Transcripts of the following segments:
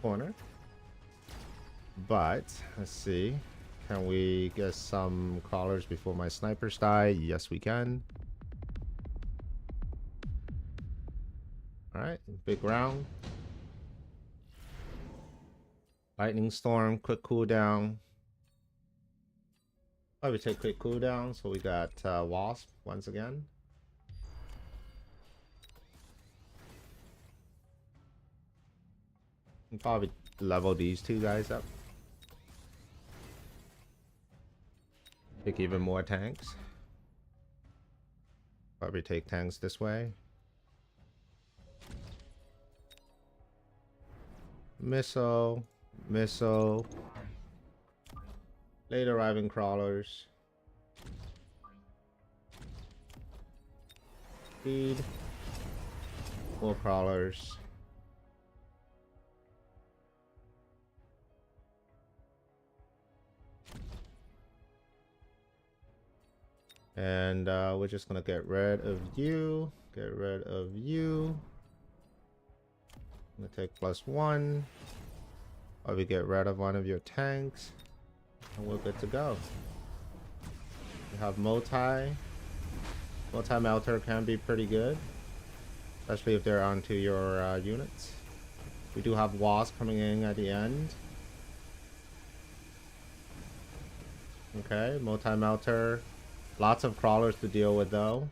corner. But let's see. Can we get some crawlers before my snipers die? Yes, we can. All right, big round. Lightning storm, quick cooldown. Oh, we take quick cooldown, so we got wasp once again. And probably level these two guys up. Pick even more tanks. Probably take tanks this way. Missile. Missile. Late arriving crawlers. Speed. More crawlers. And we're just gonna get rid of you. Get rid of you. I'm gonna take +1. Or we get rid of one of your tanks. And we're good to go. We have multi. Multi-melter can be pretty good. Especially if they're onto your units. We do have wasp coming in at the end. Okay, multi-melter. Lots of crawlers to deal with though.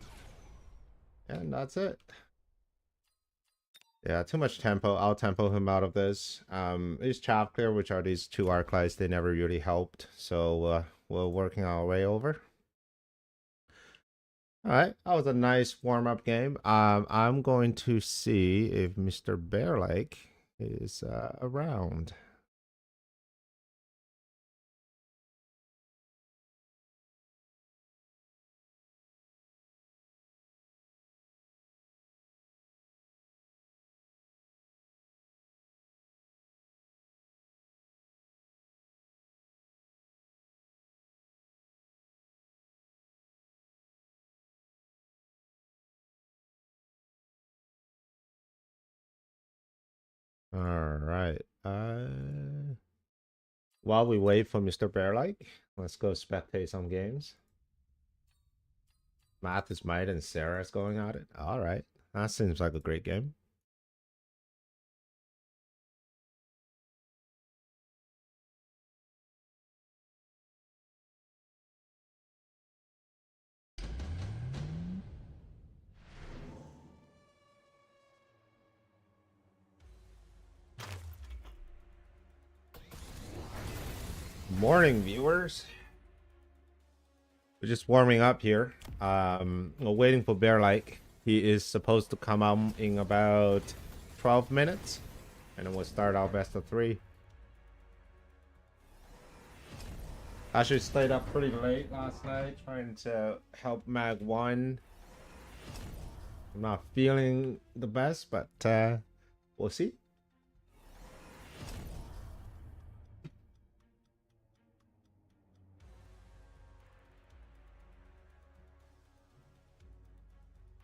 And that's it. Yeah, too much tempo. I'll tempo him out of this. These chaff clear, which are these two arc lights, they never really helped. So we're working our way over. Alright, that was a nice warm-up game. I'm going to see if Mr. Bearlike is around. Alright. While we wait for Mr. Bearlike, let's go spectate some games. Math is Might and Sarah's going at it. Alright. That seems like a great game. Morning, viewers. We're just warming up here. We're waiting for Bearlike. He is supposed to come out in about 12 minutes. And then we'll start our best of 3. Actually stayed up pretty late last night trying to help Mag 1. I'm not feeling the best, but we'll see.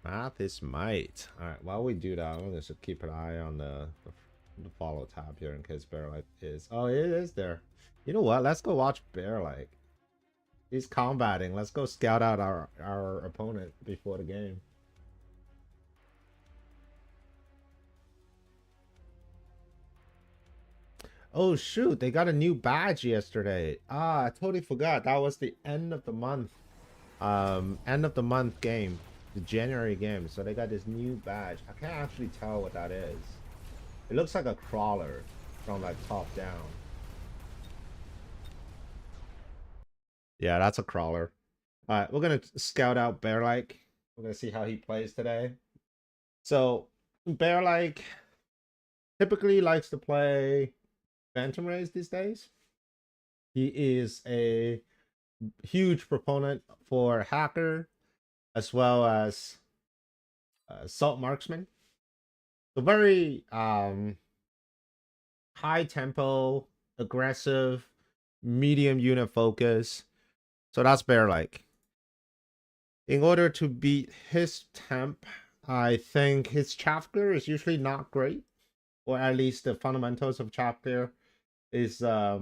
Math is Might. Alright, while we do that, I'm going to keep an eye on the follow tab here in case Bearlike is... Oh, it is there. You know what? Let's go watch Bearlike. He's combating. Let's go scout out our opponent before the game. Oh shoot, they got a new badge yesterday. I totally forgot. That was the end of the month. End of the month game. The January game. So they got this new badge. I can't actually tell what that is. It looks like a crawler from like top down. Yeah, that's a crawler. Alright, we're gonna scout out Bearlike. We're gonna see how he plays today. So Bearlike typically likes to play Phantom Rays these days. He is a huge proponent for Hacker as well as Assault Marksman. So very high tempo, aggressive, medium unit focus. So that's Bearlike. In order to beat his temp, I think his chaff clear is usually not great. or at least the fundamentals of chapter is I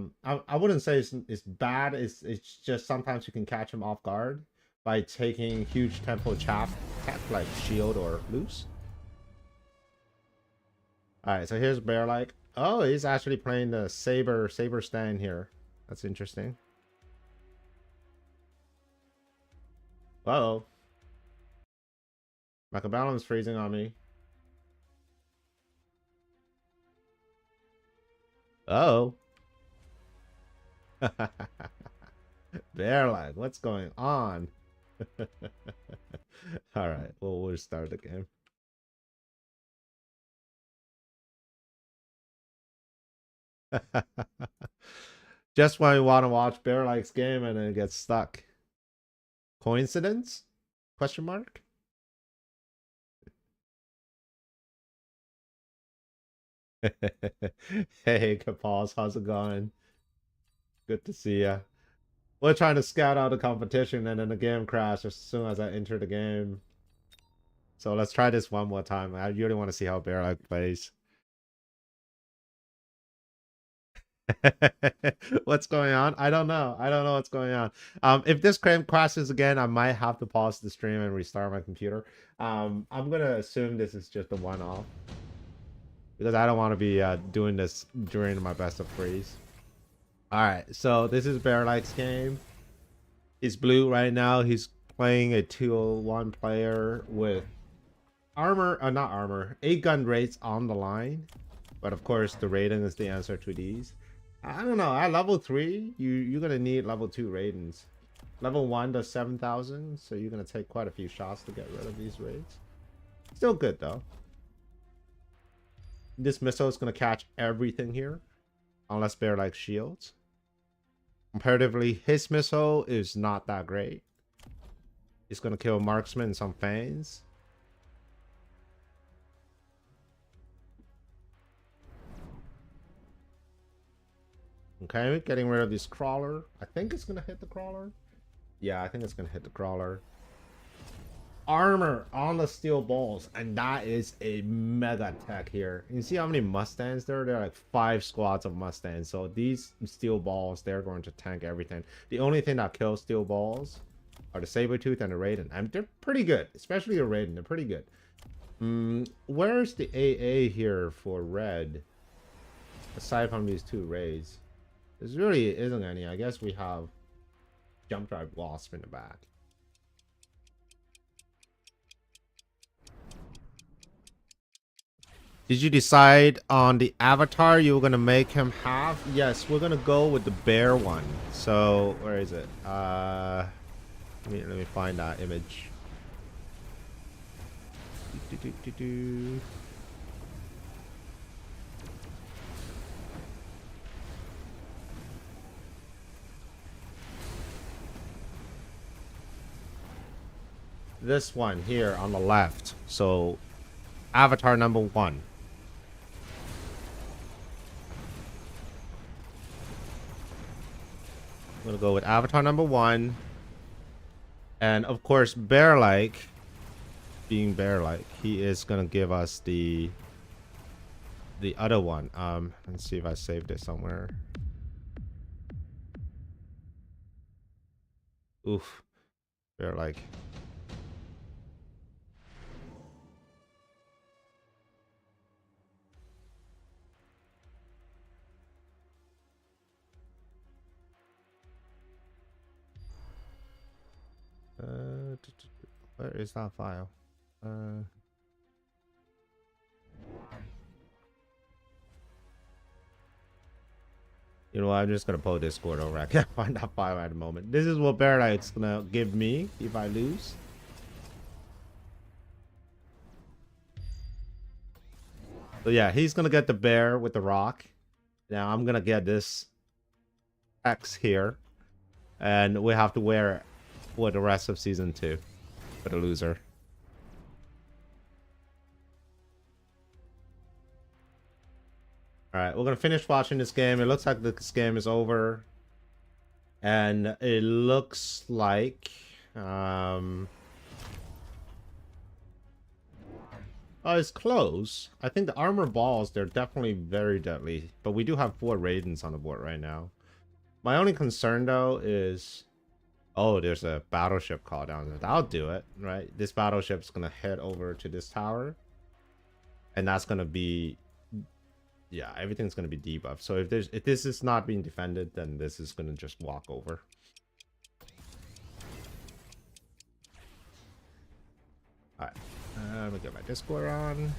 wouldn't say it's bad. It's just sometimes you can catch him off guard by taking huge tempo chap tech like shield or loose. All right, so here's Bearlike. Oh, he's actually playing the saber stand here. That's interesting. Uh-oh. Mechabellum's freezing on me. Uh-oh. Bearlike, what's going on? All right, well, we'll start the game. Just when you want to watch Bearlike's game and then it gets stuck. Coincidence? Question mark? Hey, Kapaz, how's it going? Good to see ya. We're trying to scout out the competition and then the game crashed as soon as I enter the game. So let's try this one more time. I really want to see how Bearlike plays. What's going on? I don't know. I don't know what's going on. If this game crashes again, I might have to pause the stream and restart my computer. I'm gonna assume this is just a one-off because I don't want to be doing this during my best of freeze. All right, so this is Bearlike's game. He's blue right now. He's playing a 201 player with armor, not armor, 8-gun rates on the line. But of course, the rating is the answer to these. I don't know. At level 3, you're gonna need level 2 ratings. Level 1 does 7,000, so you're gonna take quite a few shots to get rid of these raids. Still good though. This missile is gonna catch everything here, unless Bearlike shields. Comparatively, his missile is not that great. It's gonna kill marksman and some fans. Okay, getting rid of this crawler. I think it's gonna hit the crawler. Yeah, I think it's gonna hit the crawler. Armor on the steel balls, and that is a mega tech here. You see how many Mustangs there? There are like 5 squads of Mustangs. So these steel balls, they're going to tank everything. The only thing that kills steel balls are the Sabertooth and the Raiden. And they're pretty good, especially the Raiden. They're pretty good. Where's the AA here for red? Aside from these 2 raids. There really isn't any. I guess we have Jump Drive Wasp in the back. Did you decide on the avatar you were gonna make him have? Yes, we're gonna go with the bear one. So where is it? Let me find that image. This one here on the left. So avatar number 1. I'm gonna go with avatar number 1. And of course, Bearlike, being Bearlike, he is gonna give us the other one. Let's see if I saved it somewhere. Oof. Bearlike. Where is that file? You know what? I'm just gonna pull Discord over. I can't find that file at the moment. This is what Bearlike's gonna give me if I lose. So yeah, he's gonna get the bear with the rock. Now I'm gonna get this X here, and we have to wear it for the rest of season 2 for the loser. All right, we're gonna finish watching this game. It looks like this game is over, and it looks like It's close. I think the armor balls, they're definitely very deadly. But we do have 4 Raidens on the board right now. My only concern, though, is... Oh, there's a battleship call down there. That'll do it, right? This battleship's going to head over to this tower. And that's going to be... Yeah, everything's going to be debuffed. So if this is not being defended, then this is going to just walk over. Alright. Let me get my Discord on.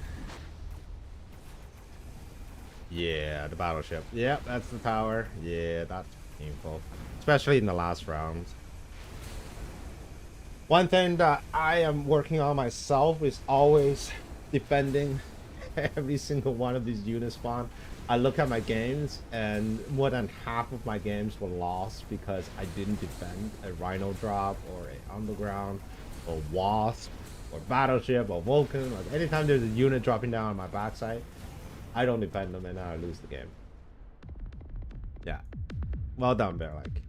Yeah, the battleship. Yep, that's the tower. Yeah, that's painful. Especially in the last round. One thing that I am working on myself is always defending every single one of these units spawn. I look at my games and more than half of my games were lost because I didn't defend a Rhino drop or a underground or Wasp or Battleship or Vulcan. Like anytime there's a unit dropping down on my backside, I don't defend them and I lose the game. Yeah. Well done, Bearlike.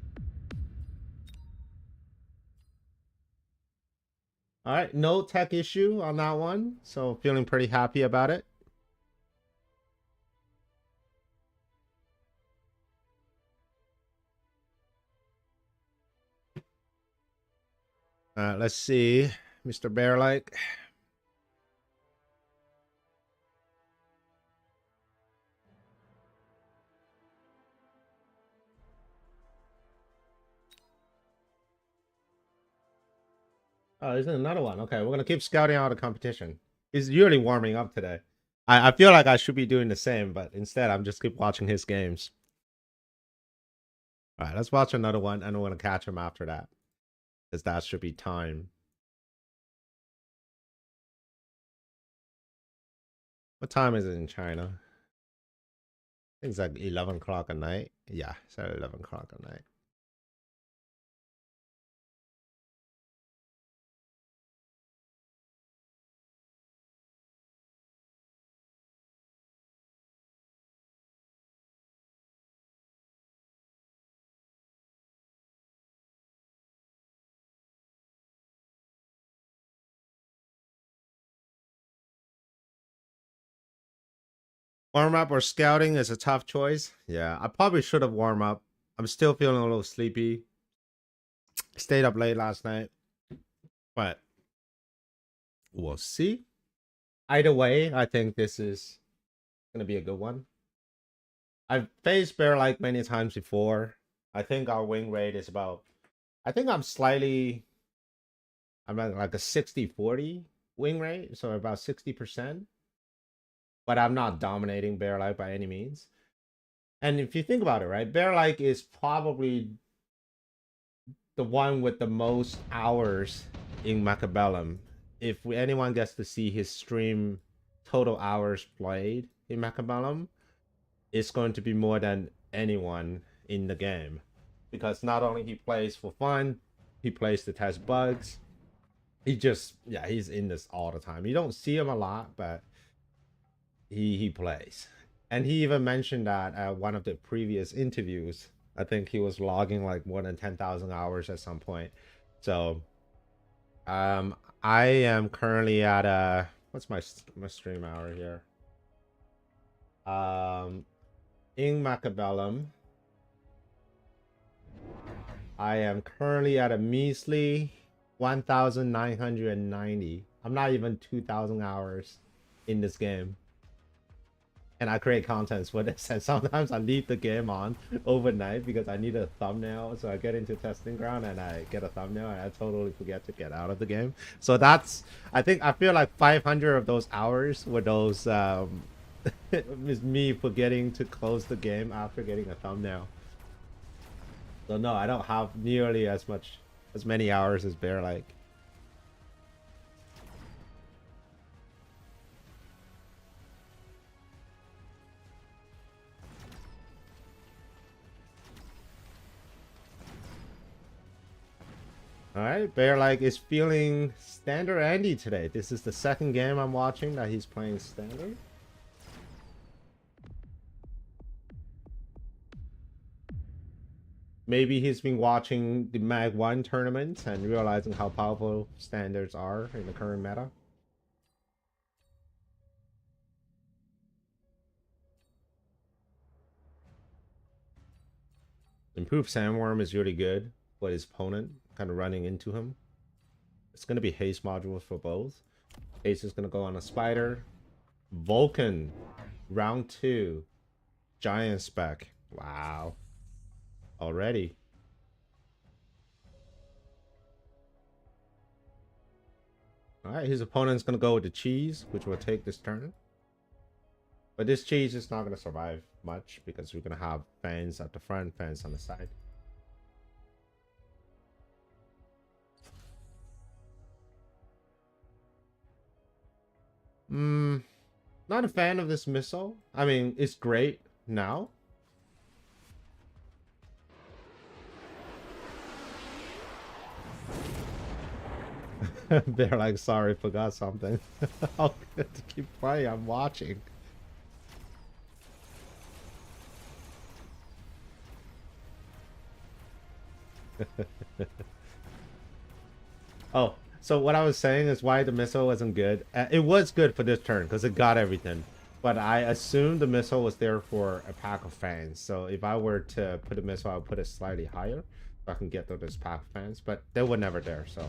Alright, no tech issue on that one. So feeling pretty happy about it. Let's see, Mr. Bearlike. Oh, there's another one. Okay, we're gonna keep scouting out the competition. He's really warming up today. I feel like I should be doing the same, but instead I'm just keep watching his games. All right, let's watch another one, and I'm gonna catch him after that, because that should be time. What time is it in China? I think it's like 11 o'clock at night. Yeah, it's at 11 o'clock at night. Warm up or scouting is a tough choice. Yeah, I probably should have warmed up. I'm still feeling a little sleepy. Stayed up late last night, but we'll see. Either way, I think this is gonna be a good one. I've faced Bearlike many times before. I think our win rate is about... I think I'm at like a 60-40 win rate, so about 60%. But I'm not dominating Bearlike by any means. And if you think about it, right, Bearlike is probably the one with the most hours in Mechabellum. If anyone gets to see his stream total hours played in Mechabellum, it's going to be more than anyone in the game. Because not only he plays for fun, he plays to test bugs. He just, yeah, he's in this all the time. You don't see him a lot, but he plays. And he even mentioned that at one of the previous interviews. I think he was logging like more than 10,000 hours at some point. So I am currently at what's my stream hour here? In Mechabellum, I am currently at a measly 1,990. I'm not even 2,000 hours in this game. And I create contents for this, and sometimes I leave the game on overnight because I need a thumbnail. So I get into testing ground and I get a thumbnail and I totally forget to get out of the game. So that's, I feel like 500 of those hours were those is me forgetting to close the game after getting a thumbnail. So no, I don't have nearly as many hours as Bearlike. Alright, Bearlike is feeling standard Andy today. This is the second game I'm watching that he's playing standard. Maybe he's been watching the Mag 1 tournament and realizing how powerful standards are in the current meta. Improved Sandworm is really good, but his opponent kind of running into him. It's going to be haste modules for both. Haste is going to go on a spider. Vulcan, round 2. Giant spec. Wow. Already. Alright, his opponent's going to go with the cheese, which will take this turn. But this cheese is not going to survive much because we're going to have fans at the front, fans on the side. Not a fan of this missile. I mean, it's great now. They're like, sorry, forgot something. I'll get to keep playing. I'm watching. Oh, so what I was saying is why the missile wasn't good. It was good for this turn because it got everything. But I assumed the missile was there for a pack of fans. So if I were to put a missile, I would put it slightly higher so I can get to this pack of fans. But they were never there, so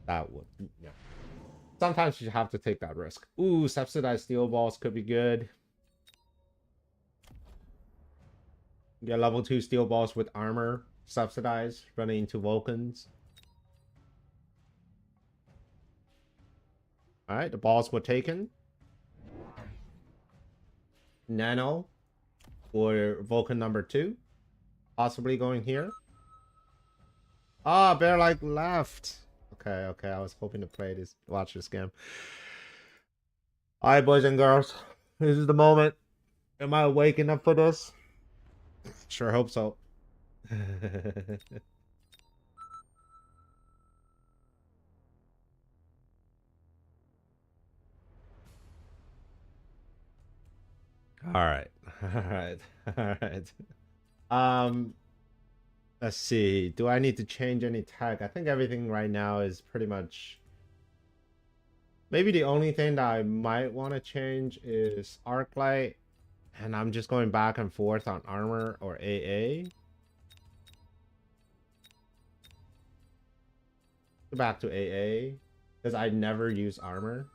that would, yeah. Sometimes you have to take that risk. Ooh, subsidized steel balls could be good. Get level 2 steel balls with armor subsidized, running into Vulcans. Alright, the balls were taken. Nano for Vulcan number 2. Possibly going here. Ah, Bearlike left. Okay, I was hoping to play this, watch this game. Alright, boys and girls. This is the moment. Am I awake enough for this? Sure hope so. Alright. Let's see. Do I need to change any tech? I think everything right now is pretty much... Maybe the only thing that I might want to change is arc light. And I'm just going back and forth on armor or AA. Go back to AA. Because I never use armor.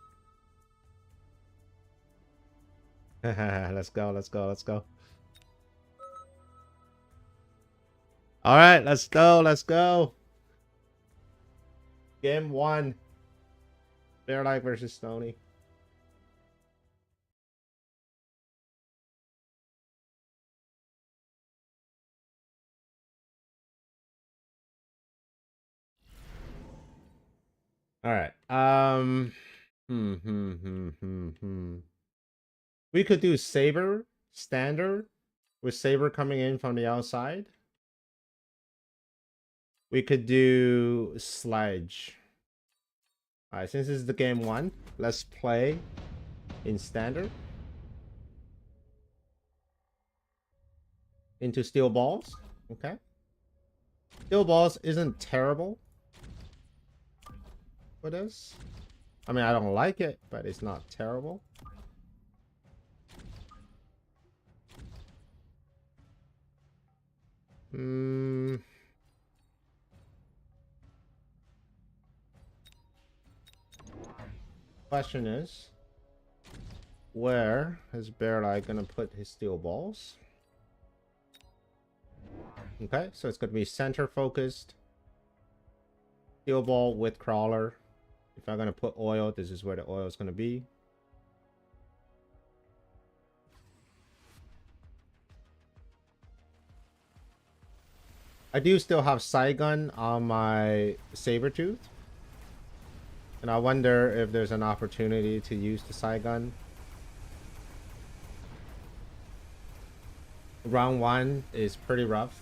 Let's go. Alright, let's go. Game 1. Bearlike versus Stoney. Alright. We could do Saber standard with Saber coming in from the outside. We could do Sledge. Alright, since this is the game 1, let's play in standard. Into steel balls. Okay. Steel balls isn't terrible for this. I mean, I don't like it, but it's not terrible. Question is, where is Bearlike gonna put his steel balls? Okay, so it's gonna be center focused. Steel ball with crawler. If I'm gonna put oil, this is where the oil is gonna be. I do still have Saigon on my Sabertooth. And I wonder if there's an opportunity to use the Saigon. Round 1 is pretty rough.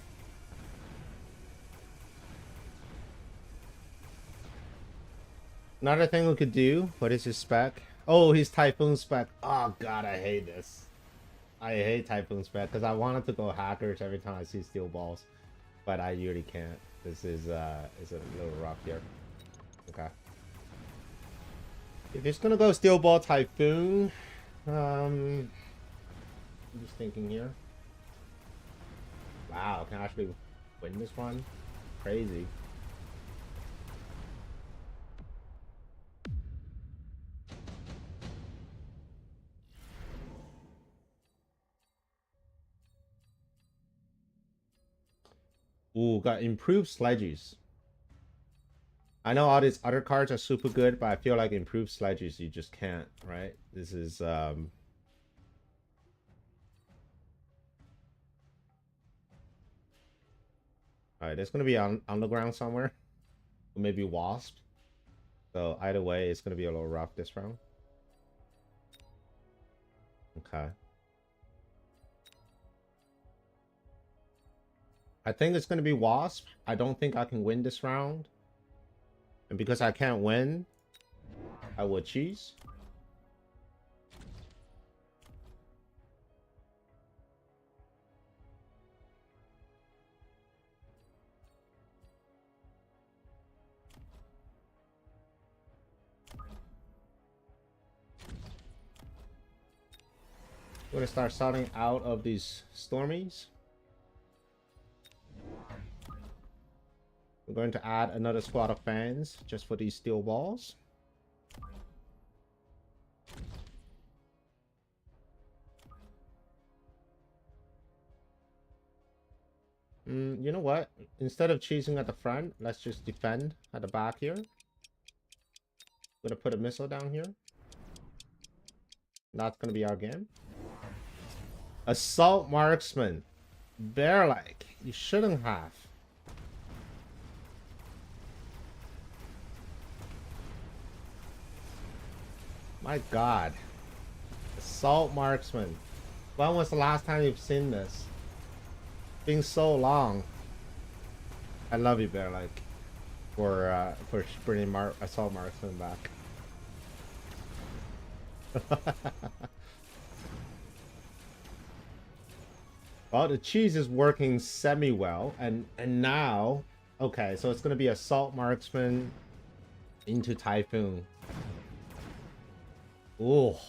Another thing we could do, what is his spec? Oh, his Typhoon spec. Oh god, I hate this. I hate Typhoon spec because I wanted to go hackers every time I see steel balls. But I really can't. This is a little rough here. Okay. If it's gonna go steel ball Typhoon, I'm just thinking here. Wow, can actually win this one. Crazy. Ooh, got improved sledges. I know all these other cards are super good, but I feel like improved sledges you just can't, right? This is Alright, it's gonna be on the ground somewhere. Or maybe wasp. So either way, it's gonna be a little rough this round. Okay. I think it's gonna be wasp. I don't think I can win this round. And because I can't win, I will cheese. We're gonna start starting out of these stormies. We're going to add another squad of fans just for these steel balls. You know what? Instead of cheesing at the front, let's just defend at the back here. I'm gonna put a missile down here. That's gonna be our game. Assault marksman. Bearlike. You shouldn't have. My god. Assault marksman. When was the last time you've seen this? It's been so long. I love you, Bearlike, for bringing assault marksman back. Well, the cheese is working semi-well, and now, okay, so it's gonna be assault marksman into typhoon. Oh,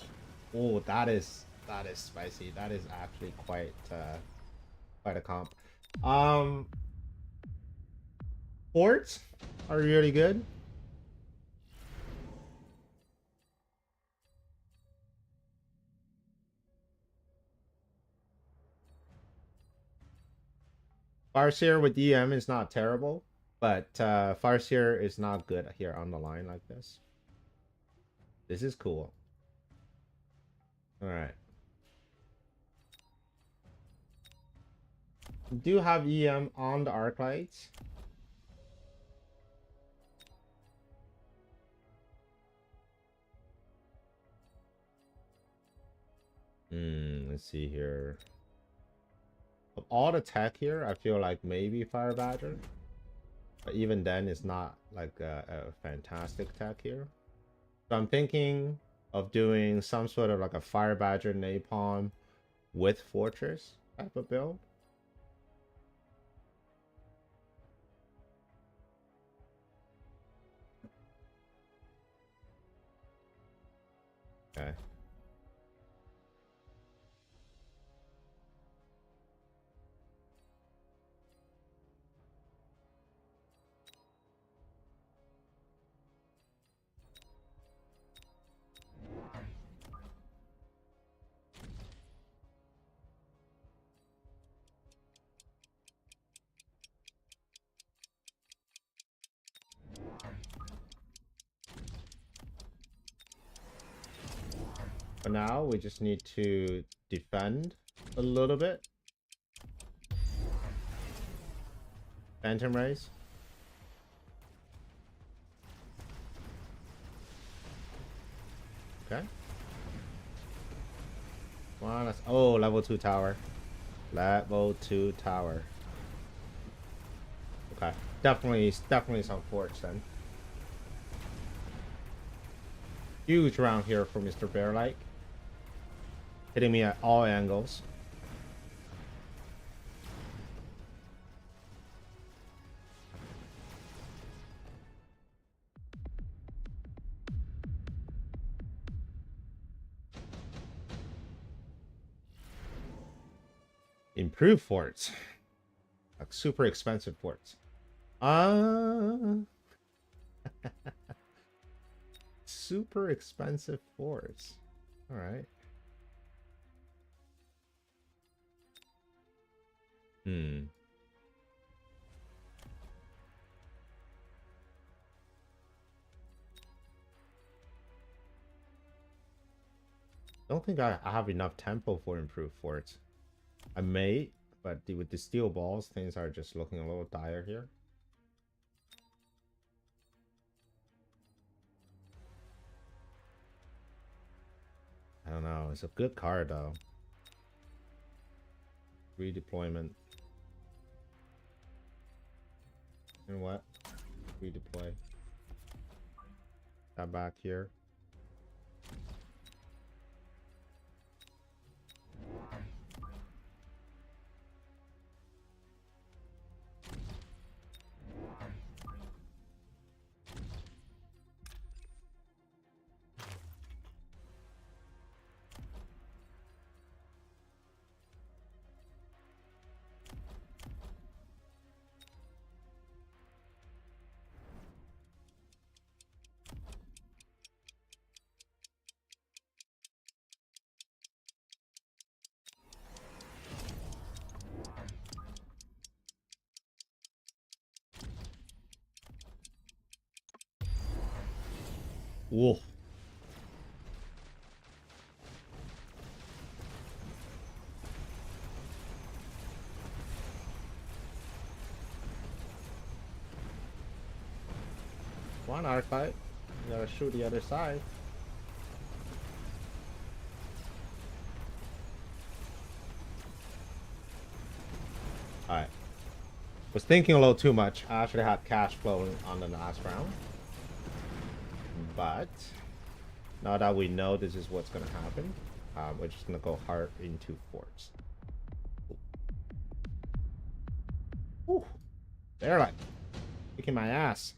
oh, that is spicy. That is actually quite a comp. Forts are really good. Farseer with EM is not terrible, but Farseer is not good here on the line like this. This is cool. All right. Do have EM on the arc lights. Let's see here. Of all the tech here, I feel like maybe Fire Badger. But even then, it's not like a fantastic tech here. So I'm thinking of doing some sort of like a Fire Badger Napalm with Fortress type of build. Okay. For now, we just need to defend a little bit. Phantom Rays. Okay. Well, that's, oh, level 2 tower. Level 2 tower. Okay. Definitely some forts then. Huge round here for Mr. Bearlike. Hitting me at all angles. Improve forts. Like super expensive forts. Uh super expensive forts. All right. Hmm. Don't think I have enough tempo for improved forts. I may, but with the steel balls, things are just looking a little dire here. I don't know. It's a good card though. Redeployment. And what? Redeploy. That back here. Whoa. Come on, Arclight. You gotta shoot the other side. Alright. Was thinking a little too much. I actually had cash flow on the last round. But now that we know this is what's gonna happen, we're just gonna go hard into forts. Whew. They're like kicking my ass.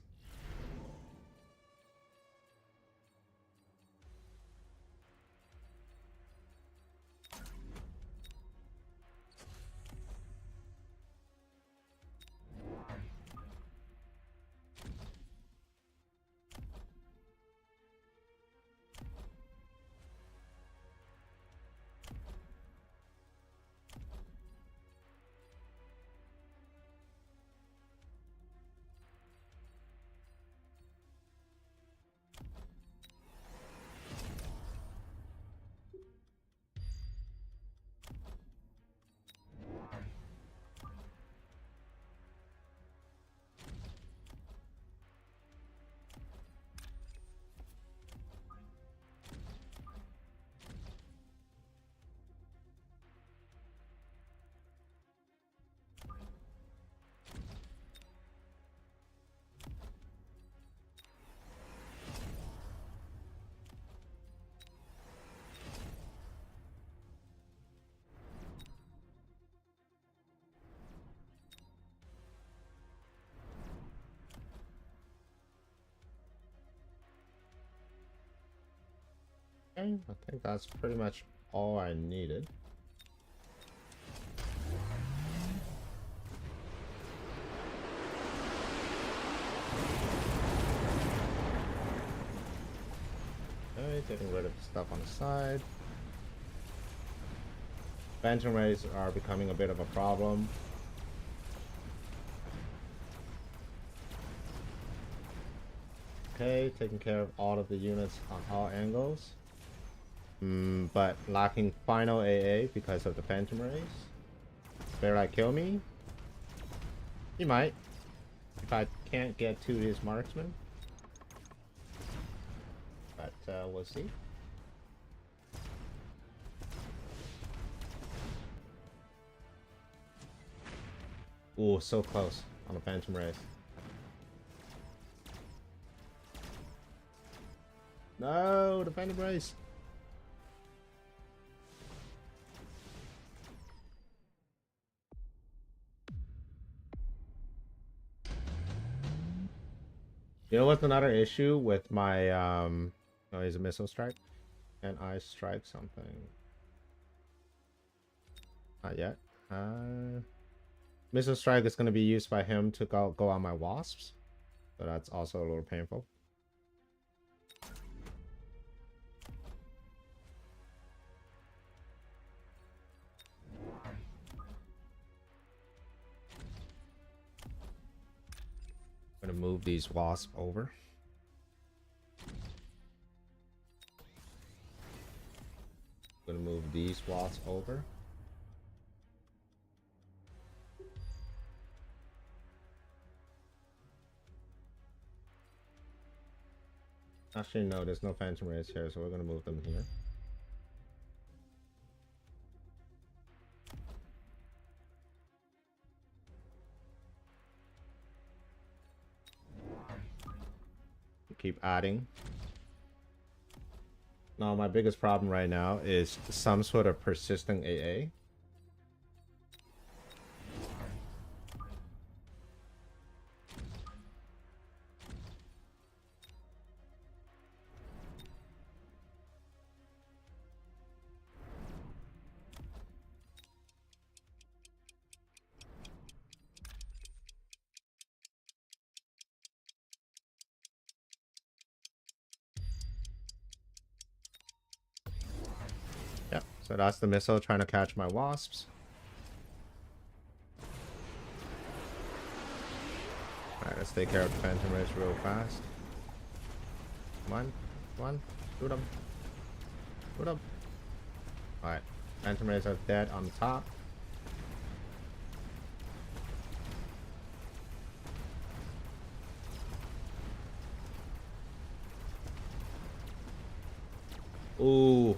Okay, I think that's pretty much all I needed. Okay, getting rid of the stuff on the side. Phantom rays are becoming a bit of a problem. Okay, taking care of all of the units on all angles. But lacking final AA because of the Phantom rays. Bearlike kill me? He might. If I can't get to his marksman. But we'll see. Ooh, so close on the Phantom rays. No, the Phantom rays. You know what's another issue with my oh, he's a missile strike? Can I strike something? Not yet. Missile strike is going to be used by him to go on my wasps. So that's also a little painful. I'm going to move these wasps over. I'm going to move these wasps over. Actually, no, there's no phantom rays here, so we're going to move them here. Keep adding. Now, my biggest problem right now is some sort of persisting AA. Yep, so that's the missile trying to catch my wasps. Alright, let's take care of the phantom rays real fast. Come on, come on, shoot them. Shoot them. Alright, phantom rays are dead on the top. Ooh.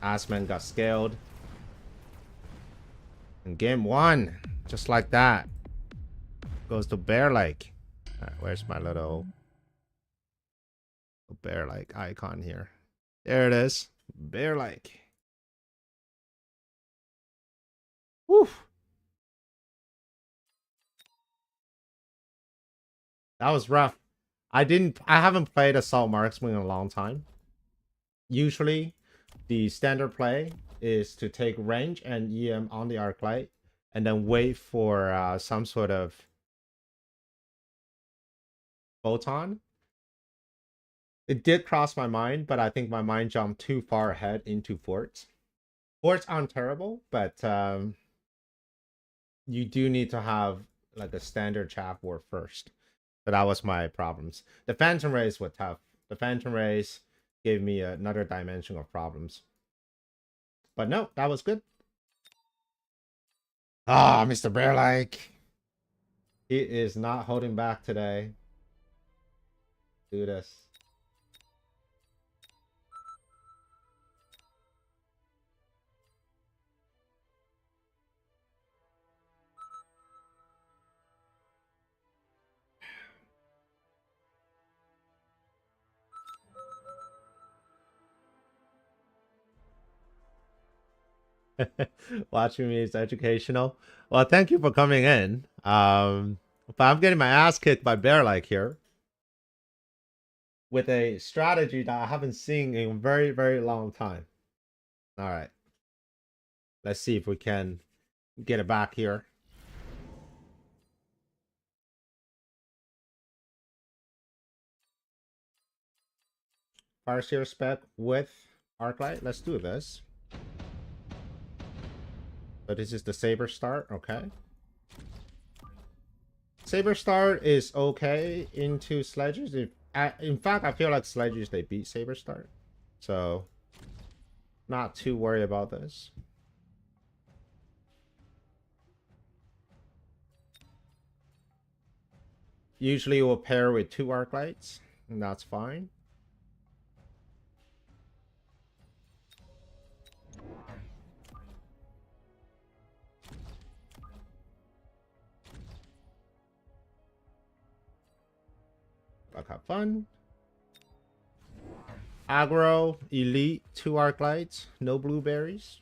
Assman got scaled. And game 1, just like that, goes to Bearlike. Alright, where's my little Bearlike icon here? There it is. Bearlike. Woo. That was rough. I haven't played Assault Marksman in a long time. Usually the standard play is to take range and EM on the arc light and then wait for some sort of photon. It did cross my mind, but I think my mind jumped too far ahead into forts. Forts aren't terrible, but you do need to have like a standard chaff war first. So that was my problems. The phantom rays were tough. The phantom rays gave me another dimension of problems. But no, that was good. Ah, Mr. Bearlike. He is not holding back today. Do this. Watching me is educational. Well, thank you for coming in. But I'm getting my ass kicked by Bearlike here with a strategy that I haven't seen in a very, very long time. All right. Let's see if we can get it back here. Farseer spec with Arclight. Let's do this. So this is the Saber start, okay. Saber start is okay into sledges. In fact, I feel like sledges, they beat Saber start. So, not too worried about this. Usually it will pair with 2 arc lights, and that's fine. Like have fun. Aggro, elite, 2 arc lights, no blueberries.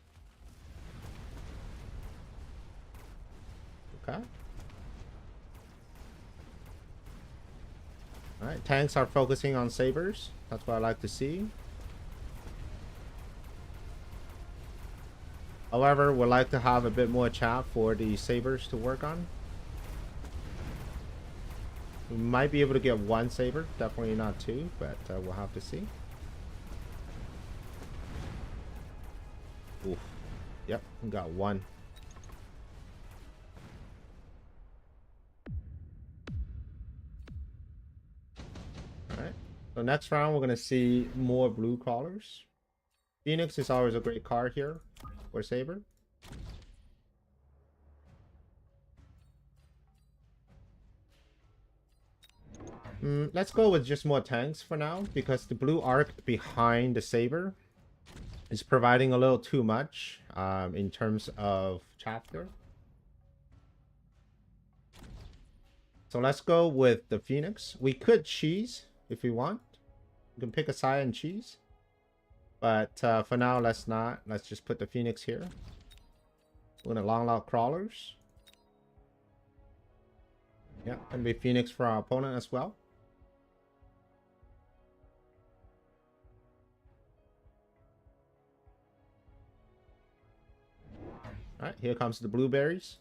Okay. Alright, tanks are focusing on sabers. That's what I like to see. However, we'd like to have a bit more chat for the sabers to work on. We might be able to get one saber, definitely not two, but we'll have to see. Oof. Yep, we got one. Alright, so next round we're going to see more blue crawlers. Phoenix is always a great card here for saber. Let's go with just more tanks for now, because the blue arc behind the saber is providing a little too much in terms of chapter. So let's go with the Phoenix. We could cheese if we want. We can pick a side and cheese. But for now, let's not. Let's just put the Phoenix here. We're gonna long out crawlers. Yeah, and be Phoenix for our opponent as well. Alright, here comes the blueberries.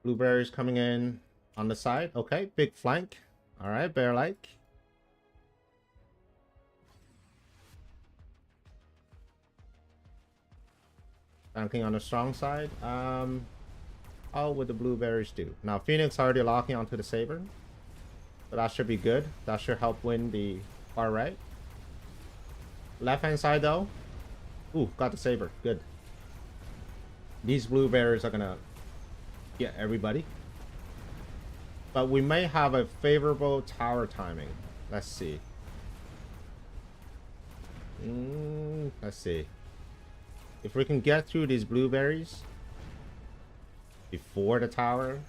Blueberries coming in on the side. Okay, big flank. Alright, Bearlike. Flanking on the strong side. How would the blueberries do? Now, Phoenix already locking onto the saber. So that should be good. That should help win the far right. Left hand side though. Ooh, got the saber. Good. These blueberries are gonna get everybody. But we may have a favorable tower timing. Let's see. Let's see. If we can get through these blueberries before the tower.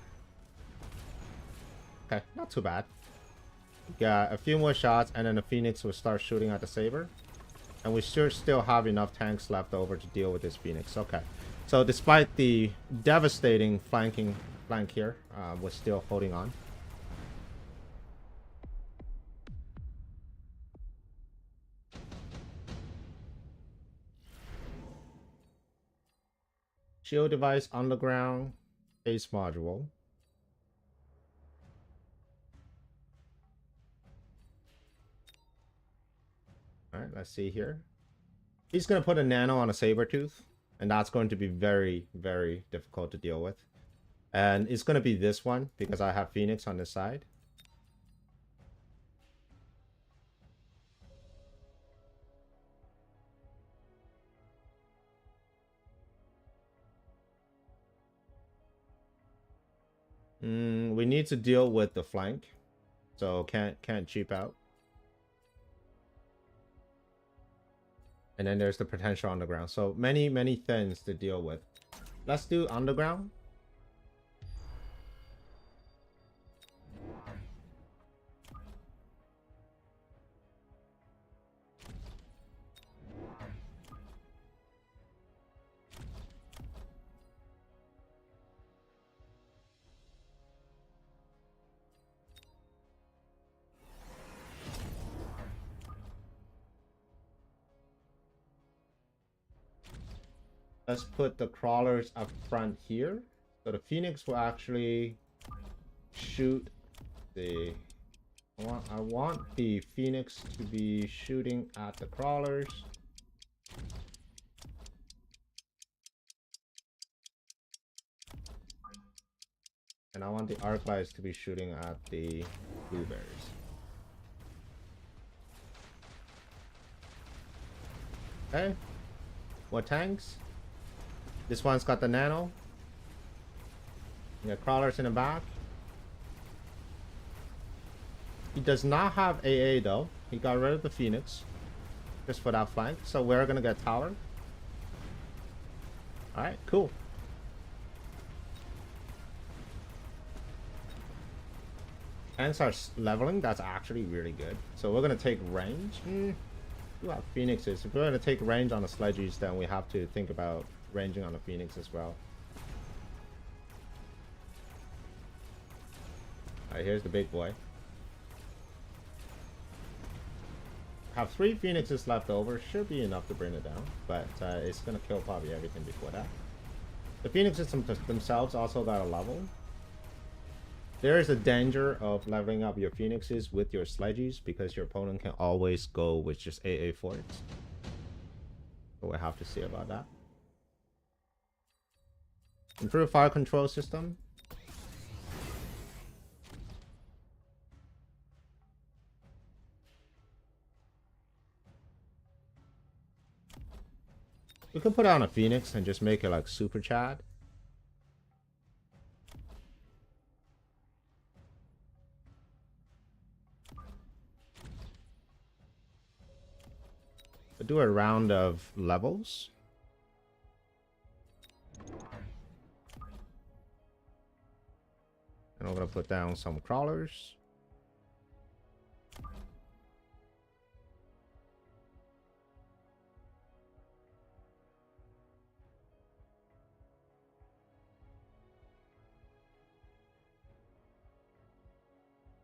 Okay, not too bad. We got a few more shots and then the Phoenix will start shooting at the saber. And we should still have enough tanks left over to deal with this Phoenix. Okay. So despite the devastating flank here, we're still holding on. Shield device, underground, base module. Alright, let's see here. He's going to put a nano on a saber tooth. And that's going to be very, very difficult to deal with. And it's going to be this one because I have Phoenix on this side. We need to deal with the flank. So can't cheap out. And then there's the potential underground. So many things to deal with. Let's do underground. Let's put the crawlers up front here. So the Phoenix will actually shoot the... I want the Phoenix to be shooting at the crawlers. And I want the arc lights to be shooting at the blueberries. Okay. More tanks. This one's got the nano. We got crawlers in the back. He does not have AA though. He got rid of the Phoenix. Just for that flank. So we're gonna get tower. Alright, cool. Tanks are leveling. That's actually really good. So we're gonna take range. We have Phoenixes. If we're gonna take range on the sledges, then we have to think about ranging on the Phoenix as well. Alright, here's the big boy. have 3 phoenixes left over. Should be enough to bring it down, but it's gonna kill probably everything before that. The phoenixes themselves also got a level. There is a danger of leveling up your phoenixes with your sledges because your opponent can always go with just AA forts. So we'll have to see about that. Improve fire control system. We could put on a phoenix and just make it like super Chad. We'll do a round of levels. And I'm gonna put down some crawlers.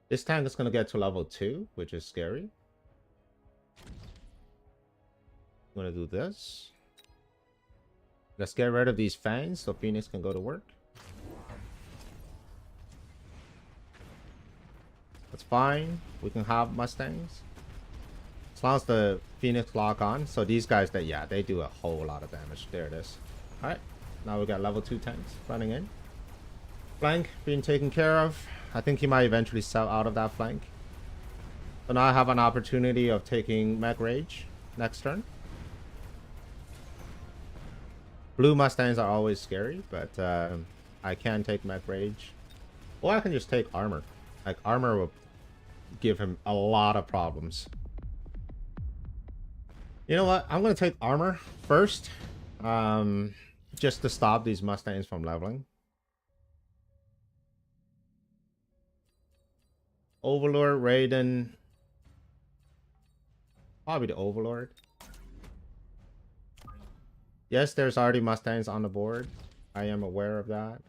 This tank is gonna get to level 2, which is scary. I'm gonna do this. Let's get rid of these fangs so Phoenix can go to work. That's fine. We can have Mustangs. As long as the Phoenix lock on. So these guys, they do a whole lot of damage. There it is. Alright. Now we got level 2 tanks running in. Flank being taken care of. I think he might eventually sell out of that flank. So now I have an opportunity of taking Mech Rage next turn. Blue Mustangs are always scary, but I can take Mech Rage. Or I can just take Armor. Like, Armor will give him a lot of problems. You know what? I'm going to take Armor first. Just to stop these Mustangs from leveling. Overlord, Raiden. Probably the Overlord. Yes, there's already Mustangs on the board. I am aware of that.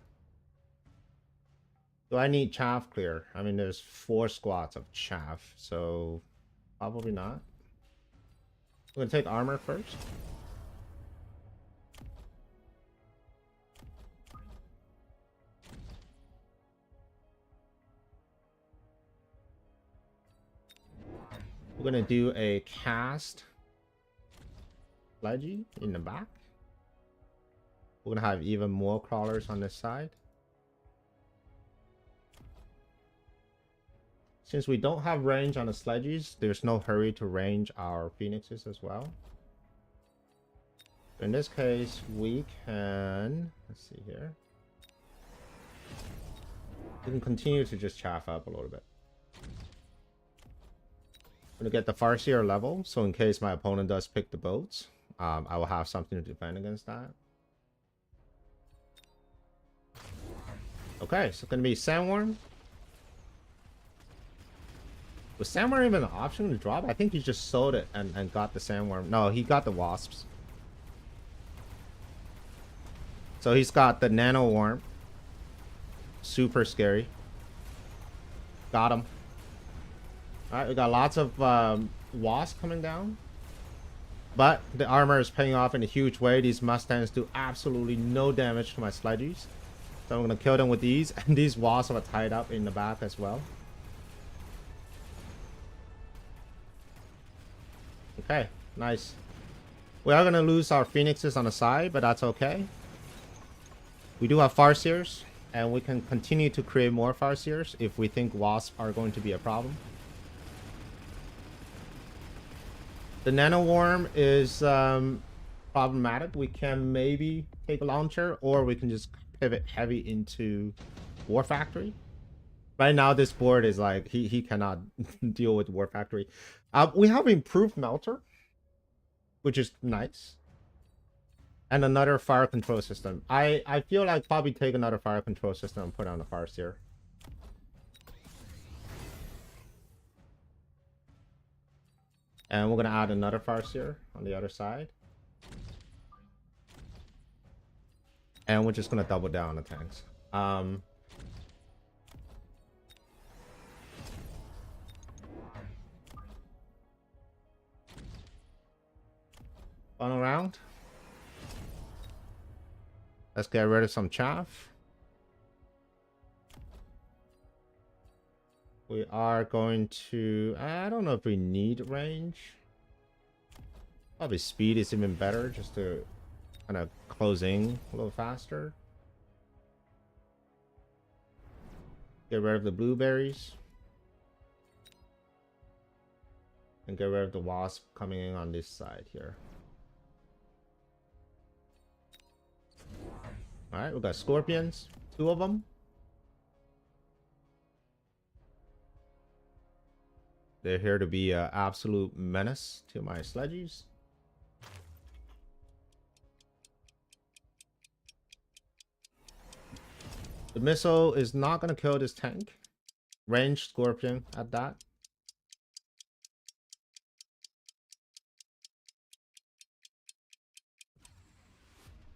Do I need chaff clear? I mean, there's 4 squads of chaff, so probably not. I'm gonna take armor first. We're gonna do a cast Pledgy in the back. We're gonna have even more crawlers on this side. Since we don't have range on the sledges, there's no hurry to range our phoenixes as well. In this case, we can, let's see here. We can continue to just chaff up a little bit. I'm gonna get the Farseer level, so in case my opponent does pick the boats, I will have something to defend against that. Okay, so it's gonna be Sandworm. Was Sandworm even an option to drop? I think he just sold it and got the Sandworm. No, he got the Wasps. So he's got the Nano Worm. Super scary. Got him. Alright, we got lots of Wasps coming down. But the armor is paying off in a huge way. These Mustangs do absolutely no damage to my sledges. So I'm going to kill them with these. And these Wasps are tied up in the back as well. Okay, nice. We are going to lose our Phoenixes on the side, but that's okay. We do have Farseers, and we can continue to create more Farseers if we think Wasps are going to be a problem. The Nano Worm is problematic. We can maybe take a launcher, or we can just pivot heavy into War Factory. Right now, this board is like, he cannot deal with War Factory. We have improved Melter, which is nice. And another fire control system. I feel like probably take another fire control system and put on a Farseer. And we're going to add another Farseer on the other side. And we're just going to double down on the tanks. Let's get rid of some chaff. We are going to... I don't know if we need range. Probably speed is even better, just to kind of close in a little faster. Get rid of the blueberries. And get rid of the wasp coming in on this side here. Alright, we got scorpions. 2 of them. They're here to be an absolute menace to my sledgies. The missile is not going to kill this tank. Ranged scorpion at that.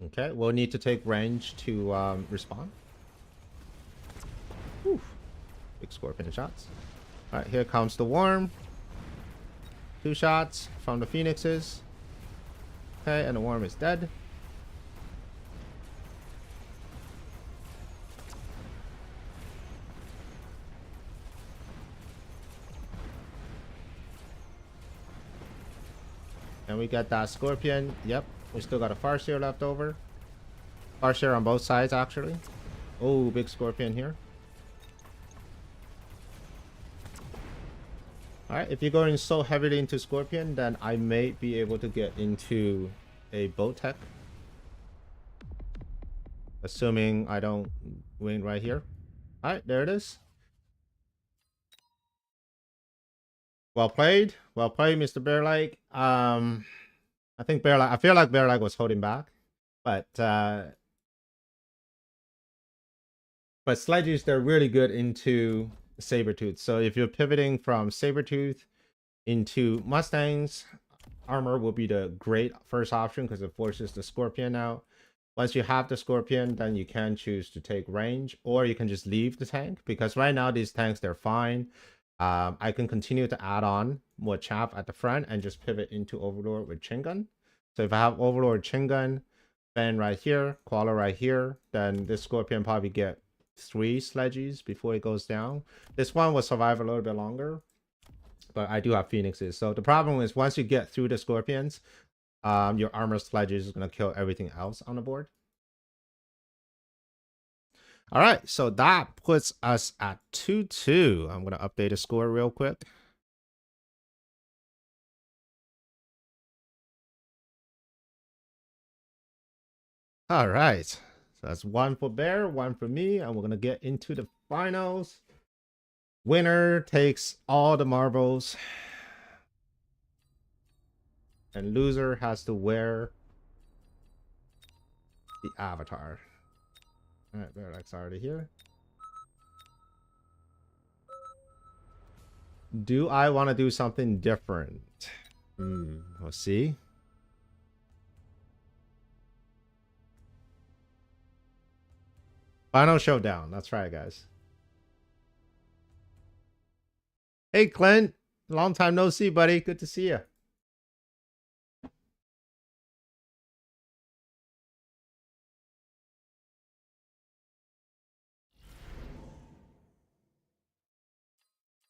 Okay, we'll need to take range to respond. Whew. Big scorpion shots. Alright, here comes the worm. 2 shots from the phoenixes. Okay, and the worm is dead. And we got that scorpion. Yep, we still got a farseer left over. Farseer on both sides, actually. Oh, big scorpion here. Alright, if you're going so heavily into scorpion, then I may be able to get into a bow tech. Assuming I don't win right here. Alright, there it is. Well played, Mr. Bearlike. I think Bearlike. I feel like Bearlike was holding back, but sledges, they're really good into Sabertooth. So if you're pivoting from Sabertooth into Mustangs, armor will be the great first option because it forces the scorpion out. Once you have the scorpion, then you can choose to take range, or you can just leave the tank, because right now these tanks, they're fine. I can continue to add on more chaff at the front and just pivot into Overlord with Chingun. So if I have Overlord, Chingun, Ben right here, Koala right here, then this Scorpion probably get 3 sledges before it goes down. This one will survive a little bit longer, but I do have Phoenixes. So the problem is once you get through the Scorpions, your armor sledges is going to kill everything else on the board. All right, so that puts us at 2-2. I'm going to update the score real quick. All right, so that's 1 for Bear, 1 for me, and we're going to get into the finals. Winner takes all the marbles, and loser has to wear the avatar. All right, Bearlike's already here. Do I want to do something different? We'll see. Final showdown. That's right, guys. Hey, Clint. Long time no see, buddy. Good to see you.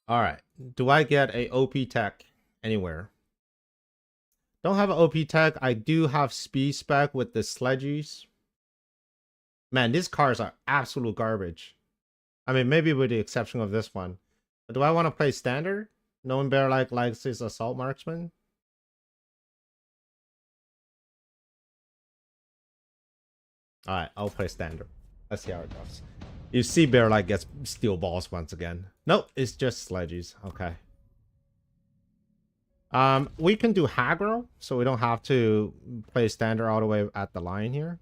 All right. Do I get a OP tech anywhere? Don't have an OP tech. I do have speed spec with the sledgies. Man, these cars are absolute garbage. I mean, maybe with the exception of this one. But do I want to play standard? Knowing Bearlike likes his assault marksman. All right, I'll play standard. Let's see how it goes. You see Bearlike gets steel balls once again. Nope, it's just sledges. Okay. We can do Hagro, so we don't have to play standard all the way at the line here.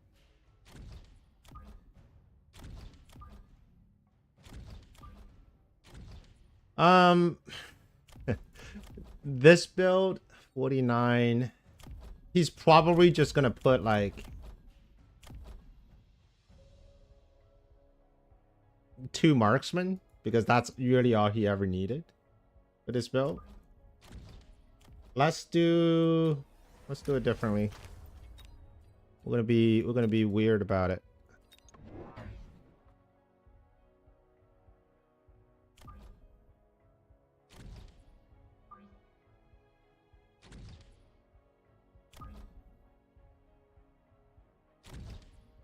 This build, 49. He's probably just gonna put like 2 marksmen, because that's really all he ever needed for this build. Let's do it differently. We're gonna be weird about it.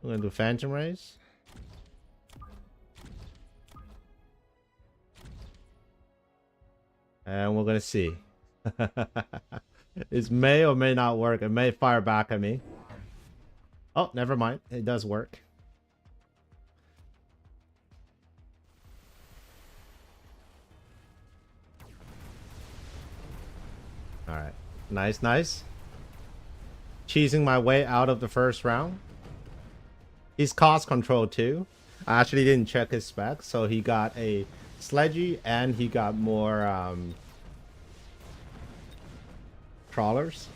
We're gonna do Phantom Rays. And we're gonna see. It may or may not work. It may fire back at me. Oh, never mind. It does work. Alright. Nice, nice. Cheesing my way out of the first round. He's cost control too. I actually didn't check his specs, so he got a sledgy and he got more crawlers.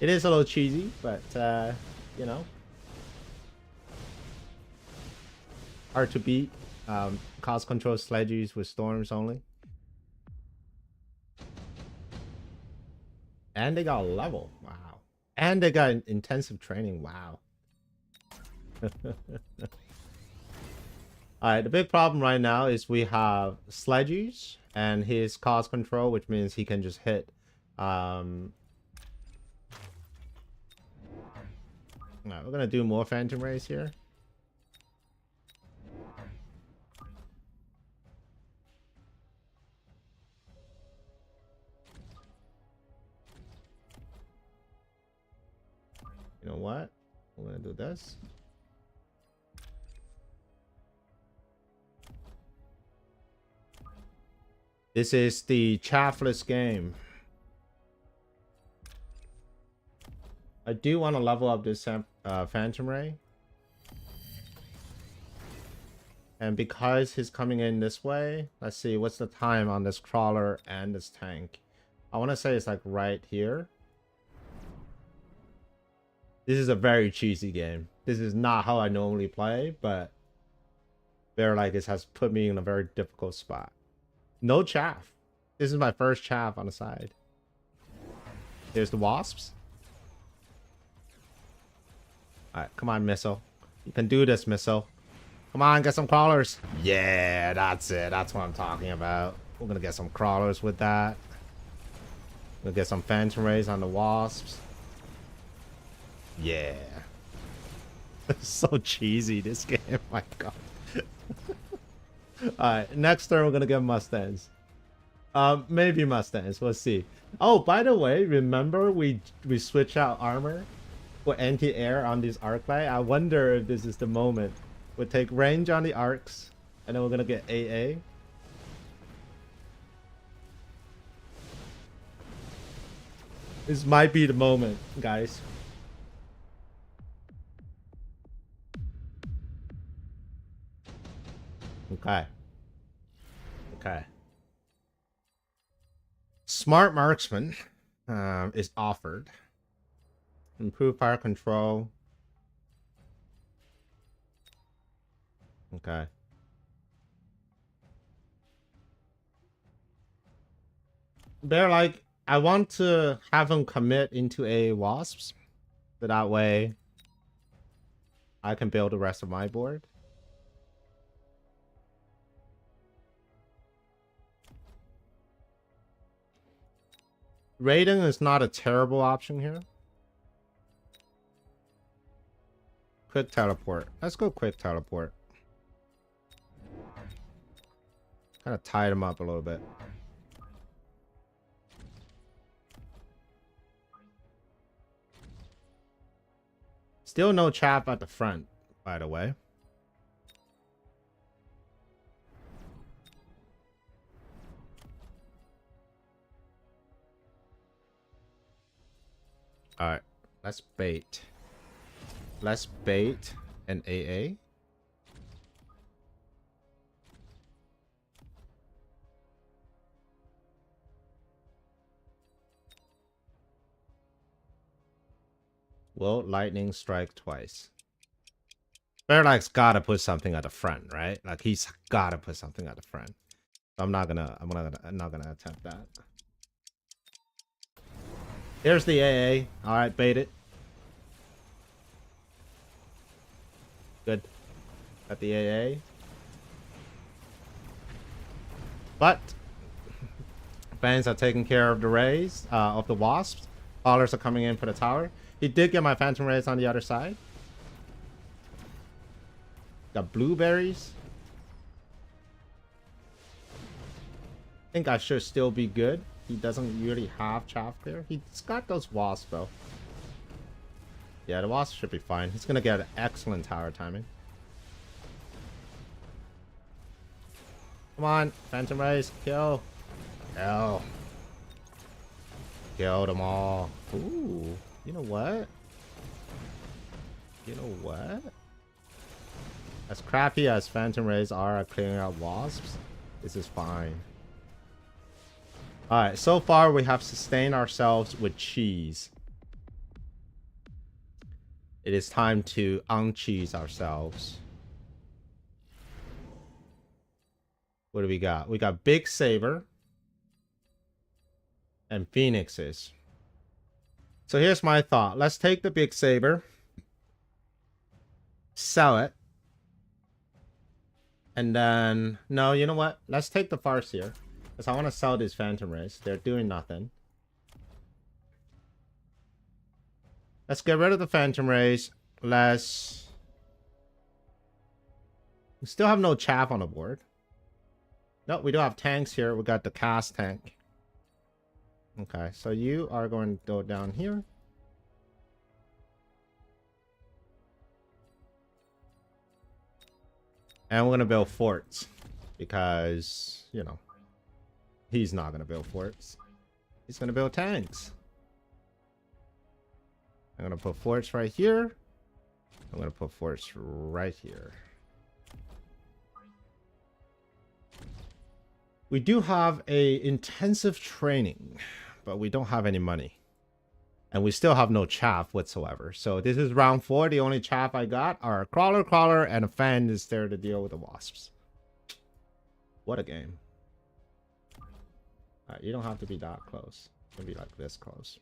It is a little cheesy, but you know, hard to beat. Cost control sledges with storms only. And they got a level. Wow. And they got intensive training. Wow. Alright, the big problem right now is we have sledges and his cost control, which means he can just hit Alright, we're gonna do more Phantom Rays here. You know what? We're gonna do this. This is the chaffless game. I do want to level up this Phantom Ray. And because he's coming in this way, let's see, what's the time on this crawler and this tank? I want to say it's like right here. This is a very cheesy game. This is not how I normally play, but Bearlike has put me in a very difficult spot. No chaff. This is my first chaff on the side. Here's the wasps. Alright, come on, missile. You can do this, missile. Come on, get some crawlers. Yeah, that's it. That's what I'm talking about. We're gonna get some crawlers with that. We'll get some Phantom Rays on the wasps. Yeah. It's so cheesy, this game. My god. Alright, next turn we're gonna get Mustangs. Maybe Mustangs. We'll see. Oh, by the way, remember we switch out armor for anti-air on these arc light? I wonder if this is the moment. We'll take range on the arcs, and then we're gonna get AA. This might be the moment, guys. Okay. Okay. Smart Marksman is offered. Improve fire control. Okay. Bearlike, I want to have him commit into a wasps. So that way I can build the rest of my board. Raiding is not a terrible option here. Quick teleport. Let's go quick teleport. Kind of tied him up a little bit. Still no chap at the front, by the way. Alright, let's bait. Let's bait an AA. Will lightning strike twice? Bearlike's gotta put something at the front, right? Like he's gotta put something at the front. I'm not gonna attempt that. Here's the AA. Alright, bait it. Good. At the AA. But Fans are taking care of the rays, of the wasps. Crawlers are coming in for the tower. He did get my phantom rays on the other side. Got blueberries. I think I should still be good. He doesn't really have chaff clear. He's got those wasps though. Yeah, the wasp should be fine. He's gonna get excellent tower timing. Come on, phantom rays, kill. Kill. Kill them all. Ooh, you know what? You know what? As crappy as phantom rays are at clearing out wasps, this is fine. Alright, so far we have sustained ourselves with cheese. It is time to uncheese ourselves. What do we got? We got Big Saber and Phoenixes. So here's my thought. Let's take the Big Saber, sell it, and then... No, you know what? Let's take the Farseer, because I want to sell these Phantom Rays. They're doing nothing. Let's get rid of the Phantom Rays. Let's... We still have no chaff on the board. No, we do have tanks here. We got the cast tank. Okay, so you are going to go down here. And we're going to build forts. Because, you know, he's not going to build forts. He's going to build tanks. I'm going to put forts right here. I'm going to put forts right here. We do have a intensive training, but we don't have any money. And we still have no chaff whatsoever. So this is round 4. The only chaff I got are a crawler, and a fan is there to deal with the wasps. What a game. Alright, you don't have to be that close. You can be like this close.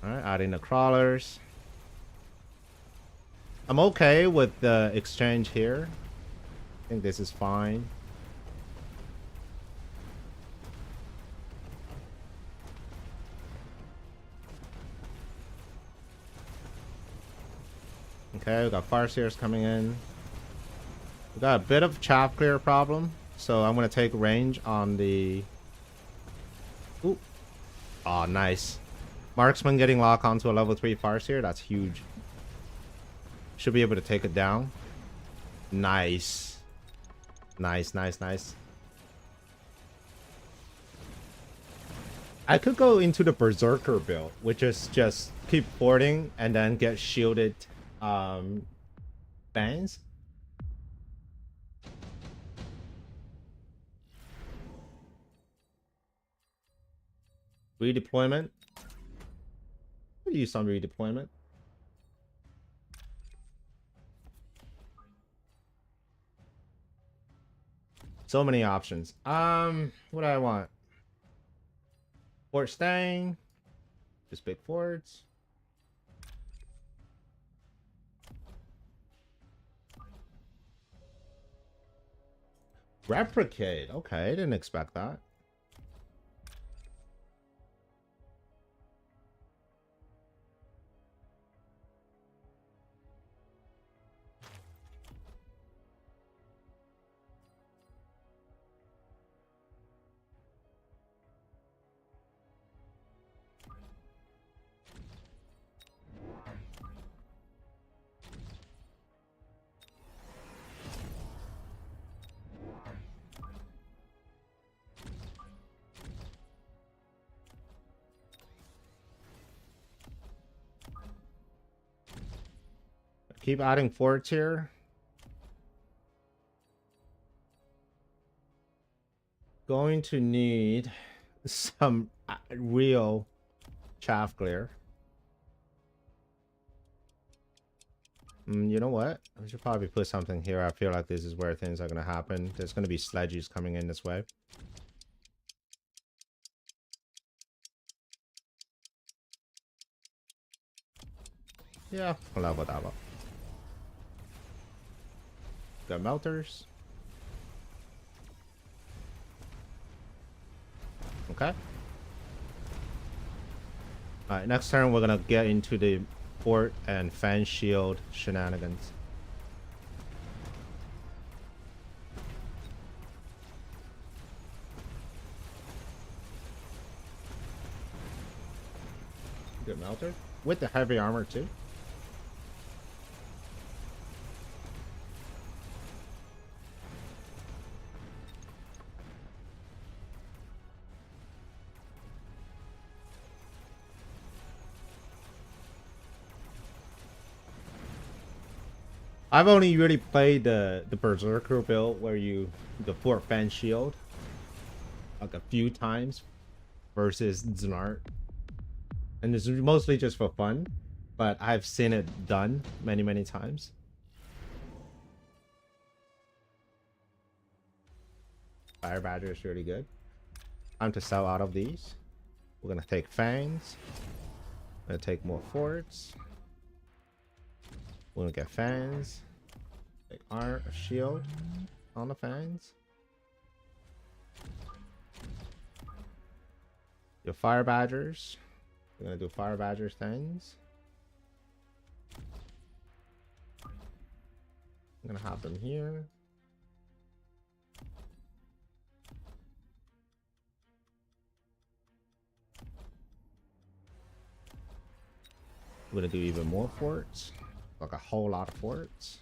Alright, adding the crawlers. I'm okay with the exchange here. I think this is fine. Okay, we got Farseers coming in. We got a bit of chaff clear problem, so I'm gonna take range on the... Ooh. Oh, nice. Marksman getting locked onto a level 3 Farseer, that's huge. Should be able to take it down. Nice. Nice, nice, nice. I could go into the Berserker build, which is just keep porting and then get shielded bands. Redeployment. We'll use some redeployment. So many options. What do I want? Fort staying. Just big forts. Replicate. Okay, didn't expect that. Keep adding forts here. Going to need some real chaff clear. You know what? I should probably put something here. I feel like this is where things are going to happen. There's going to be sledges coming in this way. Yeah, I'll level that up. Got melters. Okay. Alright, next turn we're gonna get into the fort and fan shield shenanigans. Good melter. With the heavy armor too. I've only really played the Berserker build where you the Fort Fan Shield like a few times versus Znart. And it's mostly just for fun, but I've seen it done many times. Fire Badger is really good. Time to sell out of these. We're gonna take Fangs. We're gonna take more forts. We're gonna get Fangs. Take our shield on the Fangs. Your Fire Badgers. We're gonna do Fire Badgers things. I'm gonna have them here. We're gonna do even more forts, like a whole lot of forts.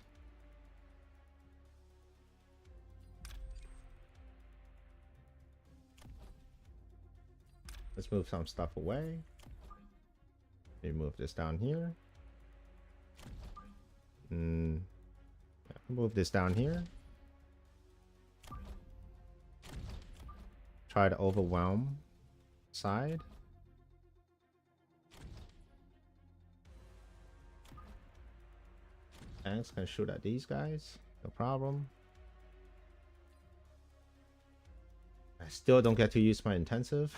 Let's move some stuff away. Maybe move this down here. Move this down here. Try to overwhelm side. Tanks can shoot at these guys, no problem. I still don't get to use my intensive.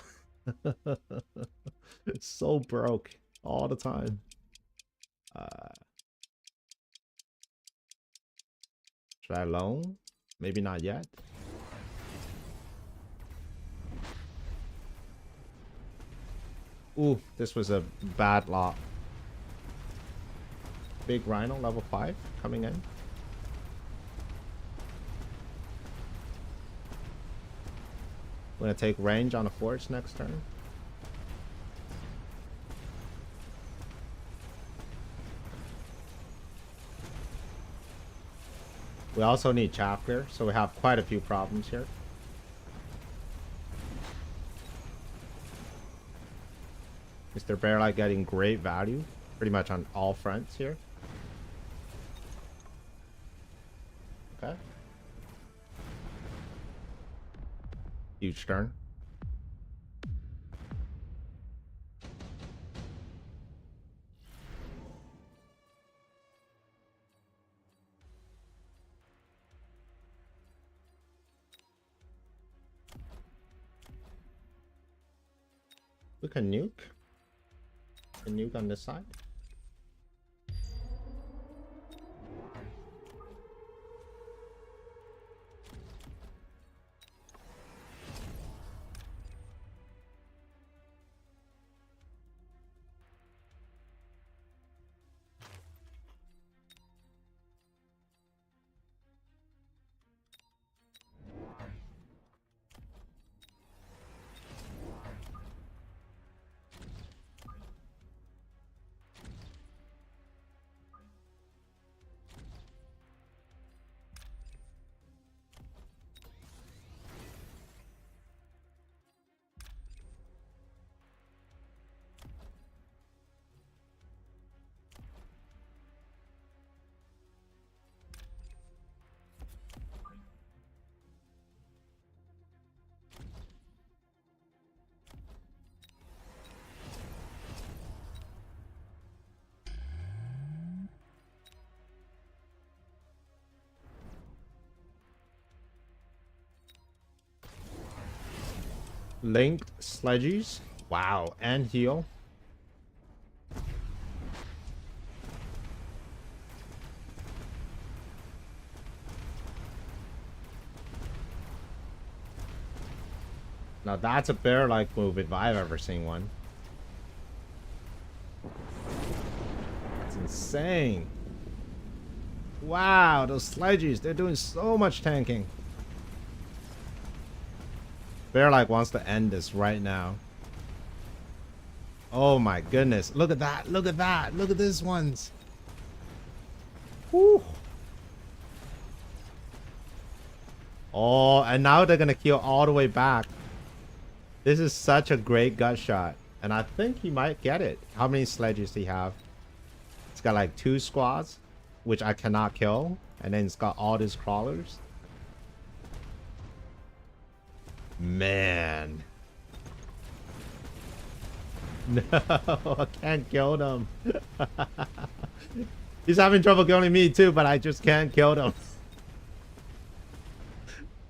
It's so broke all the time. Should I loan? Maybe not yet. Ooh, this was a bad lot. Big Rhino level 5 coming in. We're gonna take range on the forts next turn. We also need chapter, so we have quite a few problems here. Mr. Bearlike getting great value pretty much on all fronts here. Okay. Huge turn. We can nuke. A nuke on this side. Linked sledges. Wow, and heal. Now that's a bear-like move if I've ever seen one. It's insane. Wow, those sledges, they're doing so much tanking. Bearlike wants to end this right now. Oh my goodness. Look at that. Look at that. Look at these ones. Whew. Oh, and now they're going to kill all the way back. This is such a great gut shot. And I think he might get it. How many sledges do he have? It's got like 2 squads, which I cannot kill. And then it's got all these crawlers. Man. No, I can't kill them. He's having trouble killing me too, but I just can't kill them.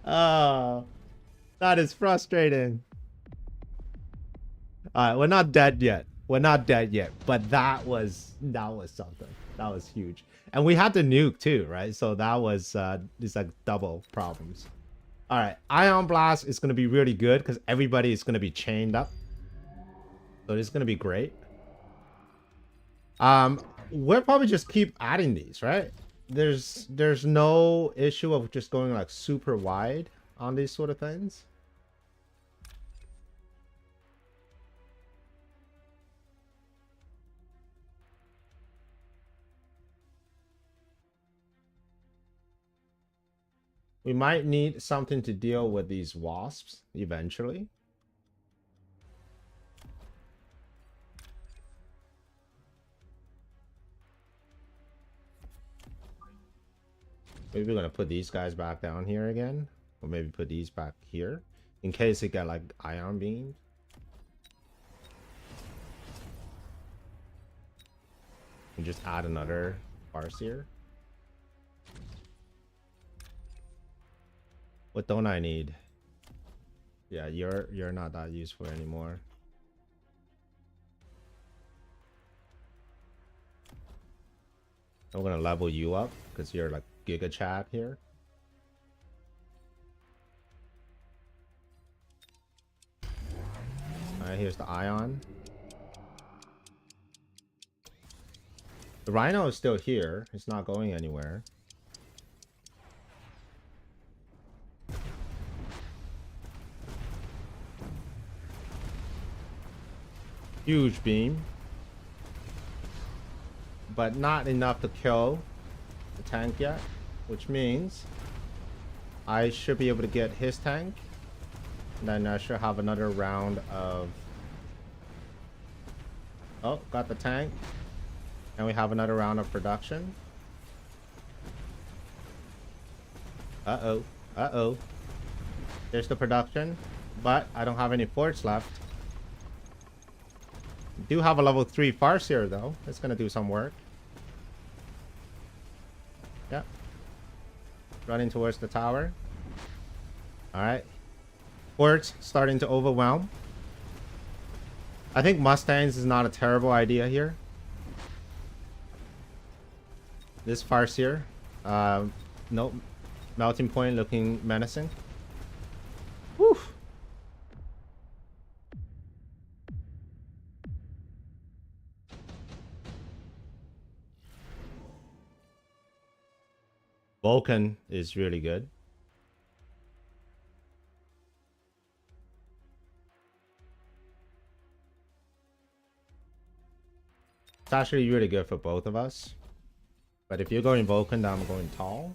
Oh, that is frustrating. Alright, we're not dead yet. We're not dead yet. But that was something. That was huge. And we had the nuke too, right? So that was it's like double problems. Alright, Ion Blast is gonna be really good because everybody is gonna be chained up. So this is gonna be great. We'll probably just keep adding these, right? There's no issue of just going like super wide on these sort of things. We might need something to deal with these wasps eventually. Maybe we're gonna put these guys back down here again, or maybe put these back here in case they get like ion beam. And just add another Farseer. What don't I need? Yeah, you're not that useful anymore. I'm gonna level you up because you're like Giga Chad here. Alright, here's the Ion. The Rhino is still here. It's not going anywhere. Huge beam. But not enough to kill the tank yet. Which means I should be able to get his tank. And then I should have another round of... Oh, got the tank. And we have another round of production. Uh-oh. Uh-oh. There's the production. But I don't have any forts left. Do have a level 3 Farseer though. It's gonna do some work. Yep. Running towards the tower. Alright. Forts starting to overwhelm. I think Mustangs is not a terrible idea here. This Farseer. Nope. Melting point looking menacing. Whew. Vulcan is really good. It's actually really good for both of us. But if you're going Vulcan, then I'm going tall.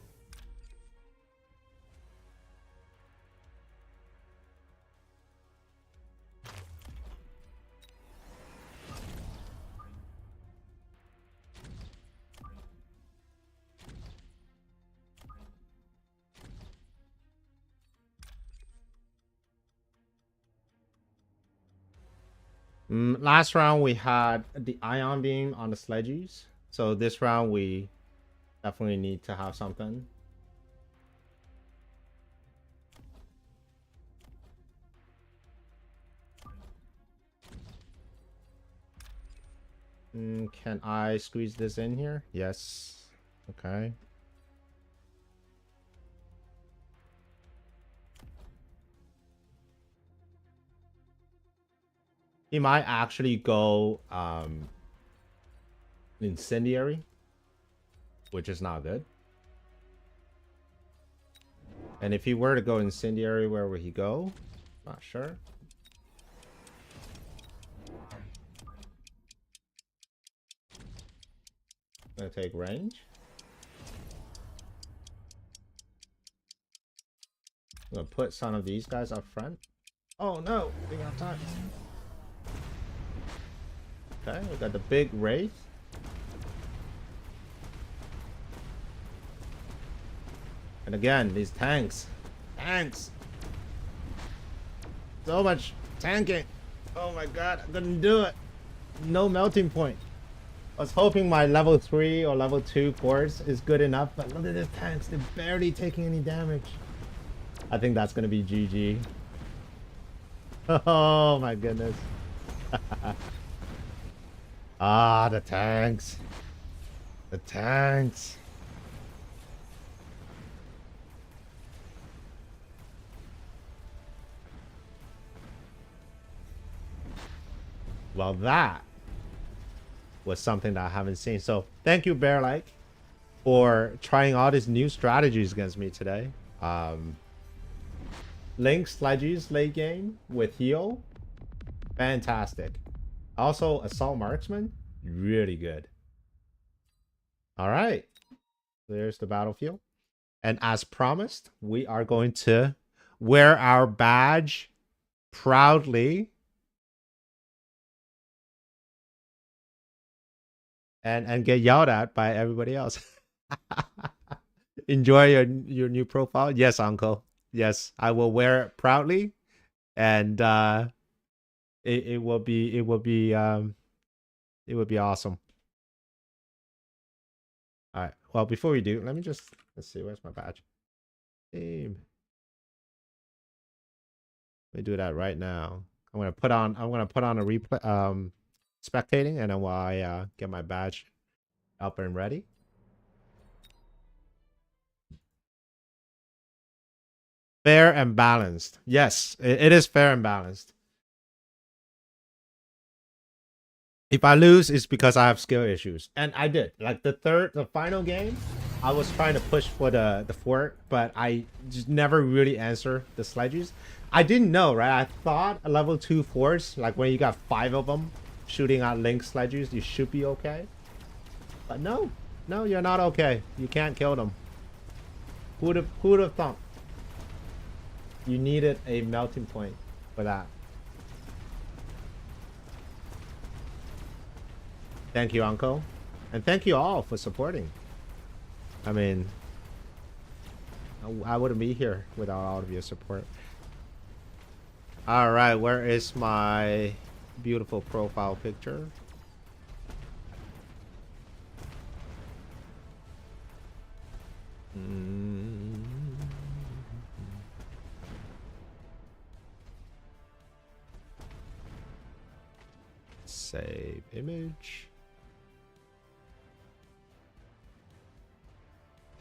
Last round we had the ion beam on the sledges, so this round we definitely need to have something. Can I squeeze this in here? Yes. Okay. He might actually go incendiary, which is not good. And if he were to go incendiary, where would he go? Not sure. Gonna take range. I'm gonna put some of these guys up front. Oh no, we don't have time. Okay, we got the big wraith. And again, these tanks. Tanks! So much tanking. Oh my god, I couldn't do it. No melting point. I was hoping my level 3 or level 2 force is good enough, but look at the tanks. They're barely taking any damage. I think that's going to be GG. Oh my goodness. Ah, the tanks. The tanks. Well, that was something that I haven't seen. So thank you, Bearlike, for trying all these new strategies against me today. Link Sledges late game with heal. Fantastic. Also, Assault Marksman. Really good. All right. There's the battlefield. And as promised, we are going to wear our badge proudly. And get yelled at by everybody else. Enjoy your new profile. Yes, uncle. Yes, I will wear it proudly. And it will be awesome. All right. Well, before we do, let's see, where's my badge? Team. Let me do that right now. I'm gonna put on a replay spectating, and then while I get my badge up and ready. Fair and balanced. Yes, it is fair and balanced. If I lose, it's because I have skill issues. And I did. Like the final game, I was trying to push for the fort, but I just never really answer the sledges. I didn't know, right? I thought a level 2 force, like when you got 5 of them shooting at link sledges, you should be okay. But no, you're not okay. You can't kill them. Who'd have thought? You needed a melting point for that. Thank you, Uncle. And thank you all for supporting. I mean, I wouldn't be here without all of your support. All right, where is my beautiful profile picture? Save image.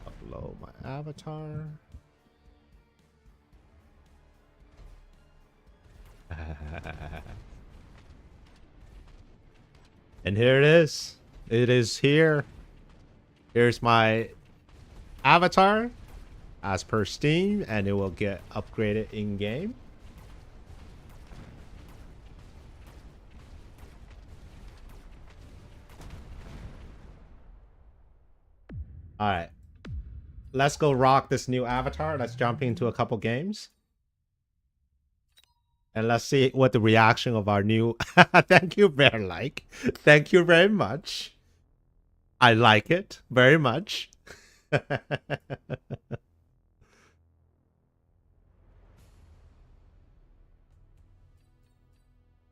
Upload my avatar. And here it is. It is here. Here's my avatar as per Steam, and it will get upgraded in game. All right, let's go rock this new avatar. Let's jump into a couple games. And let's see what the reaction of our new... Thank you, Bearlike. Thank you very much. I like it very much.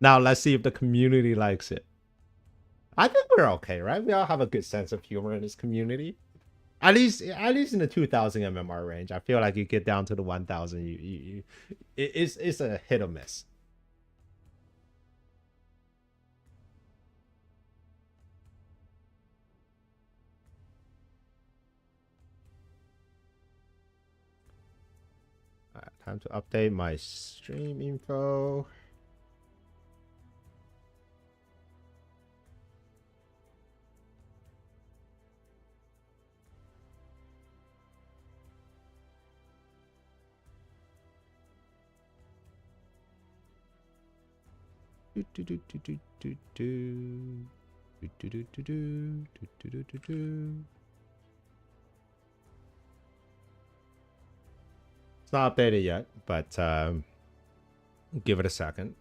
Now, let's see if the community likes it. I think we're okay, right? We all have a good sense of humor in this community. At least in the 2000 MMR range. I feel like you get down to the 1000, it's a hit or miss. All right, time to update my stream info. It's not updated yet, but give it a second.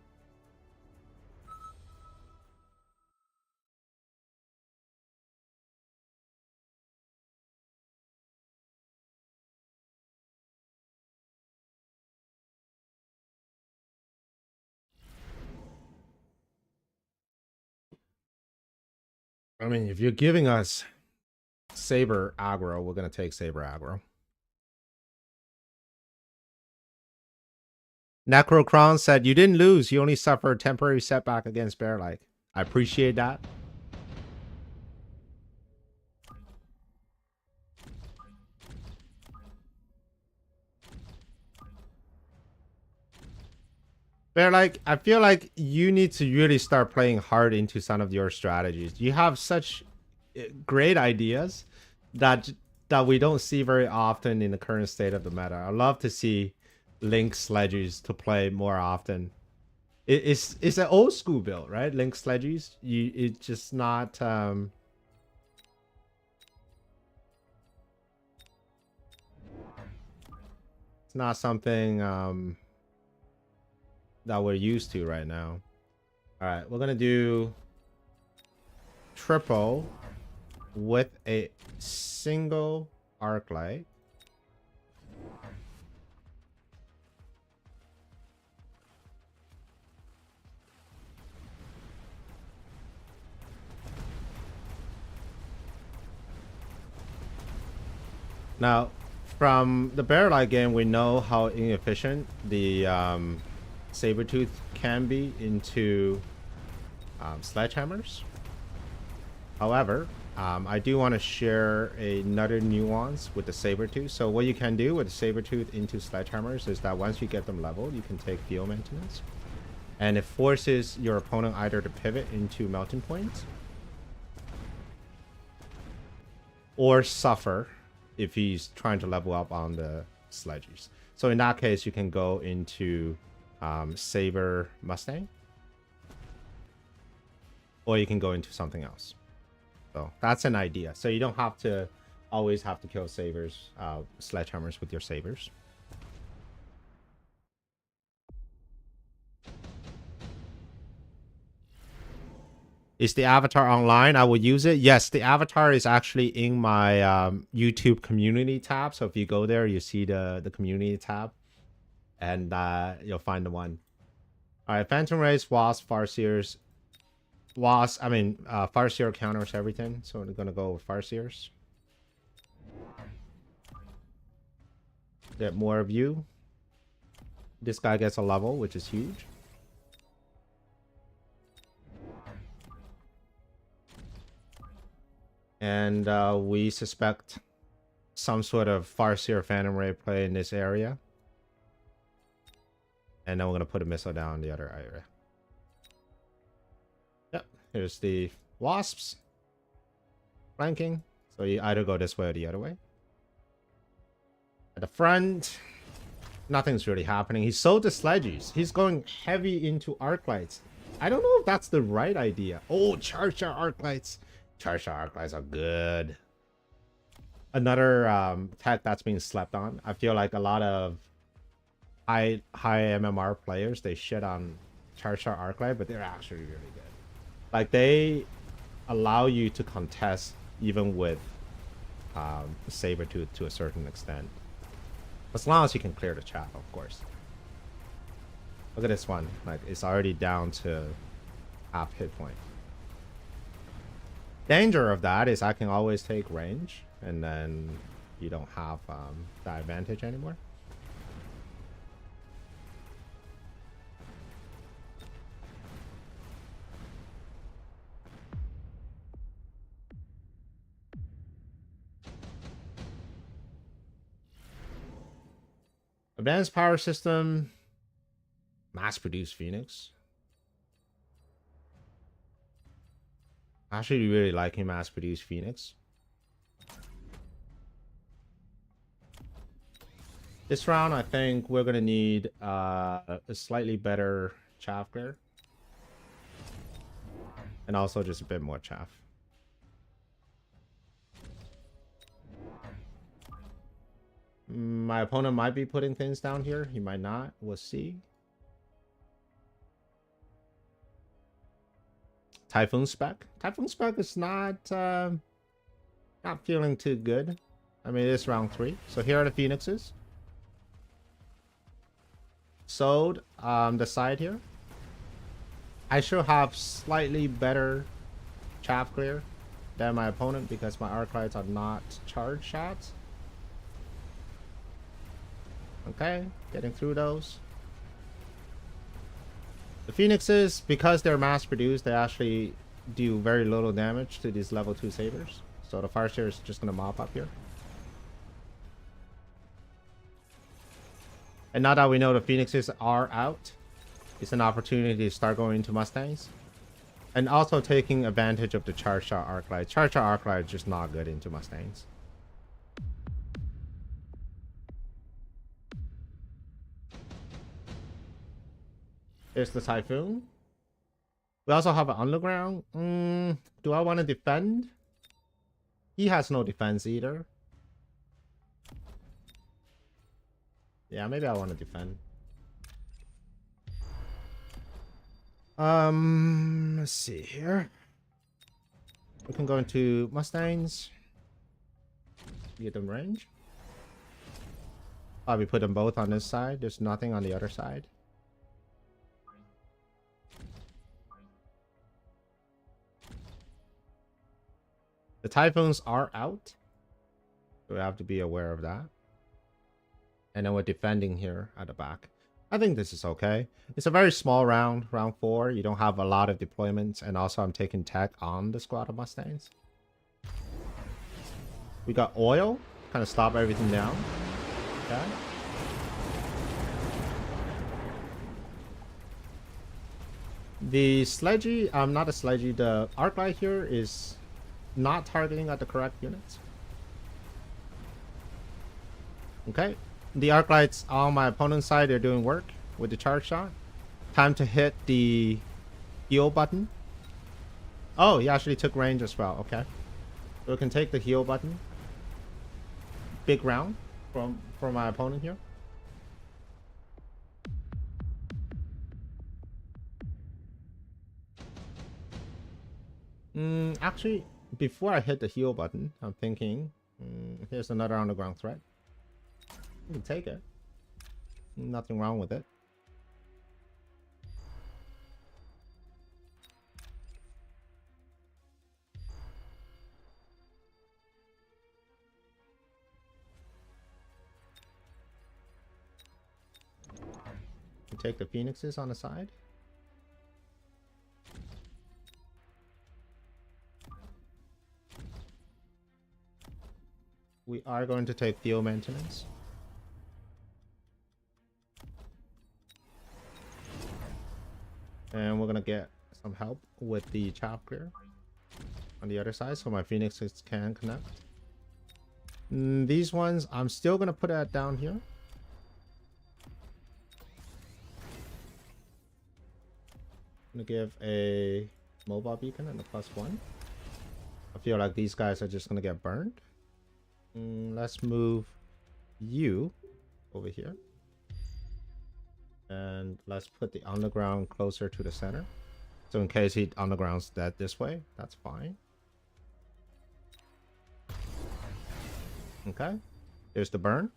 I mean, if you're giving us Saber aggro, we're going to take Saber aggro. Necrocron said, you didn't lose. You only suffered a temporary setback against Bearlike. I appreciate that. Bearlike, I feel like you need to really start playing hard into some of your strategies. You have such great ideas that we don't see very often in the current state of the meta. I love to see Link Sledges to play more often. It's an old school build, right? Link Sledges. It's just not it's not something that we're used to right now. All right, we're gonna do triple with a single arc light. Now, from the Bearlike game, we know how inefficient the Sabertooth can be into sledgehammers. However, I do want to share another nuance with the Sabertooth. So what you can do with the Sabertooth into sledgehammers is that once you get them leveled, you can take field maintenance. And it forces your opponent either to pivot into melting points or suffer if he's trying to level up on the sledges. So in that case, you can go into Saber Mustang, or you can go into something else. So that's an idea. So you don't have to always have to kill sabers, sledgehammers with your sabers. Is the avatar online? I will use it. Yes, the avatar is actually in my YouTube community tab. So if you go there, you see the community tab, and you'll find the one. All right, Phantom Race, Wasp, Farseers. Wasp, I mean, Farseer counters everything. So we're gonna go with Farseers. Get more of you. This guy gets a level, which is huge. And we suspect some sort of Farseer Phantom Ray play in this area. And then we're going to put a missile down the other area. Yep, here's the Wasps. Flanking. So you either go this way or the other way. At the front, nothing's really happening. He sold the sledges. He's going heavy into arc lights. I don't know if that's the right idea. Oh, charge our arc lights. Charge arc lights are good. Another tech that's being slept on. I feel like a lot of high MMR players, they shit on charge arc light, but they're actually really good. Like, they allow you to contest even with Sabertooth to a certain extent, as long as you can clear the chat, of course. Look at this one. Like, it's already down to half hit point. Danger of that is I can always take range, and then you don't have that advantage anymore. Advanced power system, mass-produced Phoenix. Actually, really liking mass-produced Phoenix. This round, I think we're gonna need a slightly better chaff clear. And also just a bit more chaff. My opponent might be putting things down here. He might not. We'll see. Typhoon Spec. Typhoon Spec is not feeling too good. I mean, it is round 3. So here are the Phoenixes. Sold the side here. I should have slightly better chaff clear than my opponent because my Arclights are not charged shots. Okay, getting through those. The Phoenixes, because they're mass produced, they actually do very little damage to these level 2 sabers. So the Farseer is just going to mop up here. And now that we know the Phoenixes are out, it's an opportunity to start going into Mustangs. And also taking advantage of the Charge Shot Arclight. Charge Shot Arclight is just not good into Mustangs. There's the Typhoon. We also have an Underground. Do I want to defend? He has no defense either. Yeah, maybe I want to defend. Let's see here. We can go into Mustangs. Get them range. Probably put them both on this side. There's nothing on the other side. The Typhoons are out. So we have to be aware of that. And then we're defending here at the back. I think this is okay. It's a very small round, round 4. You don't have a lot of deployments. And also I'm taking tech on the squad of Mustangs. We got oil. Kind of stop everything down. Okay. The Sledgy, not a Sledgy, the Arclight here is not targeting at the correct units. Okay. The Arclights on my opponent's side, they're doing work with the charge shot. Time to hit the heal button. Oh, he actually took range as well. Okay. So we can take the heal button. Big round from my opponent here. Actually, before I hit the heal button, I'm thinking, here's another underground threat. You can take it. Nothing wrong with it. You take the Phoenixes on the side. We are going to take field maintenance. And we're going to get some help with the chaff clear on the other side so my Phoenixes can connect. These ones, I'm still going to put that down here. I'm going to give a mobile beacon and a +1. I feel like these guys are just going to get burned. Let's move you over here. And let's put the underground closer to the center. So in case he undergrounds that this way, that's fine. Okay. There's the burn.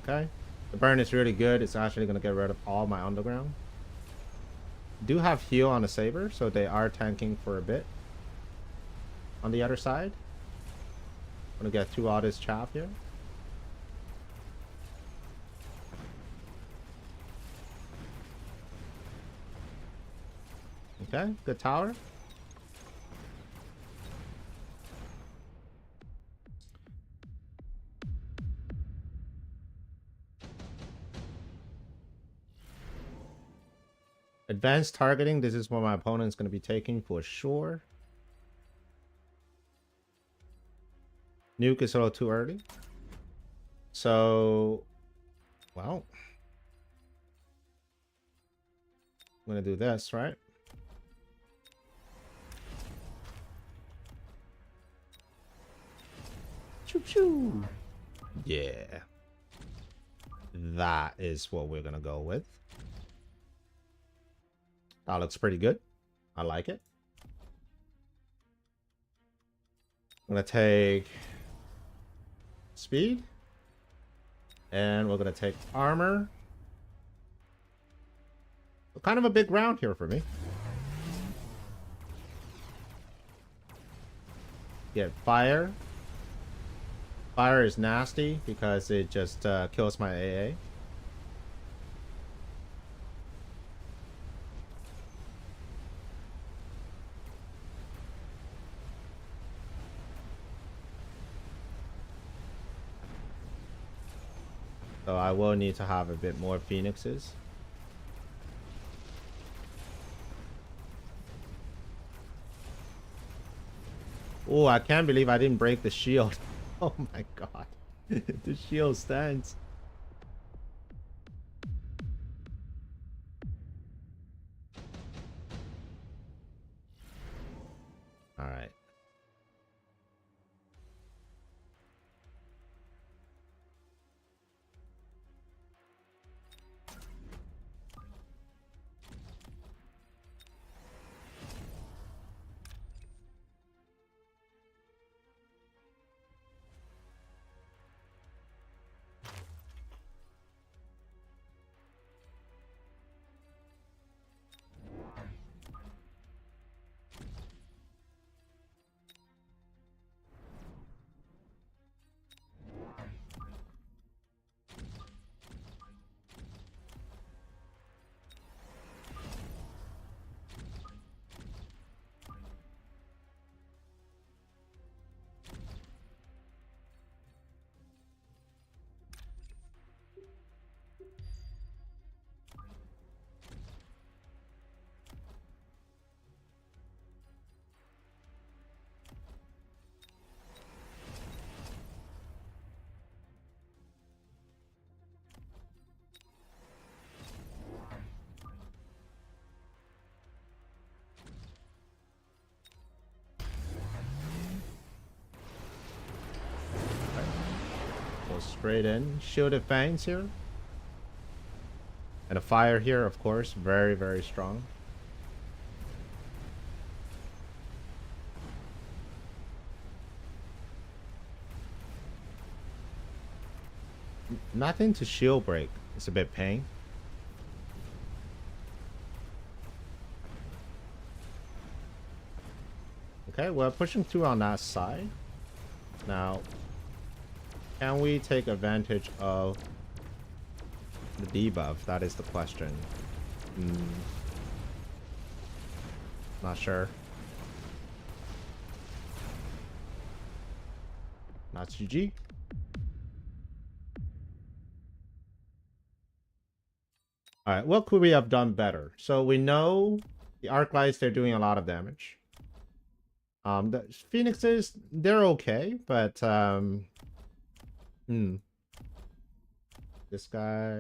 Okay. The burn is really good. It's actually going to get rid of all my underground. Do have heal on the saber, so they are tanking for a bit. On the other side, I'm going to get through all this chaff here. Okay, good tower. Advanced targeting, this is what my opponent's going to be taking for sure. Nuke is a little too early. So, well, I'm gonna do this, right? Choo choo. Yeah. That is what we're gonna go with. That looks pretty good. I like it. I'm gonna take speed. And we're gonna take armor. Kind of a big round here for me. Get fire. Fire is nasty because it just kills my AA. So I will need to have a bit more phoenixes. Oh, I can't believe I didn't break the shield. Oh my god. The shield stands. All right. Straight in. Shielded fangs here. And a fire here, of course. Very, very strong. Nothing to shield break. It's a bit pain. Okay, we're pushing through on that side. Now, can we take advantage of the debuff? That is the question. Not sure. Not GG. Alright, what could we have done better? So we know the arc lights, they're doing a lot of damage. The phoenixes, they're okay, but this guy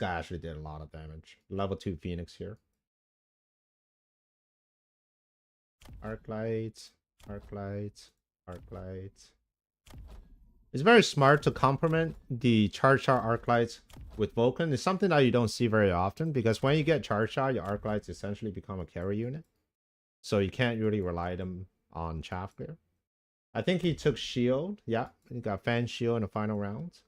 actually did a lot of damage. Level 2 phoenix here. Arc lights, arc lights, arc lights. It's very smart to complement the charge shot arc lights with Vulcan. It's something that you don't see very often because when you get charge shot, your arc lights essentially become a carry unit. So you can't really rely them on chaff clear. I think he took shield. Yeah, he got fan shield in the final round.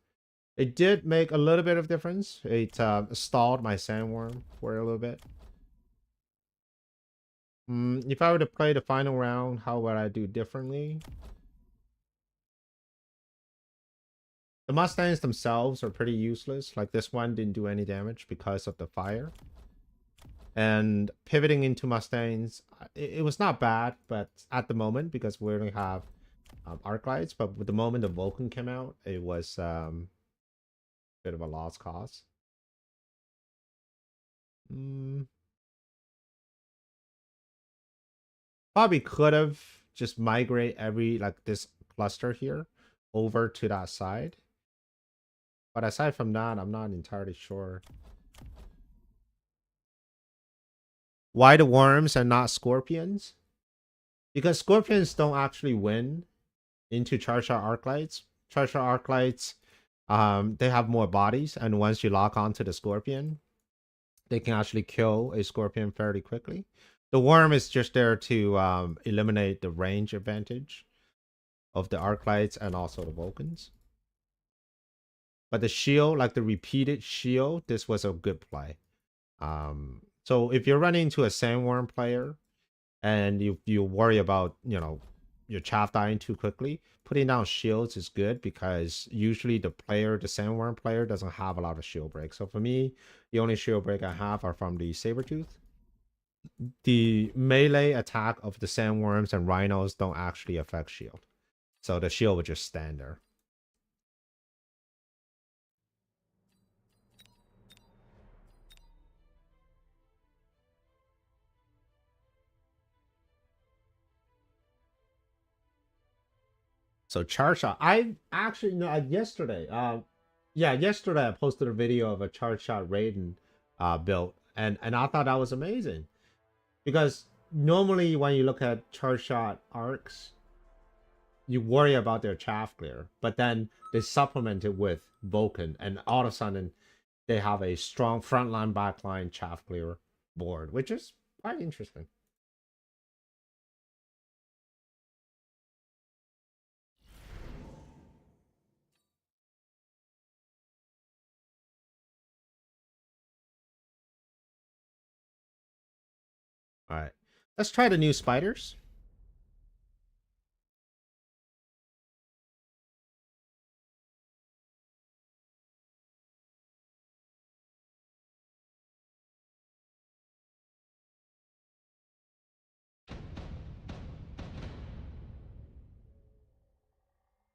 It did make a little bit of difference. It stalled my sandworm for a little bit. If I were to play the final round, how would I do differently? The Mustangs themselves are pretty useless. Like this one didn't do any damage because of the fire. And pivoting into Mustangs, it was not bad, but at the moment, because we only have arc lights, but with the moment the Vulcan came out, it was a bit of a lost cause. Probably could have just migrate every, like this cluster here over to that side. But aside from that, I'm not entirely sure. Why the worms and not scorpions? Because scorpions don't actually win into charge shot arclights. Charge shot arclights, they have more bodies, and once you lock onto the scorpion, they can actually kill a scorpion fairly quickly. The worm is just there to eliminate the range advantage of the arclights and also the Vulcans. But the shield, like the repeated shield, this was a good play. So if you're running into a sandworm player and you worry about, you know, your chaff dying too quickly, putting down shields is good because usually the sandworm player doesn't have a lot of shield breaks. So for me, the only shield break I have are from the Sabertooth. The melee attack of the sandworms and rhinos don't actually affect shield. So the shield would just stand there. So charge shot. I actually no yesterday. Yesterday I posted a video of a charge shot Raiden built, and I thought that was amazing because normally when you look at charge shot arcs, you worry about their chaff clear, but then they supplement it with Vulcan, and all of a sudden they have a strong frontline backline chaff clear board, which is quite interesting. All right, let's try the new spiders.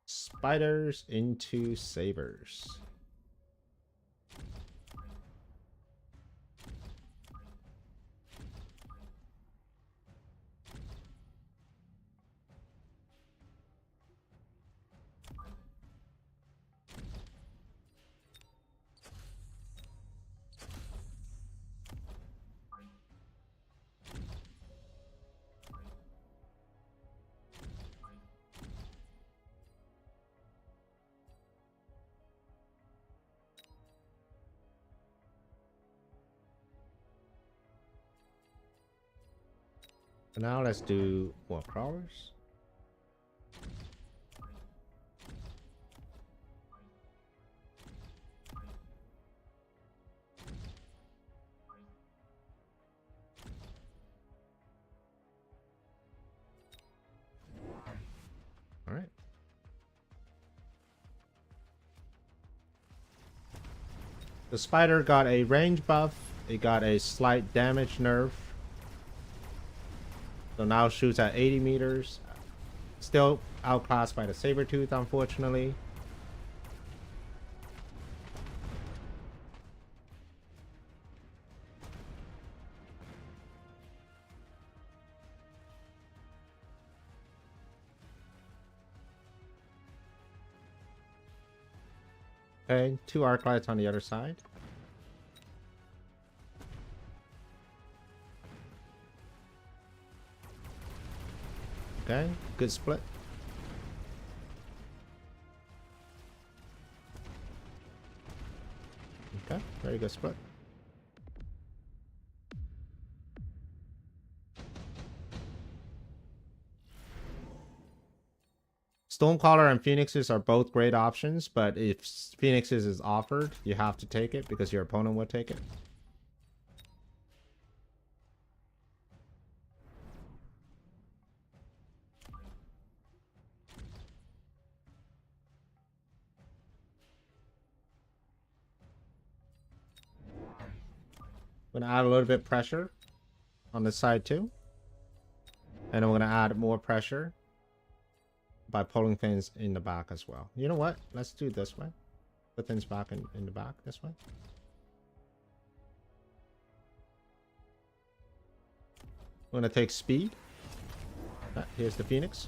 Spiders into sabers. So now let's do more crawlers. All right. The spider got a range buff. It got a slight damage nerf. So now shoots at 80 meters. Still outclassed by the Sabertooth, unfortunately. Okay, 2 arc lights on the other side. Okay, good split. Okay, very good split. Stonecaller and Phoenixes are both great options, but if Phoenixes is offered, you have to take it because your opponent will take it. I'm gonna add a little bit of pressure on this side too. And I'm gonna add more pressure by pulling things in the back as well. You know what? Let's do it this way. Put things back in the back this way. I'm gonna take speed. Here's the Phoenix.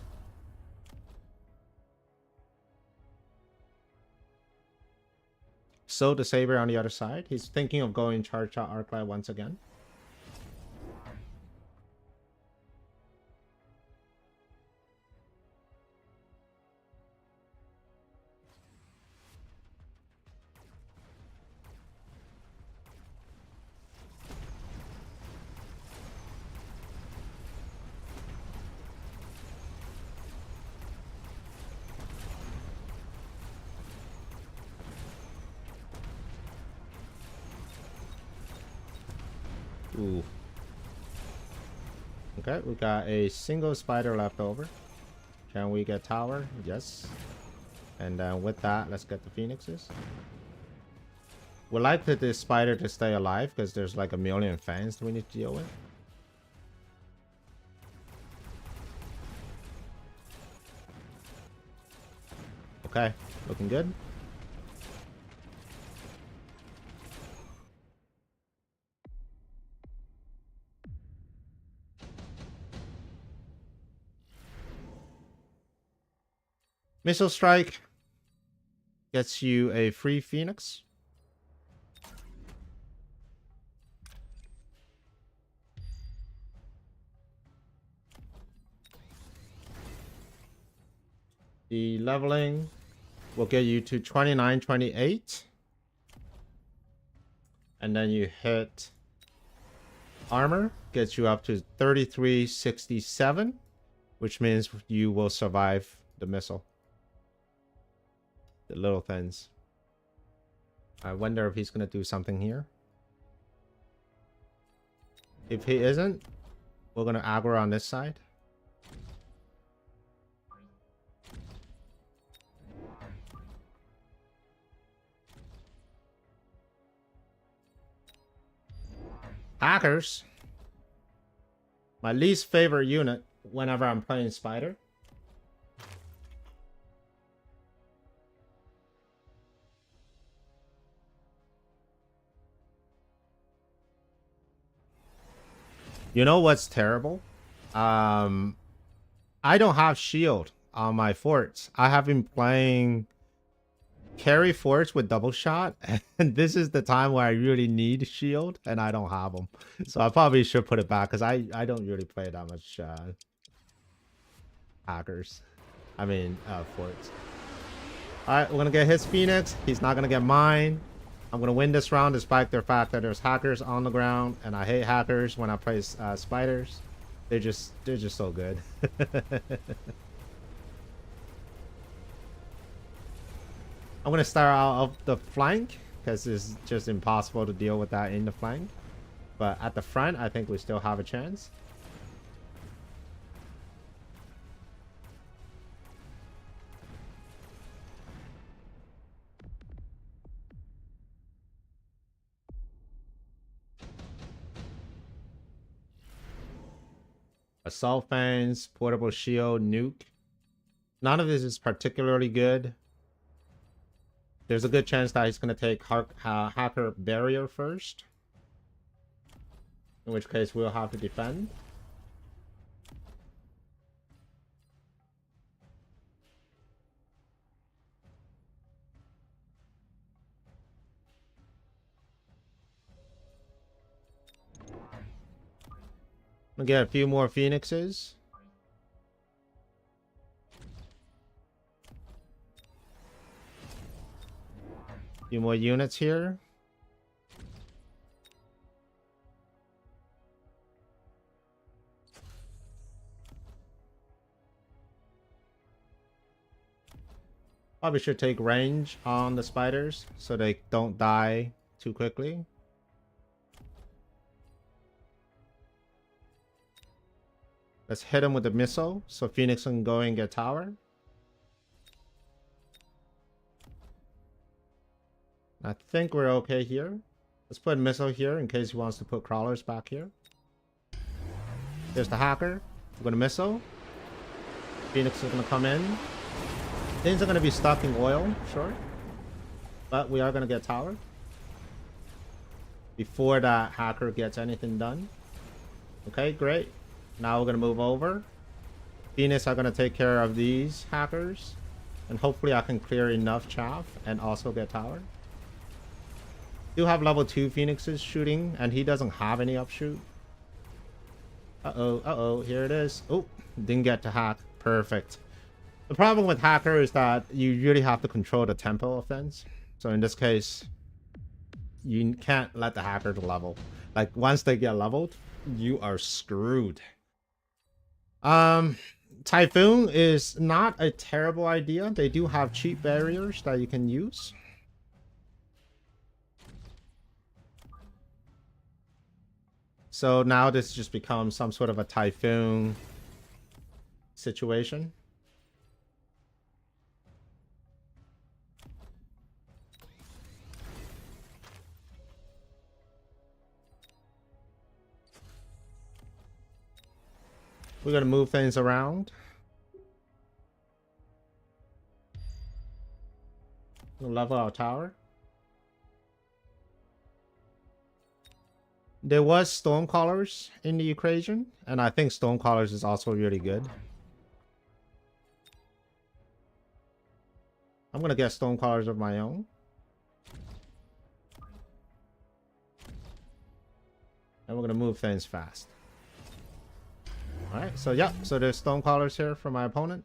So the Saber on the other side. He's thinking of going charge shot Arclight once again. Ooh. Okay, we got a single spider left over. Can we get tower? Yes. And then with that, let's get the phoenixes. We'd like this spider to stay alive because there's like a million fans we need to deal with. Okay, looking good. Missile strike gets you a free phoenix. The leveling will get you to 29, 28. And then you hit armor, gets you up to 33, 67, which means you will survive the missile. The little things. I wonder if he's going to do something here. If he isn't, we're going to aggro on this side. Hackers. My least favorite unit whenever I'm playing Spider. You know what's terrible? I don't have shield on my forts. I have been playing carry forts with double shot, and this is the time where I really need shield, and I don't have them. So I probably should put it back because I don't really play that much hackers. I mean forts. All right, we're gonna get his phoenix. He's not gonna get mine. I'm gonna win this round despite the fact that there's hackers on the ground, and I hate hackers when I play spiders. They're just so good. I'm gonna start out of the flank because it's just impossible to deal with that in the flank. But at the front, I think we still have a chance. Assault fans, portable shield, nuke. None of this is particularly good. There's a good chance that he's going to take hacker barrier first. In which case we'll have to defend. We'll get a few more phoenixes. A few more units here. Probably should take range on the spiders so they don't die too quickly. Let's hit him with the missile so Phoenix can go and get tower. I think we're okay here. Let's put a missile here in case he wants to put crawlers back here. There's the hacker. We're going to missile. Phoenix is going to come in. Things are going to be stuck in oil, sure. But we are going to get tower. Before that hacker gets anything done. Okay, great. Now we're going to move over. Phoenix are going to take care of these hackers. And hopefully I can clear enough chaff and also get tower. Do have level 2 Phoenixes shooting, and he doesn't have any upshoot. Uh-oh, here it is. Oh, didn't get to hack. Perfect. The problem with hacker is that you really have to control the tempo of things. So in this case, you can't let the hacker to level. Like, once they get leveled, you are screwed. Typhoon is not a terrible idea. They do have cheap barriers that you can use. So now this just becomes some sort of a Typhoon situation. We're going to move things around. We'll level our tower. There was Stormcallers in the equation, and I think Stormcallers is also really good. I'm going to get Stormcallers of my own. And we're going to move things fast. Alright, so yeah, so there's Stormcallers here for my opponent.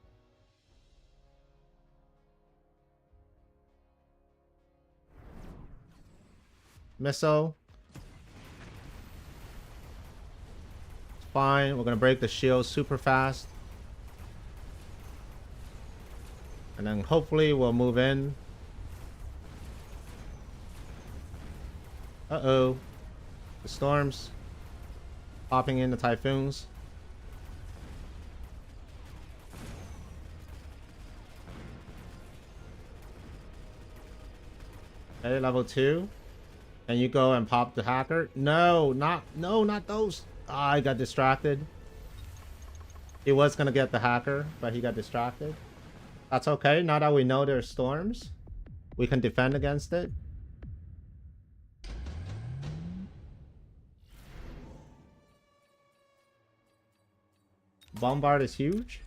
Missile. It's fine. We're going to break the shield super fast. And then hopefully we'll move in. Uh-oh. The storms. Popping in the typhoons. Okay, level 2. And you go and pop the hacker. No, not those. Ah, I got distracted. He was gonna get the hacker, but he got distracted. That's okay. Now that we know there's storms, we can defend against it. Bombard is huge.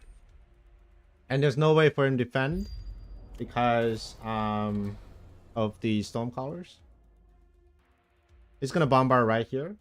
And there's no way for him to defend because of the Stormcallers. He's gonna bombard right here.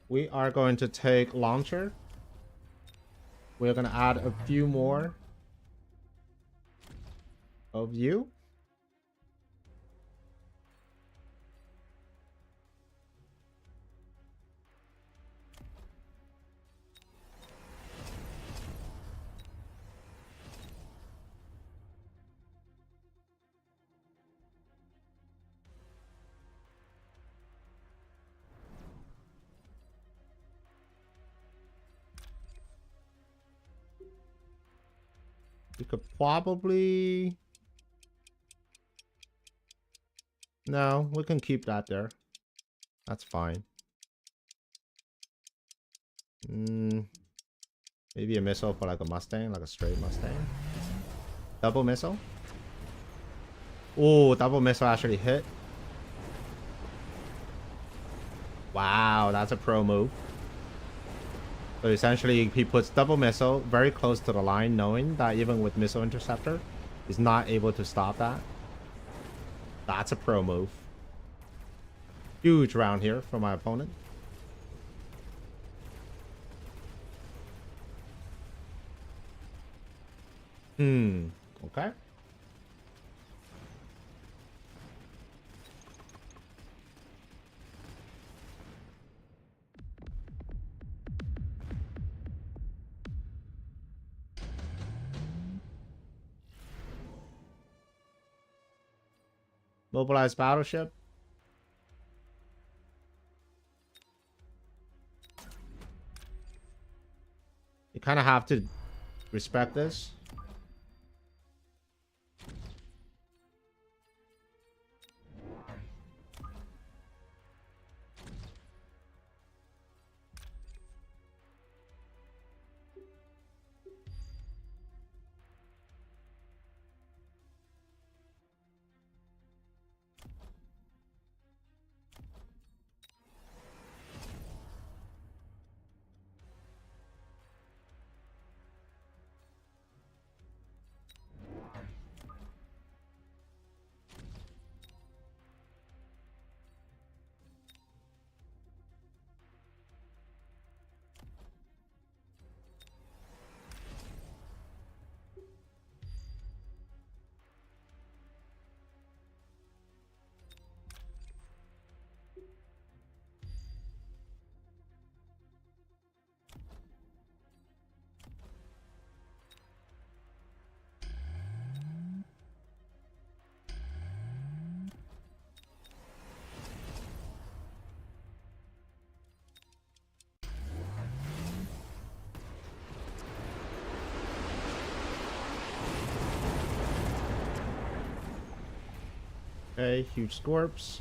We are going to take launcher. We're going to add a few more of you. We could probably... No, we can keep that there. That's fine. Maybe a missile for like a Mustang, like a straight Mustang. Double missile. Oh, double missile actually hit. Wow, that's a pro move. So essentially, he puts double missile very close to the line, knowing that even with missile interceptor, he's not able to stop that. That's a pro move. Huge round here for my opponent. Okay. Mobilize battleship. You kind of have to respect this. Okay, huge scorps.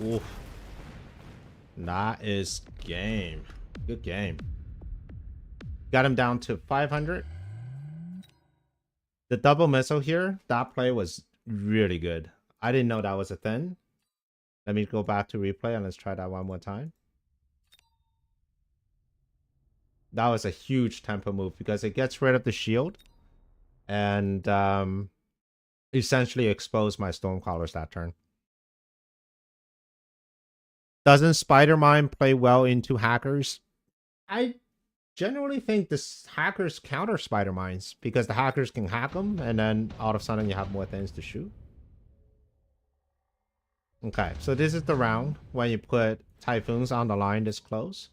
Oof. That is game. Good game. Got him down to 500. The double missile here, that play was really good. I didn't know that was a thing. Let me go back to replay and let's try that one more time. That was a huge tempo move because it gets rid of the shield and essentially expose my Stormcrawlers that turn. Doesn't Spider Mine play well into hackers? I generally think this hackers counter Spider Mines because the hackers can hack them and then all of a sudden you have more things to shoot. Okay, so this is the round when you put Typhoons on the line this close.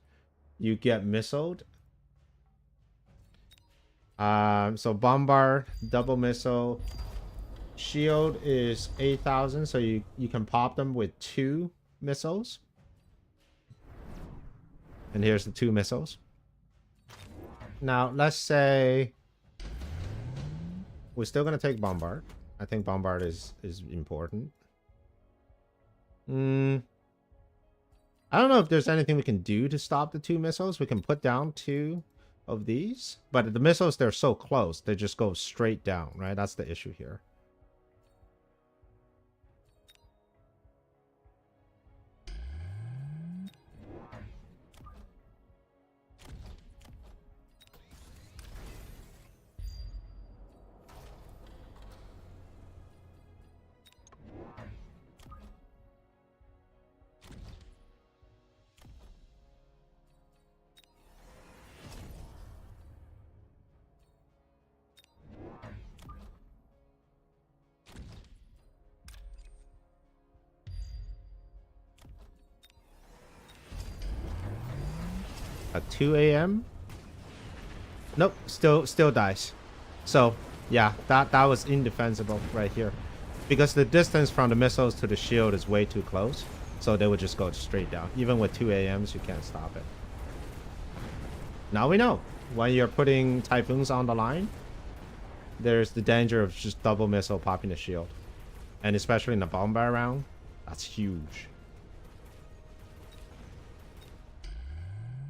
You get missiled. So Bombard, double missile. Shield is 8,000, so you can pop them with 2 missiles. And here's the 2 missiles. Now, let's say we're still going to take Bombard. I think Bombard is important. I don't know if there's anything we can do to stop the 2 missiles. We can put down 2 of these. But the missiles, they're so close. They just go straight down, right? That's the issue here. At 2 a.m. Nope, still dies. So yeah, that was indefensible right here, because the distance from the missiles to the shield is way too close. So they would just go straight down. Even with 2 a.m.s, you can't stop it. Now we know when you're putting Typhoons on the line, there's the danger of just double missile popping the shield, and especially in the Bombard round, that's huge.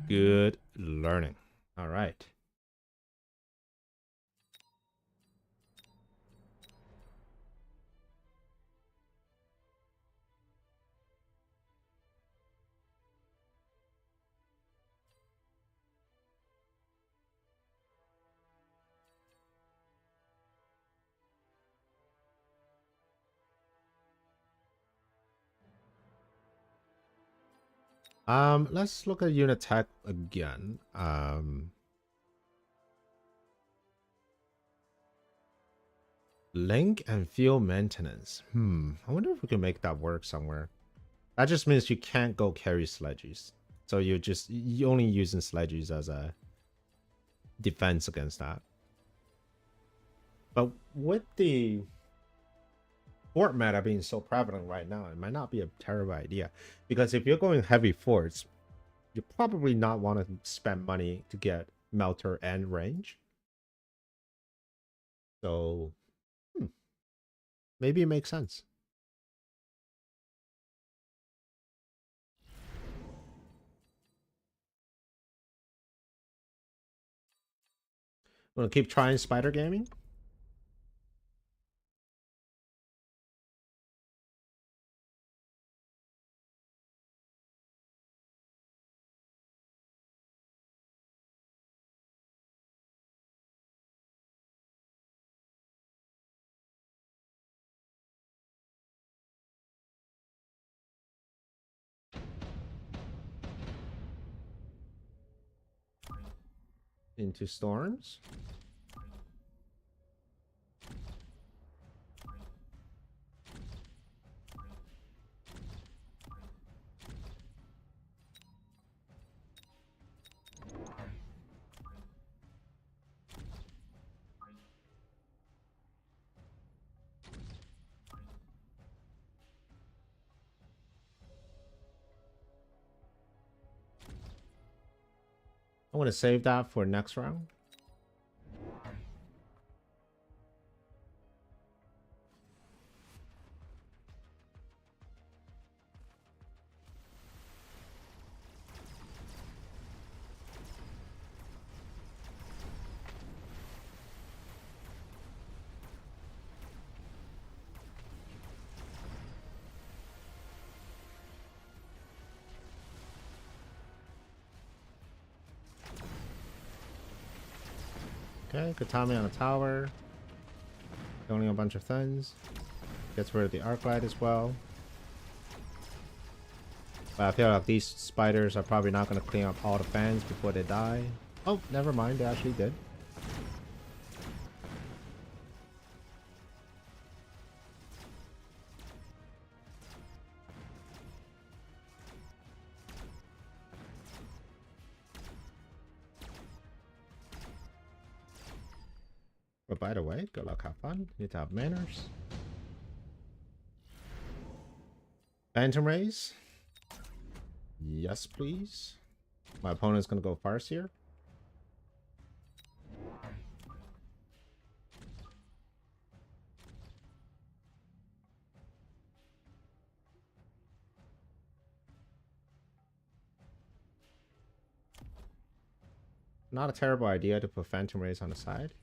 Good learning. All right. Let's look at unit tech again. Link and field maintenance. I wonder if we can make that work somewhere. That just means you can't go carry sledges. So you're only using sledges as a defense against that. But with the fort meta being so prevalent right now, it might not be a terrible idea. Because if you're going heavy forts, you probably not want to spend money to get melter and range. So maybe it makes sense. Want to keep trying spider gaming? Into storms. I'm gonna save that for next round. Okay, Katami on the tower. Killing a bunch of things. Gets rid of the arc light as well. But I feel like these spiders are probably not going to clean up all the fans before they die. Oh, never mind. They actually did. But by the way, good luck, have fun. You need to have manners. Phantom Rays. Yes, please. My opponent's gonna go farce here. Not a terrible idea to put Phantom Rays on the side.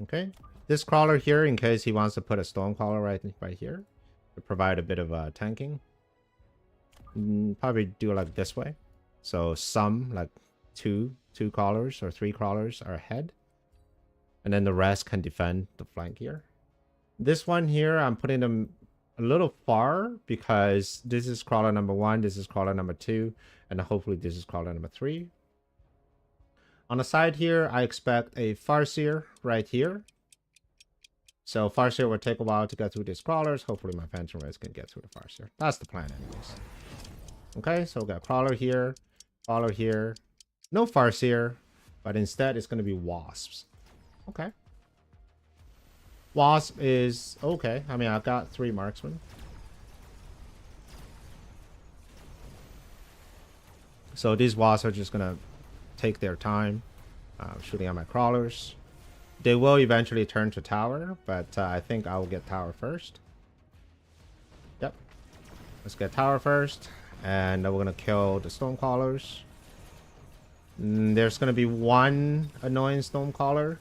Okay, this crawler here, in case he wants to put a stone crawler right here to provide a bit of tanking. Probably do it like this way. So some like two crawlers or 3 crawlers are ahead, and then the rest can defend the flank here. This one here, I'm putting them a little far because this is crawler number 1, this is crawler number 2, and hopefully this is crawler number 3. On the side here, I expect a Farseer right here. So Farseer will take a while to get through these crawlers. Hopefully my Phantom Rays can get through the Farseer. That's the plan anyways. Okay, so we got crawler here, no Farseer, but instead it's going to be wasps. Okay. Wasp is okay. I mean, I've got 3 marksmen. So these wasps are just going to take their time shooting at my crawlers. They will eventually turn to tower, but I think I will get tower first. Yep. Let's get tower first, and then we're going to kill the stone crawlers. There's going to be 1 annoying stone crawler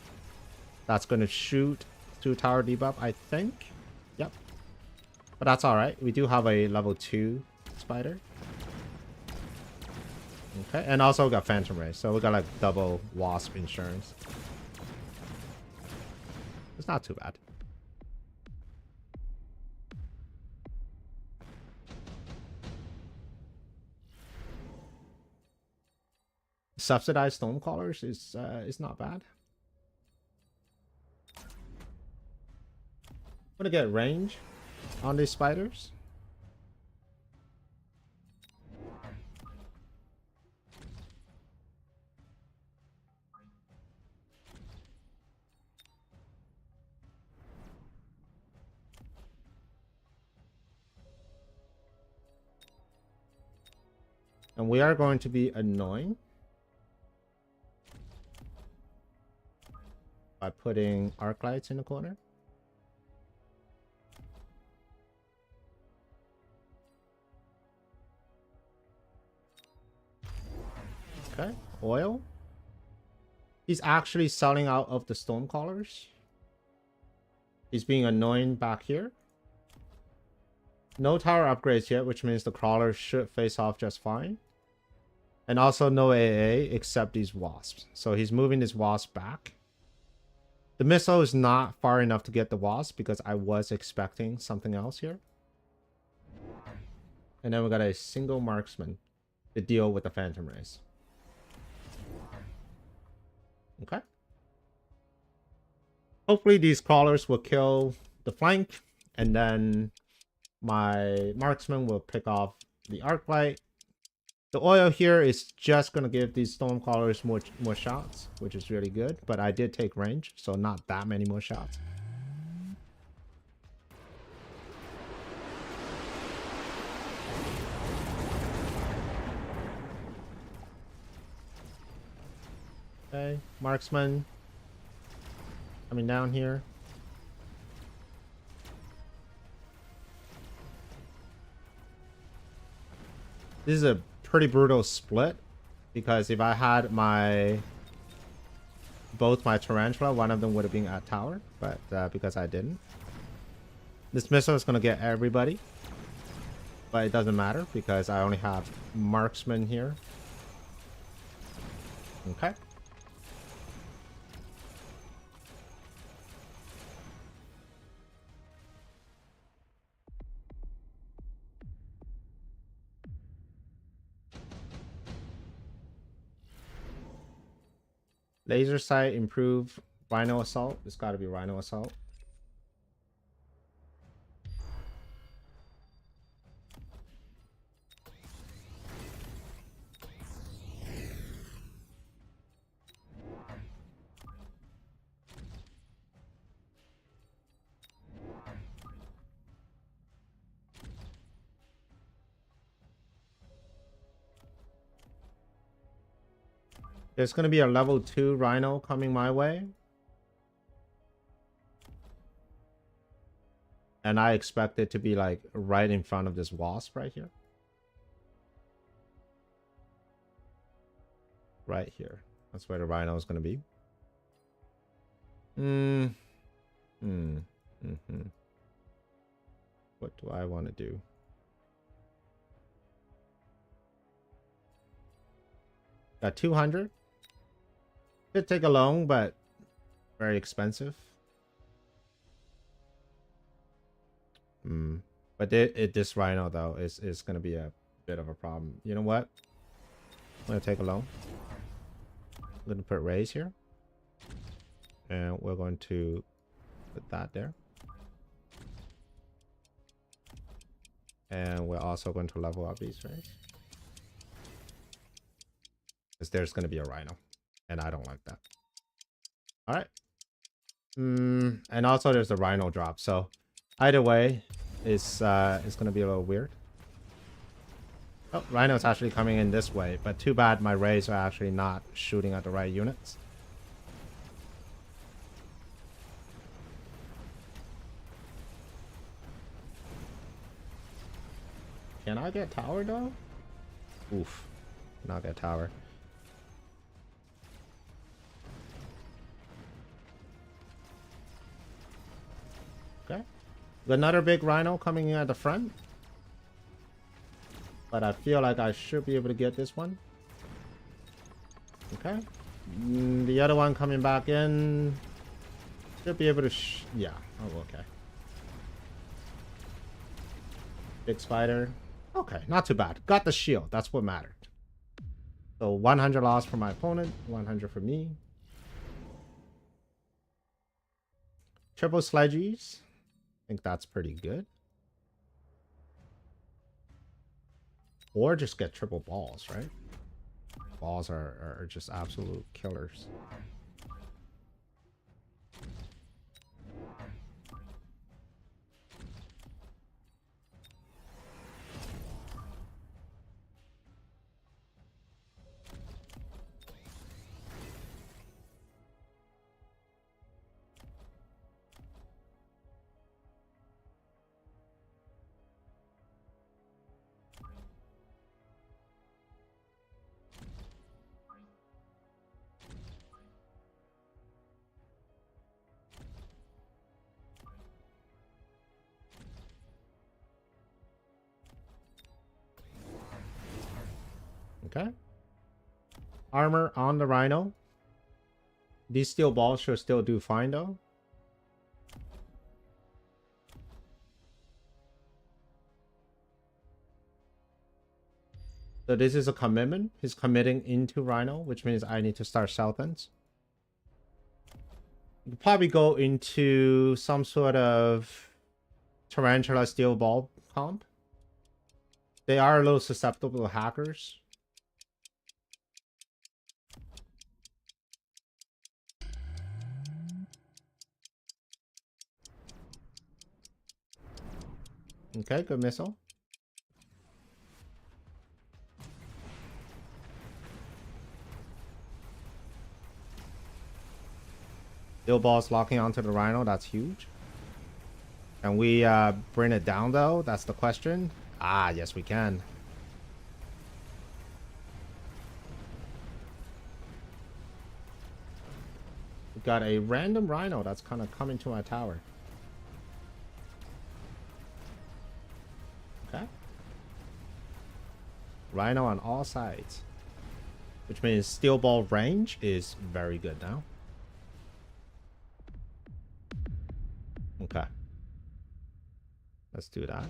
that's going to shoot through tower debuff, I think. Yep. But that's alright. We do have a level 2 spider. Okay, and also we got Phantom Rays, so we got like double wasp insurance. It's not too bad. Subsidized stone crawlers is not bad. I'm gonna get range on these spiders. And we are going to be annoying by putting arc lights in the corner. Okay, oil. He's actually selling out of the stone crawlers. He's being annoying back here. No tower upgrades yet, which means the crawlers should face off just fine. And also no AA except these wasps. So he's moving this wasp back. The missile is not far enough to get the wasp because I was expecting something else here. And then we got a single marksman to deal with the Phantom Rays. Okay. Hopefully these crawlers will kill the flank, and then my marksman will pick off the arc light. The oil here is just gonna give these storm crawlers more shots, which is really good. But I did take range, so not that many more shots. Okay, marksman coming down here. This is a pretty brutal split, because if I had both my tarantula, one of them would have been at tower, but because I didn't. This missile is going to get everybody, but it doesn't matter because I only have marksman here. Okay. Laser sight, improve rhino assault. It's got to be rhino assault. There's going to be a level 2 rhino coming my way. And I expect it to be like right in front of this wasp right here. Right here. That's where the rhino is going to be. What do I want to do? Got 200. Could take a loan, but very expensive. But this rhino though is going to be a bit of a problem. You know what? I'm going to take a loan. I'm going to put raise here, and we're going to put that there, and we're also going to level up these rays because there's going to be a rhino, and I don't like that. All right. And also there's the rhino drop, so either way it's going to be a little weird. Oh, rhino's actually coming in this way, but too bad my rays are actually not shooting at the right units. Can I get tower though? Oof. Not get tower. Okay. Another big rhino coming in at the front. But I feel like I should be able to get this one. Okay. The other one coming back in. Should be able to yeah. Oh, okay. Big spider. Okay, not too bad. Got the shield. That's what mattered. So 100 loss for my opponent. 100 for me. Triple sledgies. I think that's pretty good. Or just get triple balls, right? Balls are just absolute killers. Okay. Armor on the rhino. These steel balls should still do fine though. So this is a commitment. He's committing into rhino, which means I need to start south ends. We'll probably go into some sort of Tarantula Steel Ball comp. They are a little susceptible to hackers. Okay, good missile. Steel Ball's locking onto the Rhino. That's huge. Can we bring it down, though? That's the question. Ah, yes, we can. We've got a random Rhino that's kind of coming to our tower. Okay. Rhino on all sides. Which means Steel Ball range is very good now. Okay. Let's do that.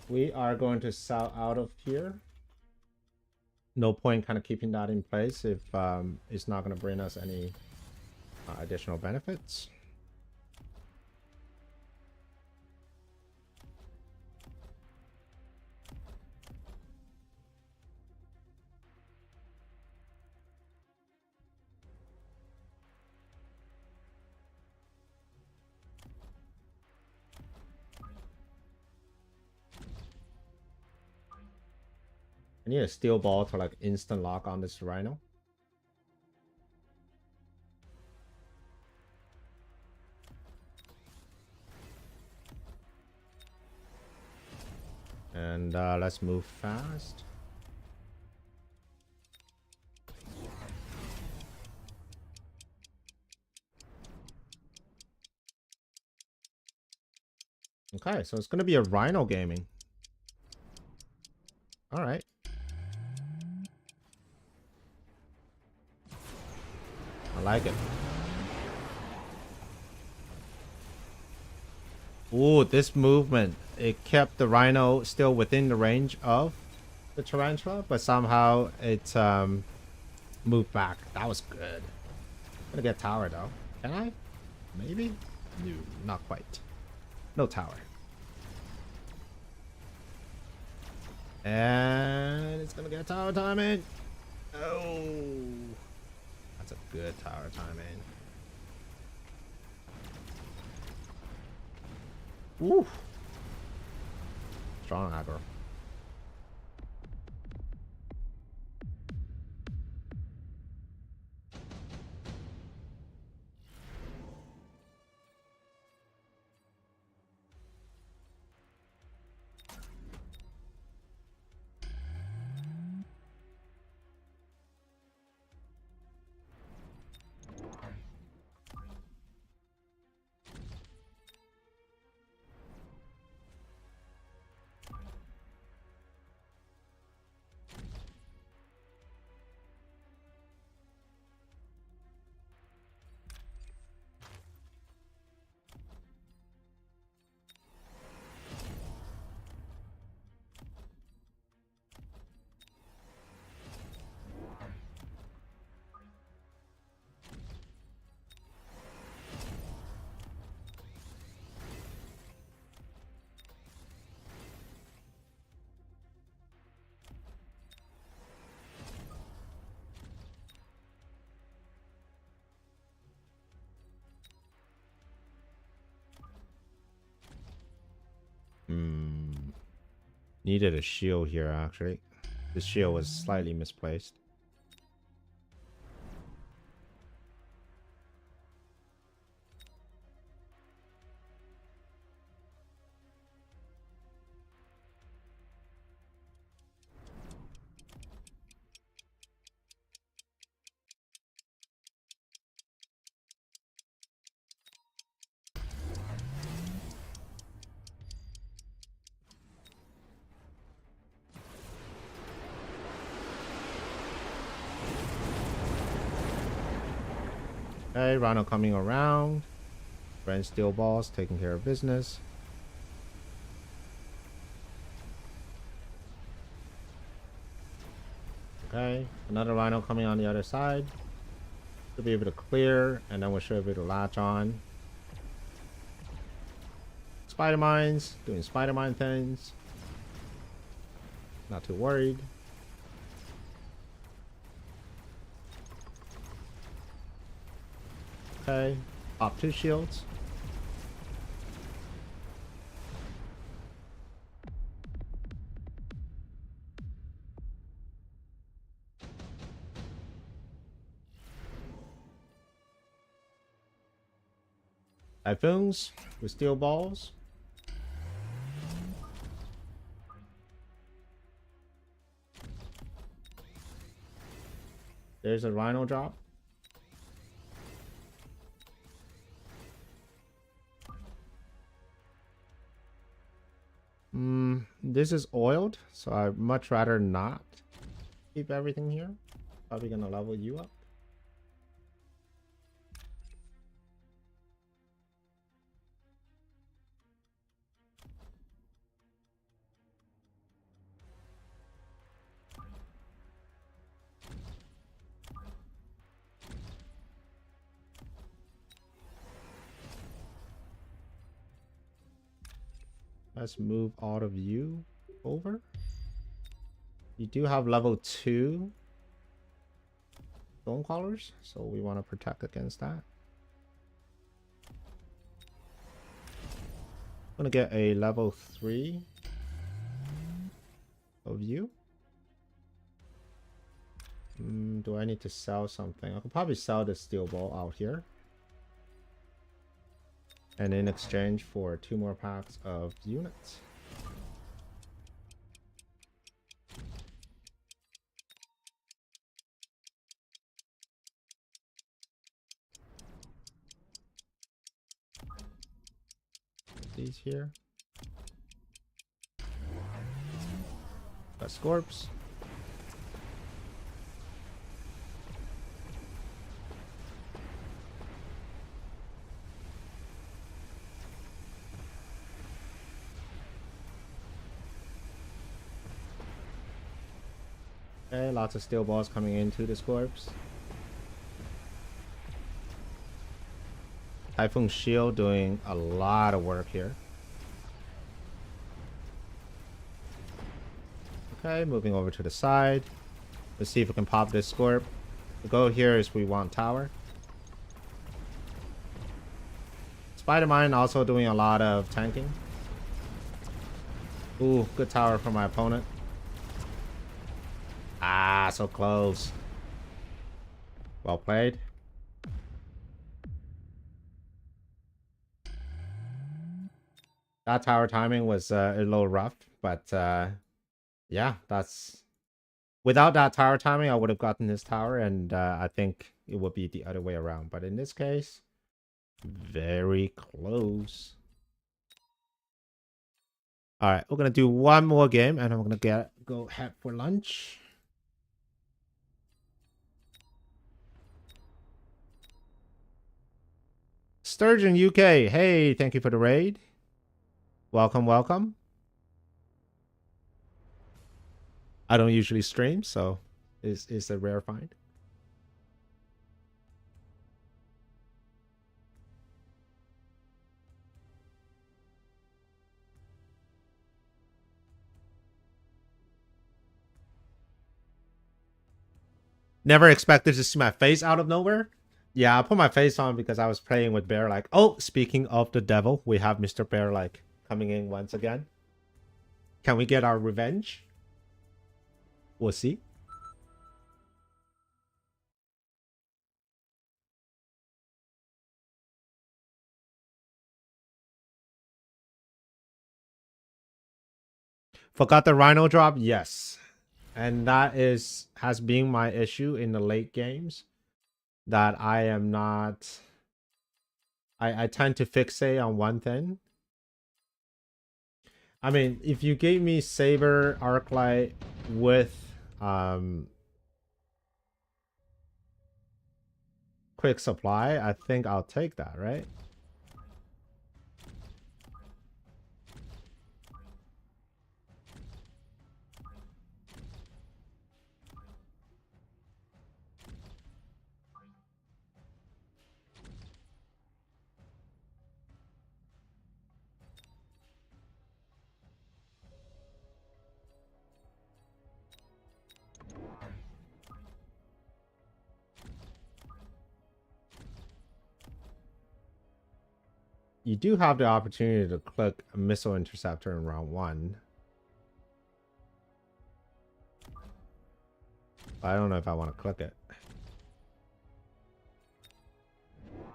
We are going to sell out of here. No point kind of keeping that in place if it's not going to bring us any additional benefits. I need a Steel Ball to like instant lock on this Rhino. And let's move fast. Okay, so it's going to be a Rhino gaming. All right. I like it. Ooh, this movement. It kept the Rhino still within the range of the Tarantula, but somehow it moved back. That was good. I'm gonna get tower though. Can I? Maybe? No, not quite. No tower. And it's gonna get tower timing. Oh, that's a good tower timing. Ooh. Strong aggro. Needed a shield here, actually. This shield was slightly misplaced. Okay, Rhino coming around. Friend steel balls taking care of business. Okay, another Rhino coming on the other side. Should be able to clear, and then we should be able to latch on. Spider mines, doing spider mine things. Not too worried. Okay, pop 2 shields. Typhoons with steel balls. There's a Rhino drop. This is oiled, so I'd much rather not keep everything here. Probably gonna level you up. Let's move all of you over. You do have level 2 stone crawlers, so we want to protect against that. I'm gonna get a level 3 of you. Do I need to sell something? I could probably sell the steel ball out here. And in exchange for 2 more packs of units. These here. Got Scorps. Okay, lots of steel balls coming into the Scorps. Typhoon Shield doing a lot of work here. Okay, moving over to the side. Let's see if we can pop this Scorp. The goal here is we want tower. Spider Mine also doing a lot of tanking. Ooh, good tower for my opponent. Ah, so close. Well played. That tower timing was a little rough, but yeah, that's... Without that tower timing, I would have gotten this tower, and I think it would be the other way around. But in this case, very close. All right, we're gonna do one more game, and I'm gonna go head for lunch. Sturgeon UK, hey, thank you for the raid. Welcome, welcome. I don't usually stream, so it's a rare find. Never expected to see my face out of nowhere. Yeah, I put my face on because I was playing with Bearlike. Oh, speaking of the devil, we have Mr. Bearlike coming in once again. Can we get our revenge? We'll see. Forgot the Rhino drop? Yes. And that has been my issue in the late games. That I am not... I tend to fixate on one thing. I mean, if you gave me Saber, Arclight with quick supply, I think I'll take that, right? You do have the opportunity to click a missile interceptor in round 1. I don't know if I want to click it.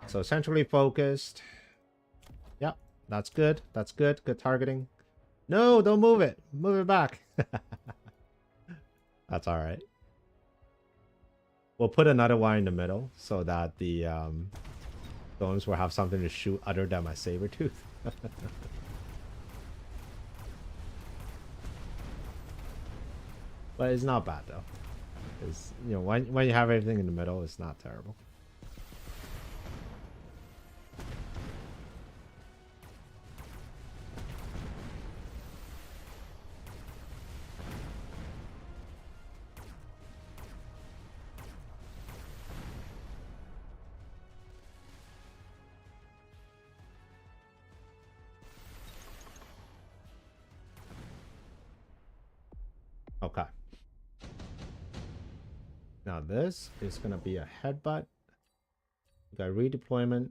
So centrally focused. Yep, that's good. That's good. Good targeting. No, don't move it. Move it back. That's all right. We'll put another one in the middle so that the stones will have something to shoot other than my saber tooth. But it's not bad though. It's, you know, when you have everything in the middle, it's not terrible. Okay. Now this is gonna be a headbutt. We got redeployment.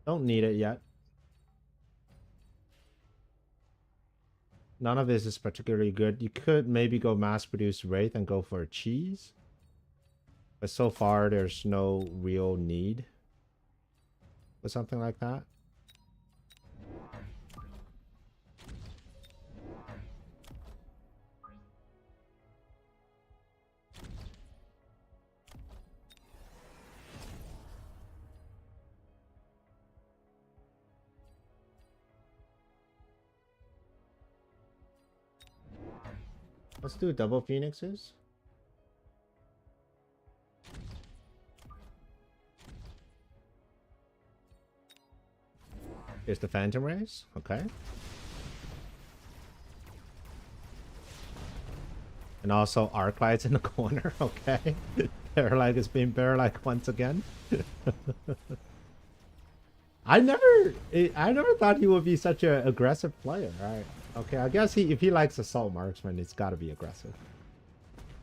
Don't need it yet. None of this is particularly good. You could maybe go mass produce Wraith and go for a cheese. But so far there's no real need for something like that. Let's do double phoenixes. Here's the phantom rays. Okay. And also arc lights in the corner. Okay. Bearlike is being Bearlike once again. I never thought he would be such an aggressive player. Right? Okay, I guess if he likes assault marksman, it's got to be aggressive.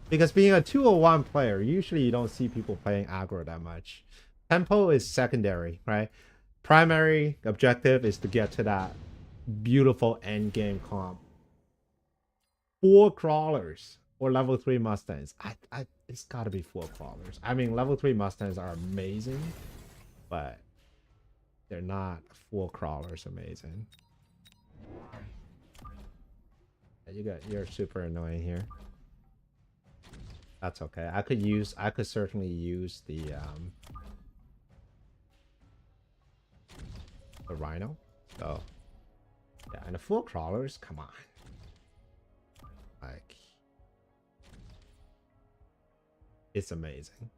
Because being a 201 player, usually you don't see people playing aggro that much. Tempo is secondary, right? Primary objective is to get to that beautiful end game comp. 4 crawlers or level 3 Mustangs. It's got to be 4 crawlers. I mean, level 3 Mustangs are amazing, but they're not 4 crawlers amazing. You're super annoying here. That's okay. I could certainly use the rhino. So yeah, and the 4 crawlers, come on. Like, it's amazing.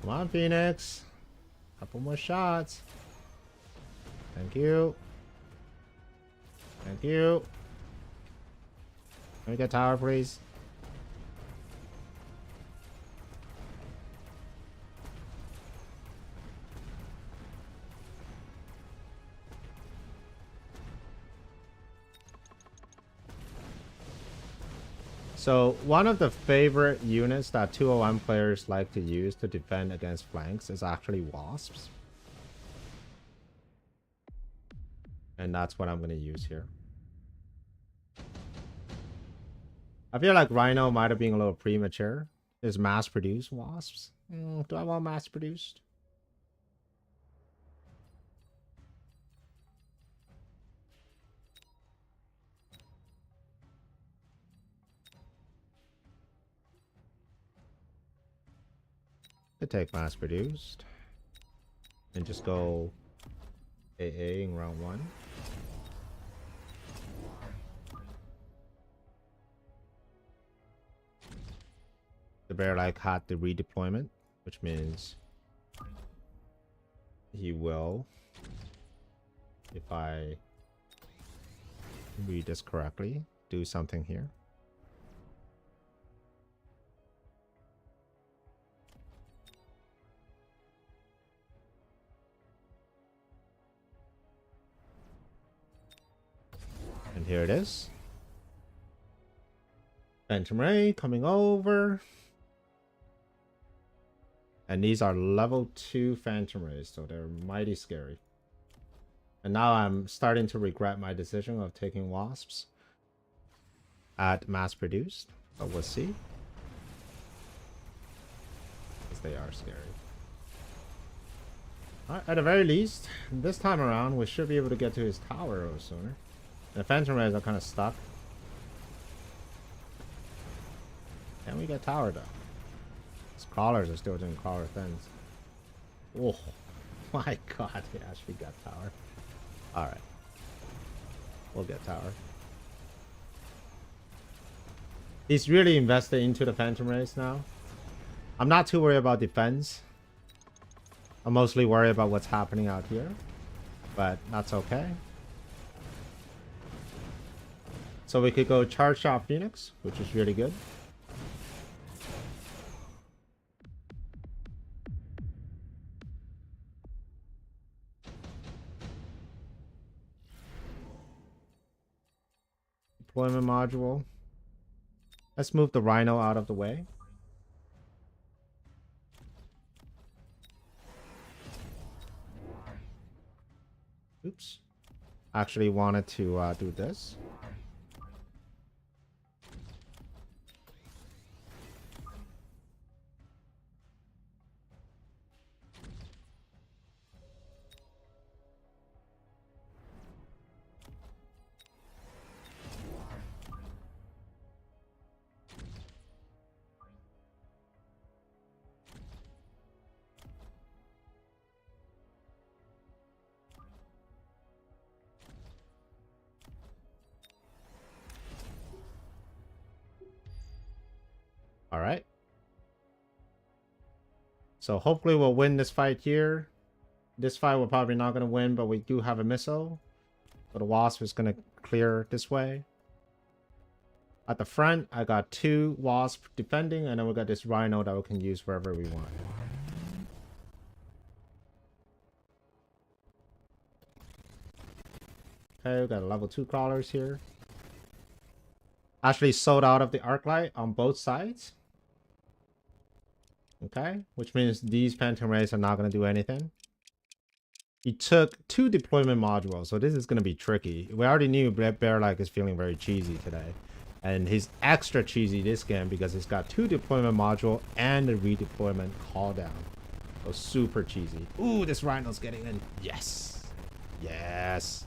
Come on, Phoenix. Couple more shots. Thank you. Thank you. Can we get tower, please? So one of the favorite units that 201 players like to use to defend against flanks is actually wasps. And that's what I'm going to use here. I feel like Rhino might have been a little premature. Is mass-produced wasps? Do I want mass-produced? To take mass produced. And just go AA in round 1. The Bearlike had the redeployment, which means he will, if I read this correctly, do something here. And here it is. Phantom Ray coming over. And these are level 2 Phantom Rays, so they're mighty scary. And now I'm starting to regret my decision of taking Wasps at mass produced. But we'll see. Because they are scary. Alright, at the very least, this time around, we should be able to get to his tower a little sooner. The Phantom Rays are kind of stuck. Can we get tower though? His crawlers are still doing crawler things. Oh my god, he actually got tower. Alright. We'll get tower. He's really invested into the Phantom Rays now. I'm not too worried about defense. I'm mostly worried about what's happening out here. But that's okay. So we could go charge shot Phoenix, which is really good. Deployment module. Let's move the Rhino out of the way. Oops. Actually wanted to do this. All right. So hopefully we'll win this fight here. This fight we're probably not going to win, but we do have a missile. So the Wasp is going to clear this way. At the front, I got 2 Wasp defending, and then we got this Rhino that we can use wherever we want. Okay, we got level 2 crawlers here. Actually sold out of the arc light on both sides. Okay, which means these Phantom Rays are not going to do anything. He took 2 deployment modules, so this is going to be tricky. We already knew Bearlike is feeling very cheesy today. And he's extra cheesy this game because he's got 2 deployment module and a redeployment call down. So super cheesy. Ooh, this Rhino's getting in. Yes. Yes.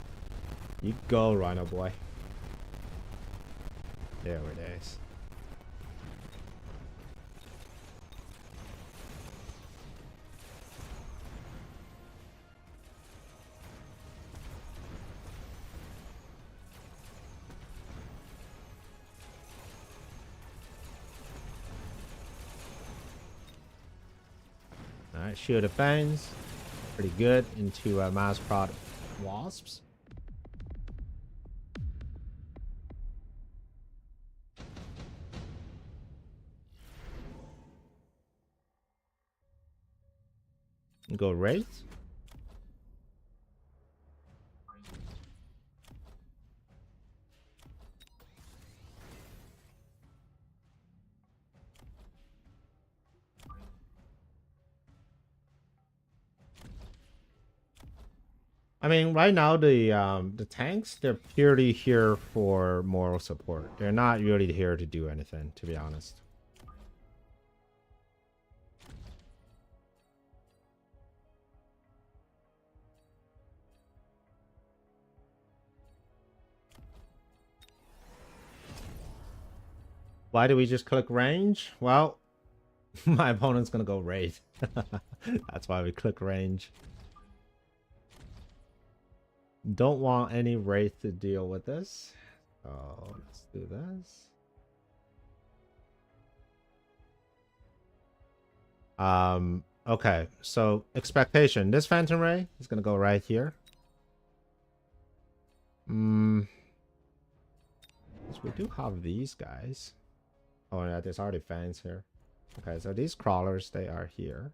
You go, Rhino boy. There it is. Alright, Shield of Fangs. Pretty good into mass prod Wasps. Go Wraith. I mean, right now the tanks, they're purely here for moral support. They're not really here to do anything, to be honest. Why do we just click range? Well, My opponent's gonna go Wraith. That's why we click range. Don't want any Wraith to deal with this. So let's do this. Okay, so expectation. This Phantom Ray is gonna go right here. We do have these guys. Oh yeah, there's already fans here. Okay, so these crawlers, they are here.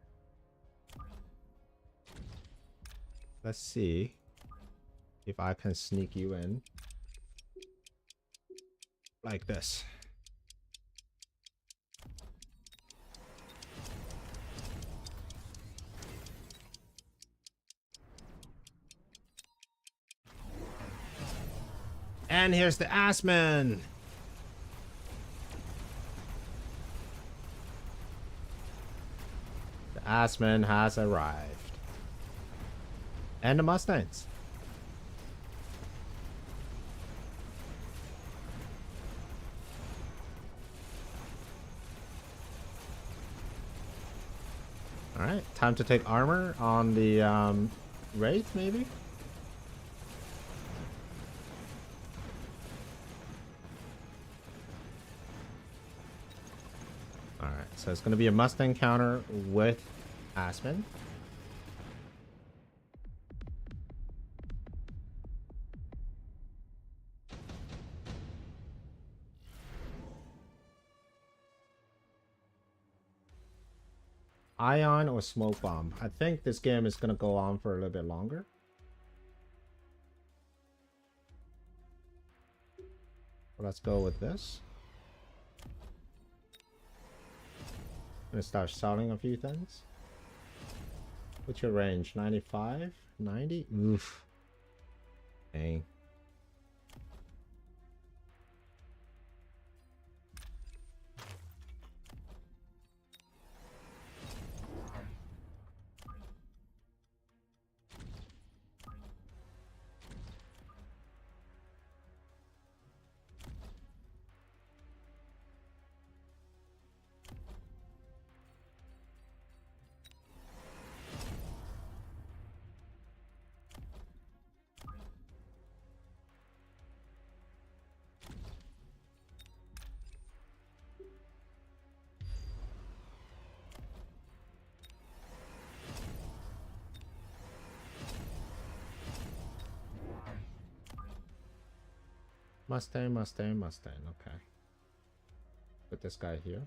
Let's see if I can sneak you in. Like this. And here's the Assman. The Assman has arrived. And the Mustangs. Alright, time to take armor on the Wraith, maybe? Alright, so it's going to be a Mustang counter with Aspen. Ion or Smoke Bomb? I think this game is going to go on for a little bit longer. Let's go with this. I'm going to start selling a few things. What's your range? 95? 90? Oof. Dang. Mustang, Mustang, Mustang. Okay. Put this guy here.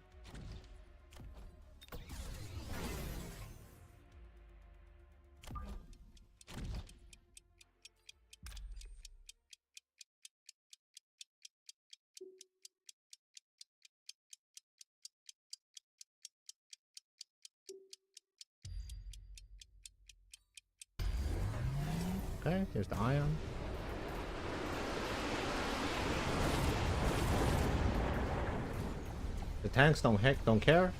Okay, here's the Ion. The tanks don't care.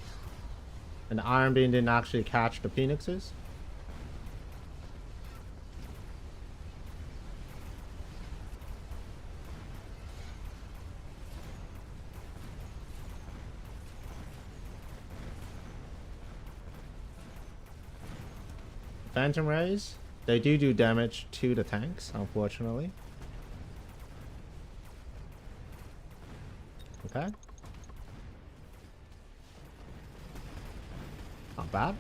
And the Iron Beam didn't actually catch the Phoenixes. Phantom Rays, they do damage to the tanks, unfortunately. Okay. Not bad.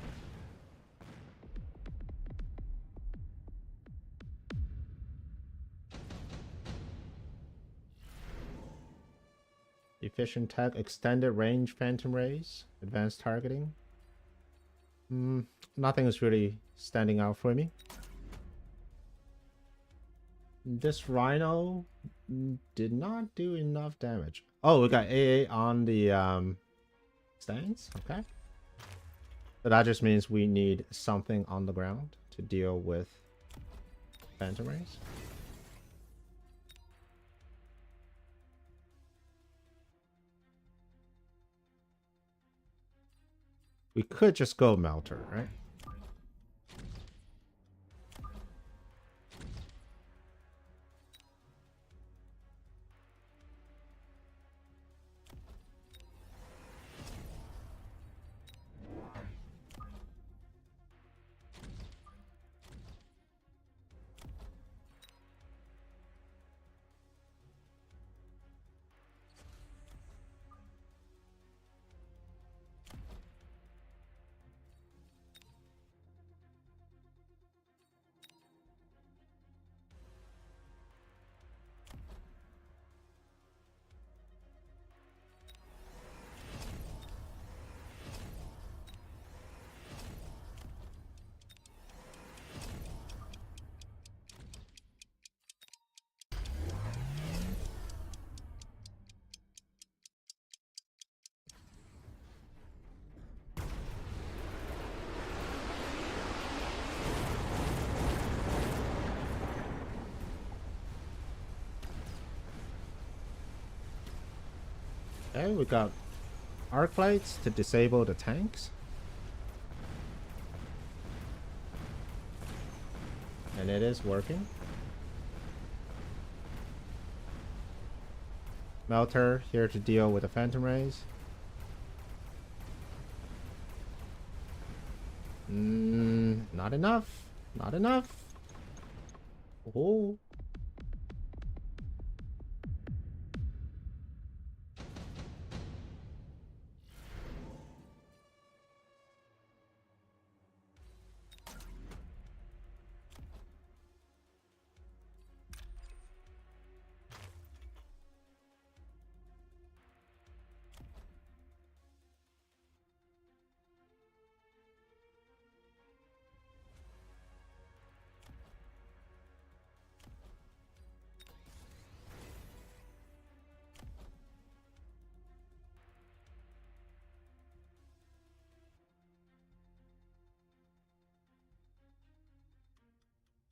Efficient tech, extended range Phantom Rays, advanced targeting. Nothing is really standing out for me. This Rhino did not do enough damage. Oh, we got AA on the stands. Okay. So that just means we need something on the ground to deal with Phantom Rays. We could just go Melter, right? Okay, we got arc lights to disable the tanks. And it is working. Melter here to deal with the phantom rays. Not enough. Not enough. Oh.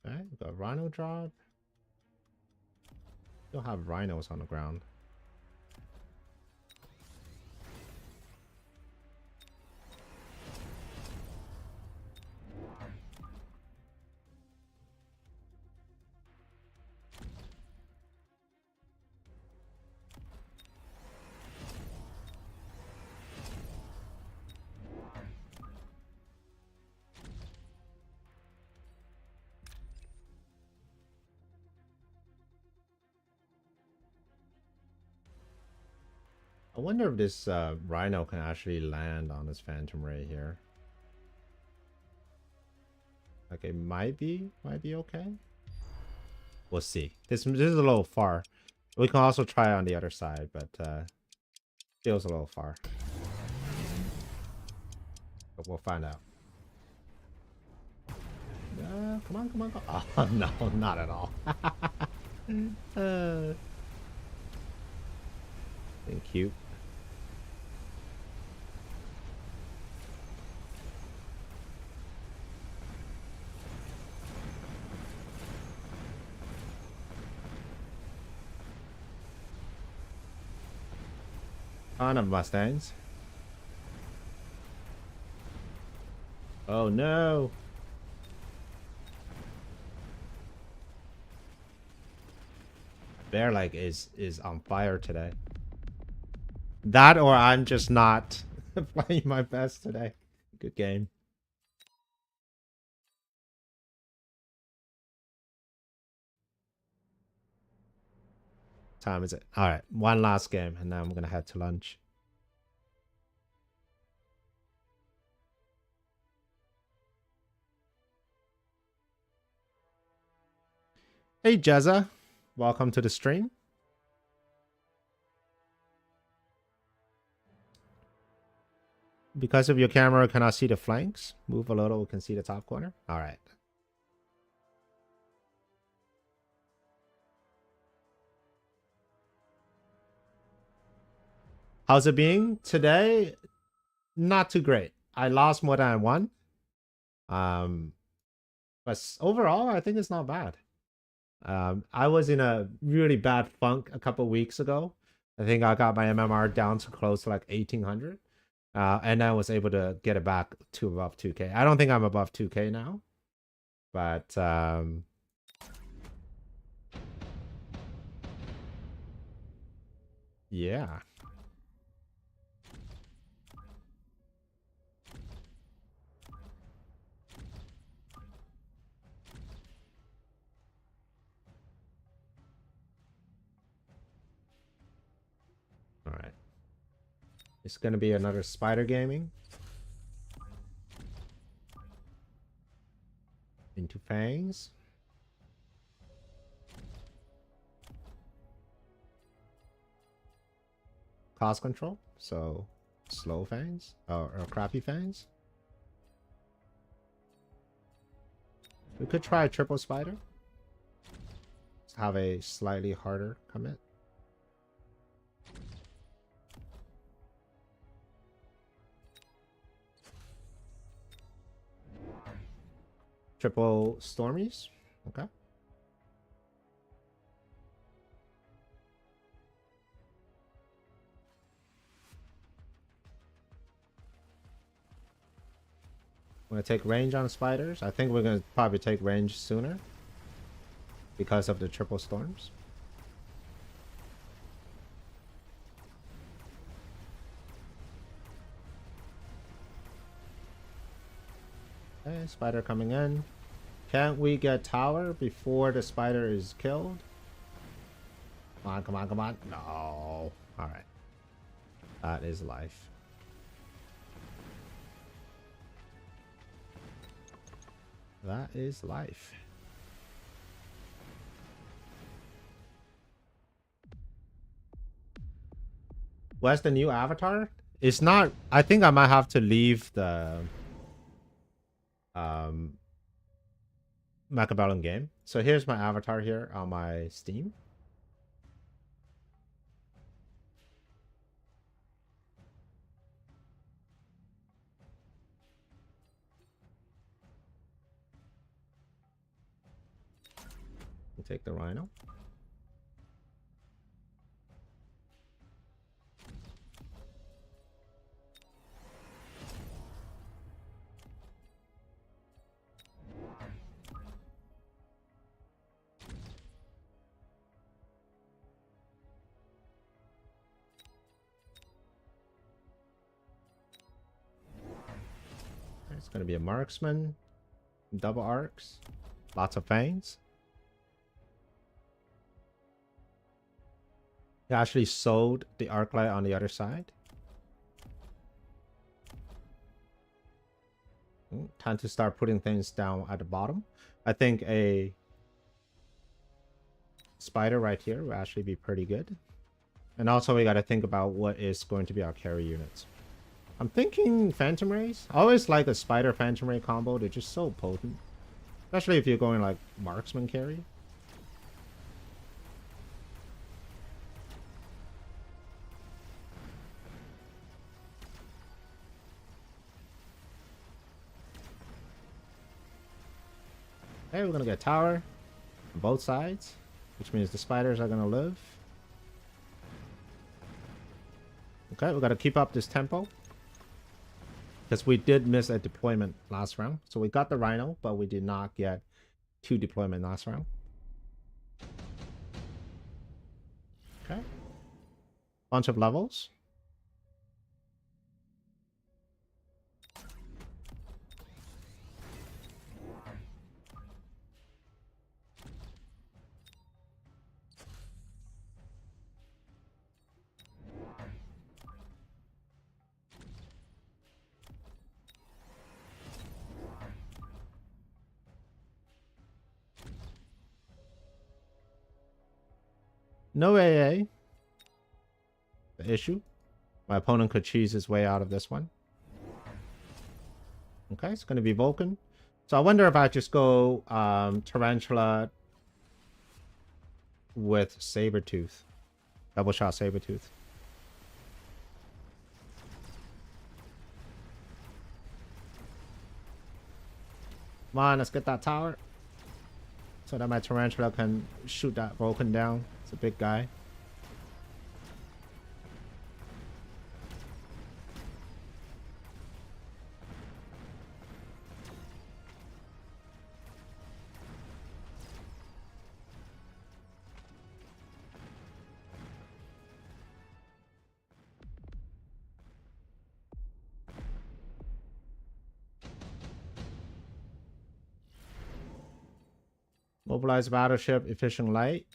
Alright, we got Rhino drop. Still have rhinos on the ground. I wonder if this rhino can actually land on this phantom ray here. Like it might be okay. We'll see. This is a little far. We can also try on the other side, but feels a little far. But we'll find out. Come on, come on, come on. Oh no, not at all. Thank you. Ton of Mustangs. Oh no. Bearlike is on fire today. That or I'm just not playing my best today. Good game. Time is it? All right, one last game, and then I'm gonna head to lunch. Hey Jezza, welcome to the stream. Because of your camera, cannot see the flanks. Move a little, we can see the top corner. All right. How's it being today? Not too great. I lost more than I won. But overall, I think it's not bad. I was in a really bad funk a couple weeks ago. I think I got my MMR down to close to like 1800. And I was able to get it back to above 2K. I don't think I'm above 2K now. But yeah. All right. It's going to be another spider gaming. Into fangs. Cost control. So slow fangs or crappy fangs. We could try a triple spider. Let's have a slightly harder commit. Triple stormies. Okay. I'm gonna take range on spiders. I think we're gonna probably take range sooner because of the triple storms. Okay, spider coming in. Can't we get tower before the spider is killed? Come on, come on, come on. No. Alright. That is life. That is life. What's the new avatar? It's not... I think I might have to leave the... Mechabellum game. So here's my avatar here on my Steam. We'll take the rhino. It's going to be a marksman. Double arcs. Lots of fangs. He actually sold the arc light on the other side. Time to start putting things down at the bottom. I think a spider right here will actually be pretty good. And also we got to think about what is going to be our carry units. I'm thinking Phantom Rays. I always like a Spider Phantom Ray combo. They're just so potent. Especially if you're going like marksman carry. Okay, we're gonna get tower on both sides, which means the spiders are gonna live. Okay, we gotta keep up this tempo. Because we did miss a deployment last round. So we got the rhino, but we did not get 2 deployment last round. Okay. Bunch of levels. No AA. The issue. My opponent could cheese his way out of this one. Okay, it's going to be Vulcan. So I wonder if I just go Tarantula with Sabertooth. Double shot Sabertooth. Come on, let's get that tower. So that my Tarantula can shoot that Vulcan down. It's a big guy. Mobilize battleship, efficient light.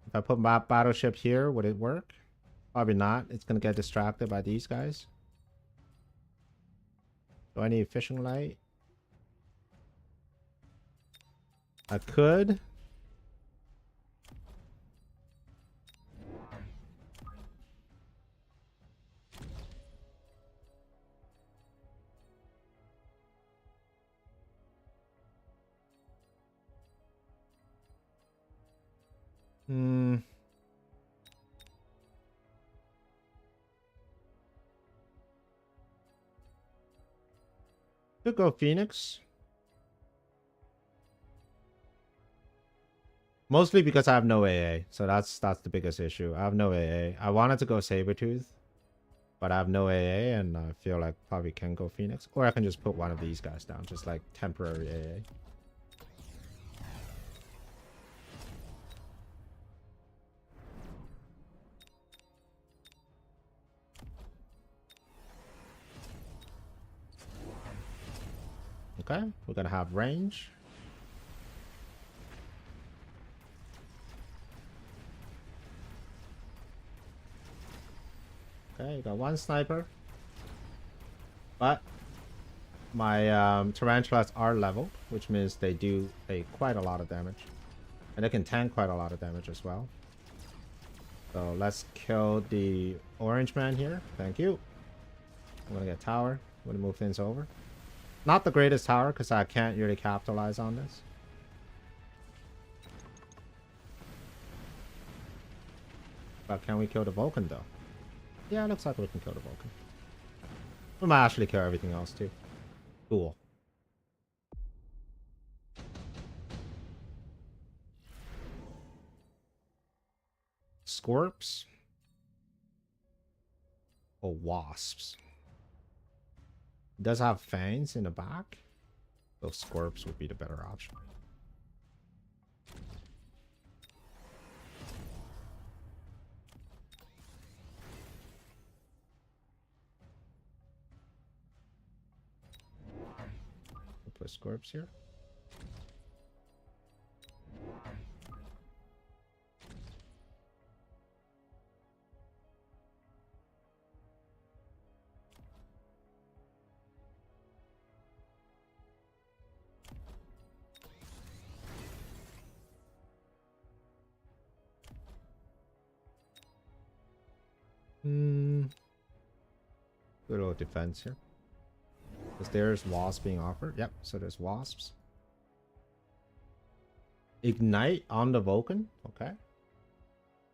If I put my battleship here, would it work? Probably not. It's going to get distracted by these guys. Do I need efficient light? I could. Could go Phoenix. Mostly because I have no AA. So that's the biggest issue. I have no AA. I wanted to go Sabertooth. But I have no AA, and I feel like probably can go Phoenix. Or I can just put one of these guys down, just like temporary AA. Okay, we're gonna have range. Okay, you got one sniper. But my tarantulas are leveled, which means they do quite a lot of damage. And they can tank quite a lot of damage as well. So let's kill the orange man here. Thank you. I'm gonna get tower. I'm gonna move things over. Not the greatest tower, because I can't really capitalize on this. But can we kill the Vulcan, though? Yeah, it looks like we can kill the Vulcan. We might actually kill everything else, too. Cool. Scorps? Or wasps? It does have fangs in the back. So Scorps would be the better option. We'll put Scorps here. Good little defense here. Because there's wasps being offered. Yep, so there's wasps. Ignite on the Vulcan. Okay.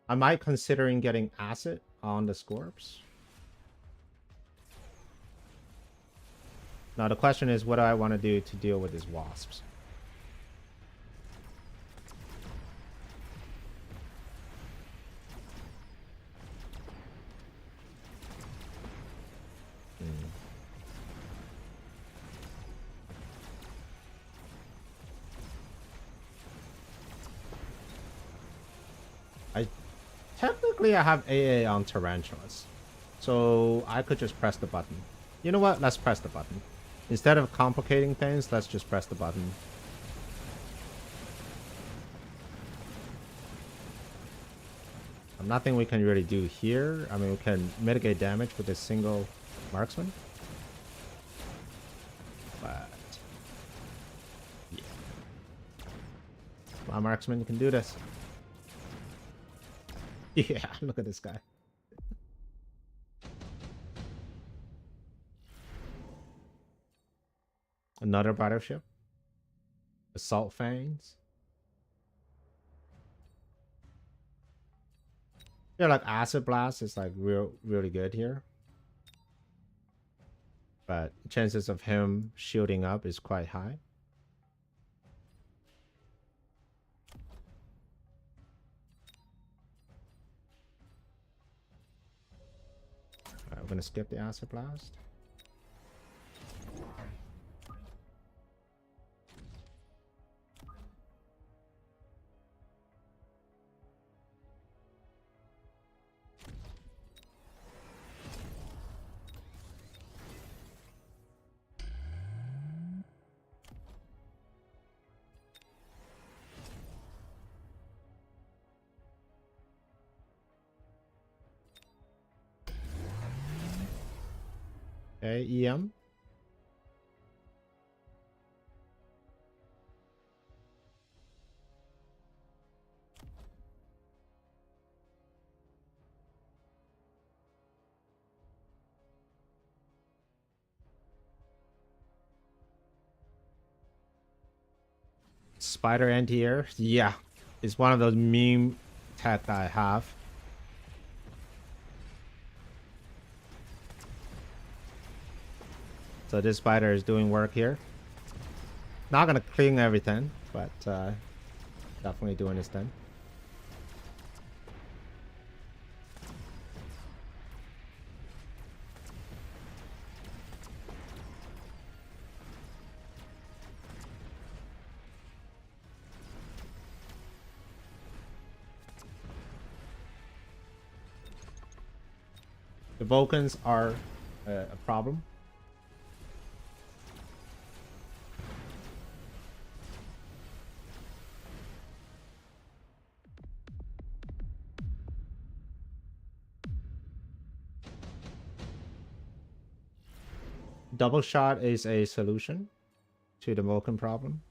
I might considering getting acid on the Scorps. Now the question is, what do I want to do to deal with these wasps? Technically, I have AA on tarantulas, so I could just press the button. You know what? Let's press the button. Instead of complicating things, let's just press the button. Nothing we can really do here. I mean, we can mitigate damage with a single marksman. But yeah. My marksman can do this. Yeah, look at this guy. Another battleship. Assault Fangs. Yeah, like Acid Blast is like really good here. But chances of him shielding up is quite high. Alright, we're gonna skip the Acid Blast. Okay, EM. Spider anti-air. Yeah, it's one of those meme tech I have. So this spider is doing work here. Not gonna clean everything, but definitely doing this thing. The Vulcans are a problem. Double shot is a solution to the Vulcan problem.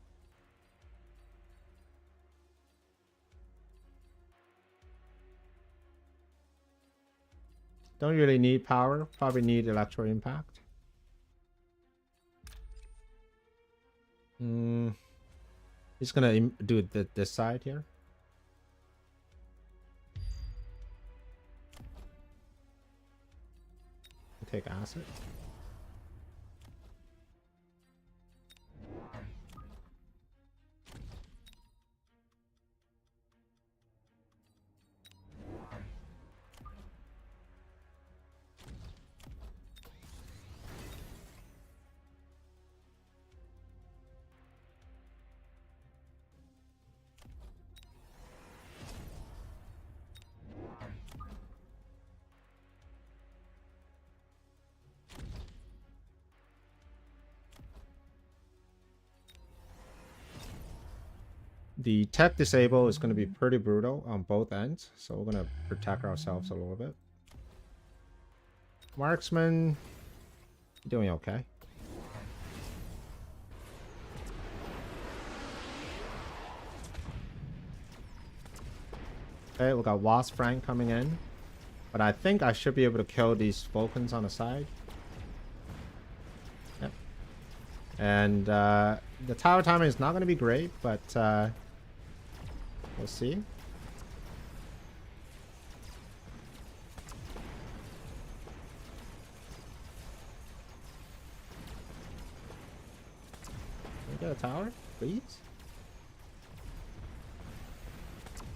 Don't really need power. Probably need electro impact. He's gonna do this side here. Take acid. The tech disable is going to be pretty brutal on both ends, so we're going to protect ourselves a little bit. Marksman, doing okay. Okay, we got Wasp Frank coming in, but I think I should be able to kill these Vulcans on the side. Yep. And the tower timing is not going to be great, but we'll see. Can we get a tower, please?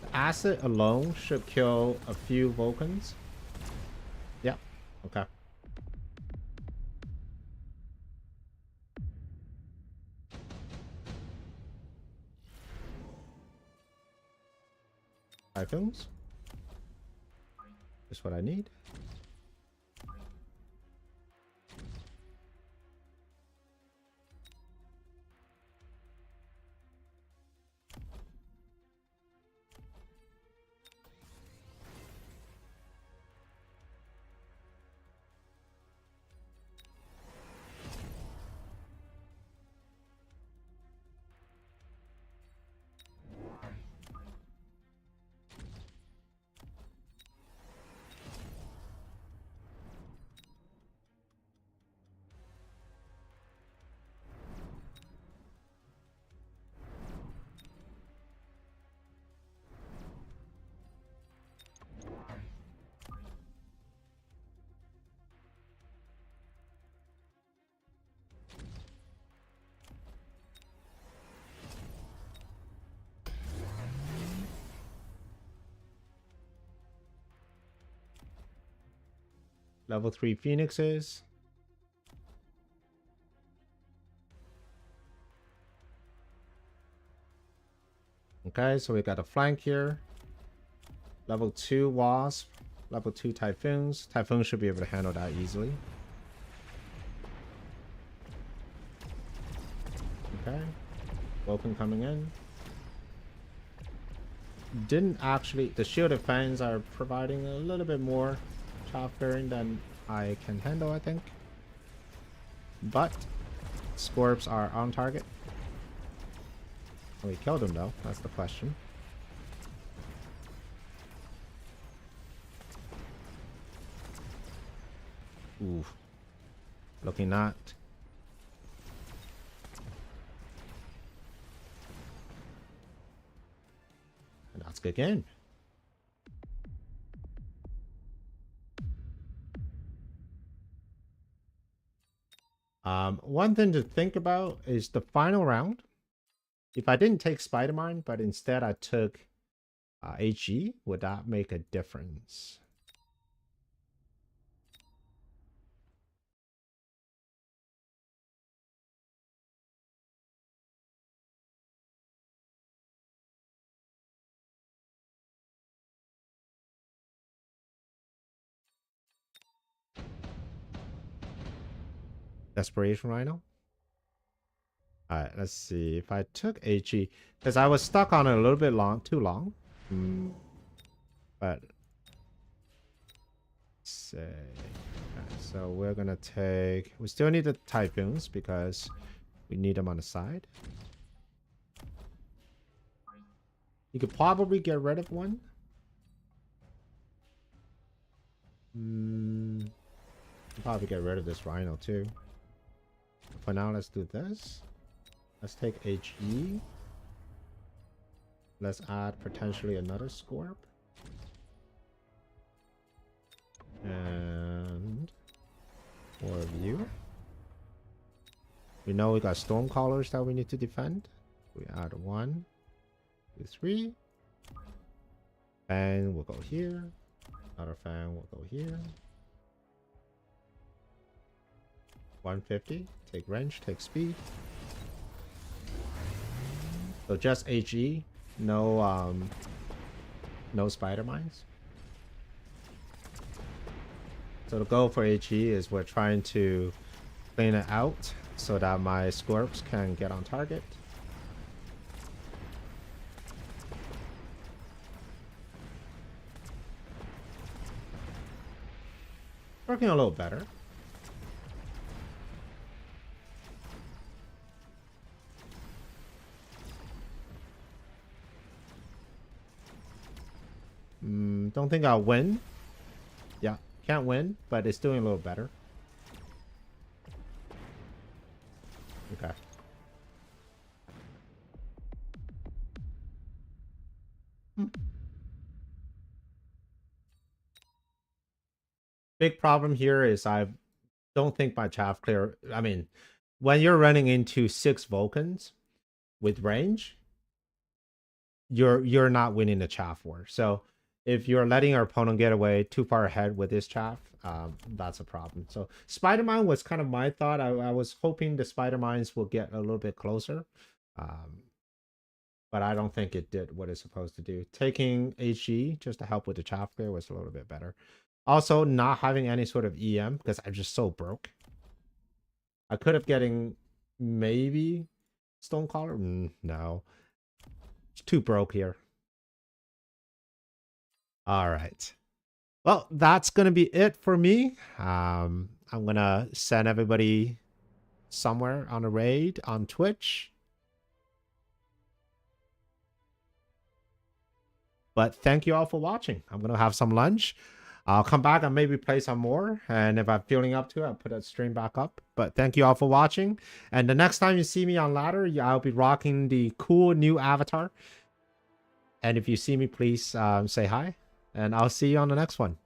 The acid alone should kill a few Vulcans. Yep. Okay. Typhoons. Just what I need. Level 3 Phoenixes. Okay, so we got a flank here. Level 2 Wasp. Level 2 Typhoons. Typhoons should be able to handle that easily. Okay. Vulcan coming in. Didn't actually... The shielded fans are providing a little bit more chaff bearing than I can handle, I think. But Scorps are on target. We killed him though, that's the question. Ooh. Looking not. And that's a good game. One thing to think about is the final round. If I didn't take Spider-Man, but instead I took HE, would that make a difference? Desperation Rhino. Alright, let's see. If I took HE, because I was stuck on it a little bit too long. But say, okay, so we're gonna take. We still need the Typhoons because we need them on the side. You could probably get rid of one. Probably get rid of this Rhino too. For now, let's do this. Let's take HE. Let's add potentially another Scorp. And more of you. We know we got Stormcallers that we need to defend. We add 1, 2, 3. Fan will go here. Another fan will go here. 150. Take range, take speed. So just HE, no spider mines. So the goal for HE is we're trying to clean it out so that my Scorps can get on target. Working a little better. Don't think I'll win. Yeah, can't win, but it's doing a little better. Okay. Big problem here is I don't think my chaff clear. I mean, when you're running into 6 Vulcans with range, you're not winning the chaff war. So if you're letting your opponent get away too far ahead with this chaff, that's a problem. So Spider Mine was kind of my thought. I was hoping the Spider Mines will get a little bit closer. But I don't think it did what it's supposed to do. Taking HE just to help with the chaff clear was a little bit better. Also, not having any sort of EM because I'm just so broke. I could have getting maybe Stonecaller. No. It's too broke here. All right. Well, that's going to be it for me. I'm going to send everybody somewhere on a raid on Twitch. But thank you all for watching. I'm going to have some lunch. I'll come back and maybe play some more. And if I'm feeling up to it, I'll put that stream back up. But thank you all for watching. And the next time you see me on ladder, I'll be rocking the cool new avatar. And if you see me, please say hi. And I'll see you on the next one.